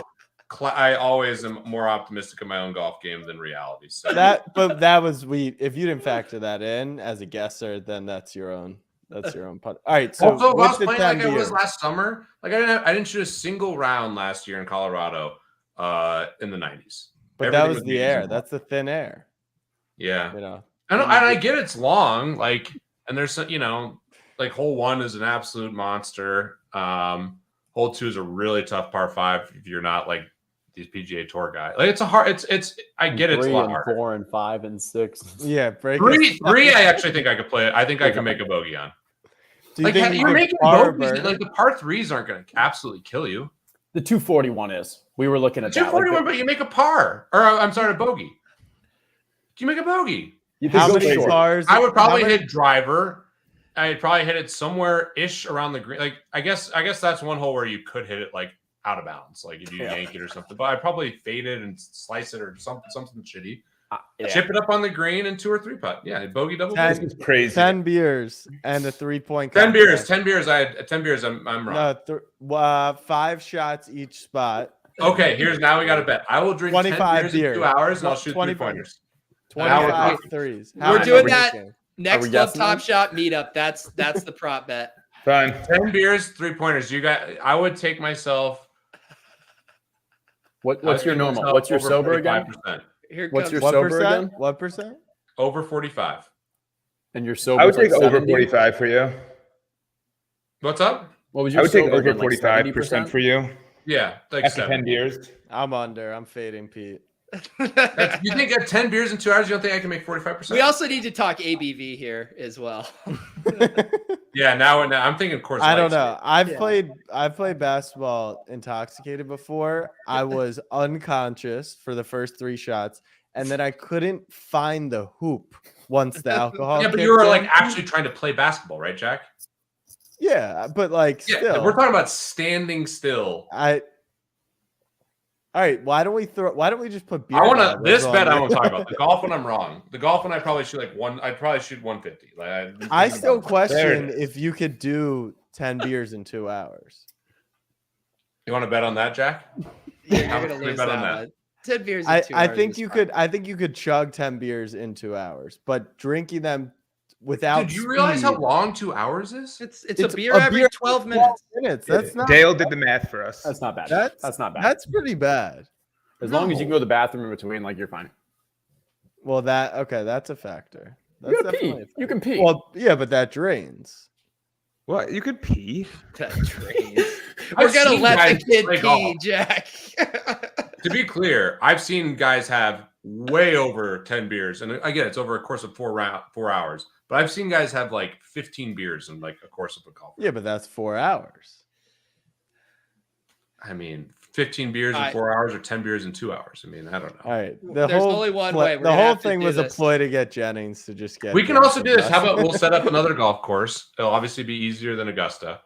I always am more optimistic in my own golf game than reality. So But that was if you didn't factor that in as a guesser, then that's your own putt. All right, so also, if I with was the playing 10 like I was beers, last summer, like I didn't shoot a single round last year in Colorado in the 90s. but Everything that was the 80s air. and That's the thin air. Yeah. You know. And I get it's long, like, and there's like hole 1 is an absolute monster. Hole 2 is a really tough par 5 if you're not like these PGA Tour guys. Like it's a hard. It's I get it's a 3 lot and harder. 4 and 5 and 6. Yeah, break 3, I actually think I could play it. I think I can make a bogey on. Do you Like think you're could making par bogeys. birdie? Like the par 3s aren't going to absolutely kill you. The 241 is. We were looking at that. 241, but you make a par, or I'm sorry, a bogey. Do you make a bogey? You How go many short. pars? I would probably how many- hit driver. I'd probably hit it somewhere ish around the green. Like I guess that's one hole where you could hit it like out of bounds, like if you yank it or something. But I'd probably fade it and slice it or something shitty. Chip it up on the green and 2 or 3 putt. Yeah, bogey double. Ten- Bogey. This is crazy. 10 beers and a 3-point. 10 beers. contest. 10 beers. I had 10 beers. I'm wrong. No, 5 shots each spot. Okay, now we got to bet. I will drink 10 25 beers in 2 hours and I'll shoot 20 3-pointers. 25 threes. We're How doing many that. drinking? Next we Club guessing Top then? Shot meetup. That's the prop bet. Fine. 10 beers, 3-pointers. I would take myself. What's your normal? What's your over sober again? 45%. Here What's comes your What sober percent? again? What percent? Over 45. And your sober? I would take over 70? 45 for you. What's up? What was I your would take sober over again, like 45% for you Yeah, like after 10 7. beers. I'm under. I'm fading Pete. You think at 10 beers in 2 hours, you don't think I can make 45%? We also need to talk ABV here as well. Yeah, now I'm thinking course. I don't Lights. know. I've played basketball intoxicated before. I was unconscious for the first 3 shots, and then I couldn't find the hoop once the alcohol. Yeah, but kicked you were in. like actually trying to play basketball, right, Jack? Yeah, but like Yeah, still, we're talking about standing still. All right, why don't we just put beer? I want to goggles this on bet. I there? won't talk about the golf when I'm wrong. The golf when I probably shoot like one. I'd probably shoot 150. Like I still There question it if you could do 10 beers in 2 hours. You want to bet on that, Jack? You're How gonna much do we lose bet that on that? one. 10 beers. In I 2 hours think is you fine. could. I think you could chug 10 beers in 2 hours, but drinking them without. Dude, you realize how speed- long 2 hours is? It's It's a beer a every beer 12 12 minutes. minutes. That's not. Dale did the math for us. That's not bad. That's not bad. That's pretty bad. As long as you can go to the bathroom in between, like you're fine. Well, that's a factor. That's You gotta pee. definitely a factor. You can pee. Well, yeah, but that drains. What? You could pee. That drains. I've We're gonna seen let guys the kid play pee, golf. Jack. To be clear, I've seen guys have way over 10 beers, and again, it's over a course of 4 hours. But I've seen guys have like 15 beers in like a course of a golf. Yeah, but that's 4 hours. I mean, 15 beers in 4 hours or 10 beers in 2 hours. I mean, I don't know. All right. There's only one way. We're The gonna whole have to thing do was a this. ploy to get Jennings to just get. We can drunk also do with this. How us. about we'll set up another golf course? It'll obviously be easier than Augusta.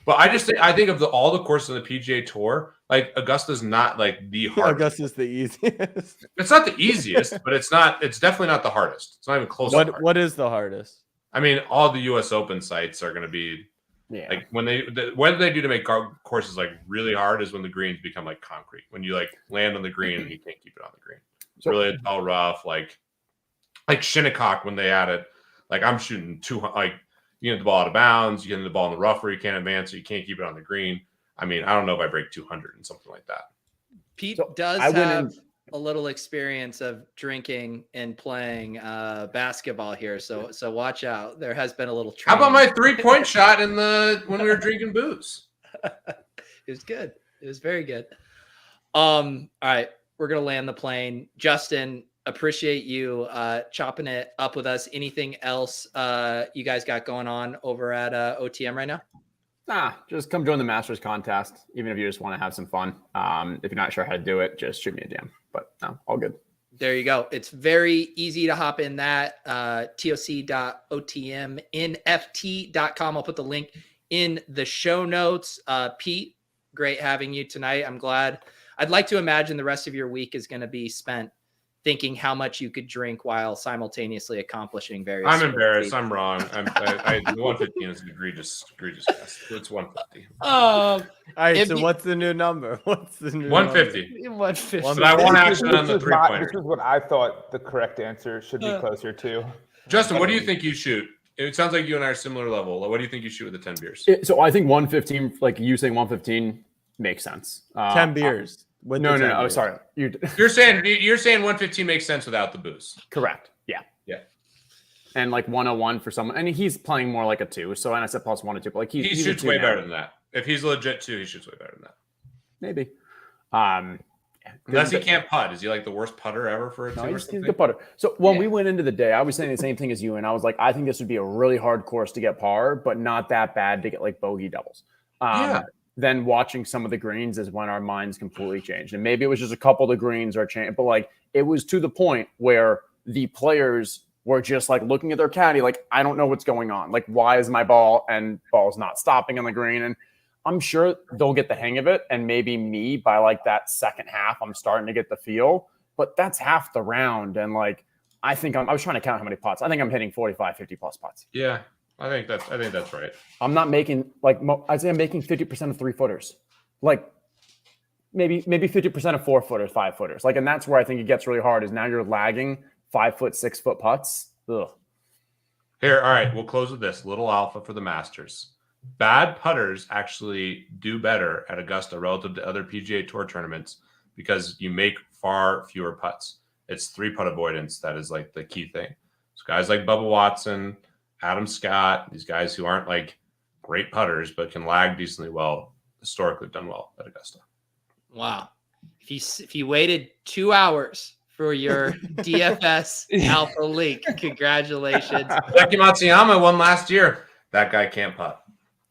But I think of all the courses on the PGA Tour, like Augusta's not like the hardest. Augusta's the easiest. It's not the easiest, but it's definitely not the hardest. It's not even close. What is the hardest? I mean, all the U.S. Open sites are going to be like what they do to make courses like really hard is when the greens become like concrete. When you like land on the green and you can't keep it on the green. It's really all rough. Like Shinnecock when they added, like I'm shooting 200, like you get the ball out of bounds, you get the ball in the rough where you can't advance, so you can't keep it on the green. I mean, I don't know if I break 200 and something like that. Pete So does I went have in- a little experience of drinking and playing basketball here, so watch out. There has been a little How about training. my 3-point shot when we were drinking booze? It was good. It was very good. All right, we're gonna land the plane. Justin, appreciate you chopping it up with us. Anything else you guys got going on over at OTM right now? Nah, just come join the Masters contest, even if you just want to have some fun. If you're not sure how to do it, just shoot me a DM. But no, all good. There you go. It's very easy to hop in that. toc.otmnft.com. I'll put the link in the show notes. Pete, great having you tonight. I'm glad. I'd like to imagine the rest of your week is going to be spent thinking how much you could drink while simultaneously accomplishing various. I'm sports embarrassed. feats. I'm wrong. The 115 is an egregious guess. It's 150. All right, If so you- what's the new number? What's the new 150. 150. One- But I want This action on the is not- 3-pointer. This is what I thought the correct answer should be closer to. Justin, what do you think you shoot? It sounds like you and I are similar level. What do you think you shoot with the 10 beers? So I think 115, like you saying 115, makes sense. 10 beers. With No, the no, 10 no. Oh, beers. sorry. You're saying 115 makes sense without the booze. Correct. Yeah. Yeah. And like 101 for someone, and he's playing more like a 2. So, and I said plus 1 or 2, but like He he's a shoots 2 way now. better than that. If he's legit 2, he shoots way better than that. Maybe. Unless he can't putt. Is he like the worst putter ever for a 2 No, or he's a something? good putter. So when Yeah. we went into the day, I was saying the same thing as you, and I was like, I think this would be a really hard course to get par, but not that bad to get like bogey doubles. Yeah. Then watching some of the greens is when our minds completely changed, and maybe it was just a couple of the greens or change, but like it was to the point where the players were just like looking at their caddy, like I don't know what's going on. Like why is my ball's not stopping on the green? And I'm sure they'll get the hang of it. And maybe me by like that second half, I'm starting to get the feel, but that's half the round. And like, I was trying to count how many putts. I think I'm hitting 45, 50 plus putts. Yeah. I think that's right. I'm not making I'd say I'm making 50% of 3-footers, like maybe 50% of 4-footers, 5-footers. Like, and that's where I think it gets really hard is now you're lagging 5-foot, 6-foot putts. Ugh. Here, all right, we'll close with this little alpha for the Masters. Bad putters actually do better at Augusta relative to other PGA Tour tournaments because you make far fewer putts. It's 3-putt avoidance that is like the key thing. So guys like Bubba Watson, Adam Scott, these guys who aren't like great putters but can lag decently well, historically have done well at Augusta. Wow. If you waited 2 hours for your DFS alpha leak, congratulations. Becky Matsuyama won last year. That guy can't putt.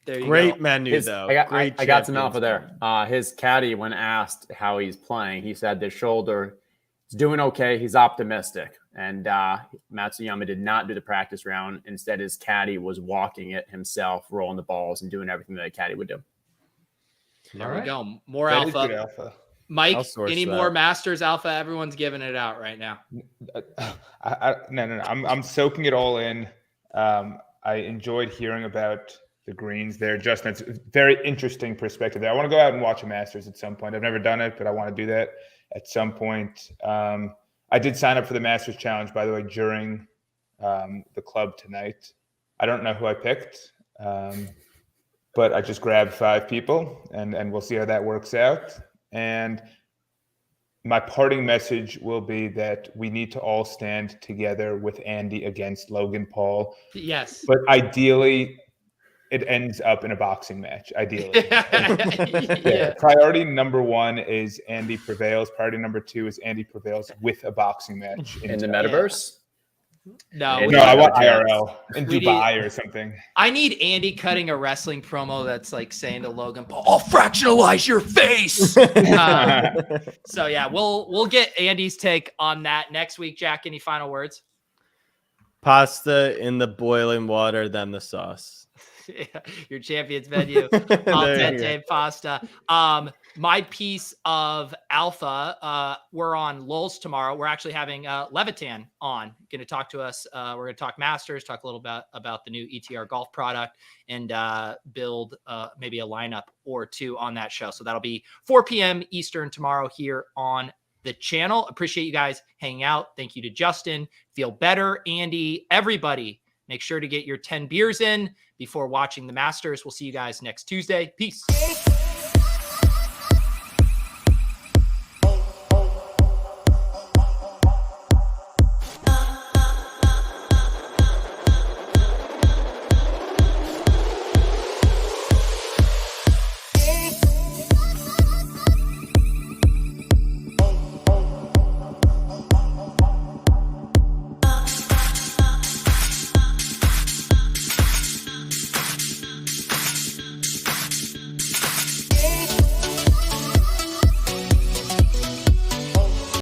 There you Great go. menu, though. I got some alpha there. His caddy, when asked how he's playing, he said the shoulder is doing okay. He's optimistic. And Matsuyama did not do the practice round. Instead, his caddy was walking it himself, rolling the balls and doing everything that a caddy would do. There we go. More That is good alpha. alpha. Mike, I'll source any that. more Masters alpha? Everyone's giving it out right now. No. I'm soaking it all in. I enjoyed hearing about the greens there. Justin, it's a very interesting perspective there. I want to go out and watch a Masters at some point. I've never done it, but I want to do that at some point. I did sign up for the Masters Challenge, by the way, during the club tonight. I don't know who I picked, but I just grabbed 5 people, and we'll see how that works out. And my parting message will be that we need to all stand together with Andy against Logan Paul. Yes. But ideally, it ends up in a boxing match. Ideally. Yeah. Priority number 1 is Andy prevails. Priority number 2 is Andy prevails with a boxing match. In the metaverse? No, No, I want IRL in We Dubai or something. I need Andy cutting a wrestling promo that's like saying to Logan Paul, "I'll fractionalize your face." So yeah, we'll get Andy's take on that next week. Jack, any final words? Pasta in the boiling water, then the sauce. Yeah, your champion's menu, al There you dente pasta. My piece of alpha, we're on Lulz tomorrow. We're actually having Levitan on, going to talk to us. We're going to talk Masters, talk a little about the new ETR golf product, and build maybe a lineup or two on that show. So that'll be 4 p.m. Eastern tomorrow here on the channel. Appreciate you guys hanging out. Thank you to Justin. Feel better, Andy, everybody. Make sure to get your 10 beers in before watching the Masters. We'll see you guys next Tuesday. Peace.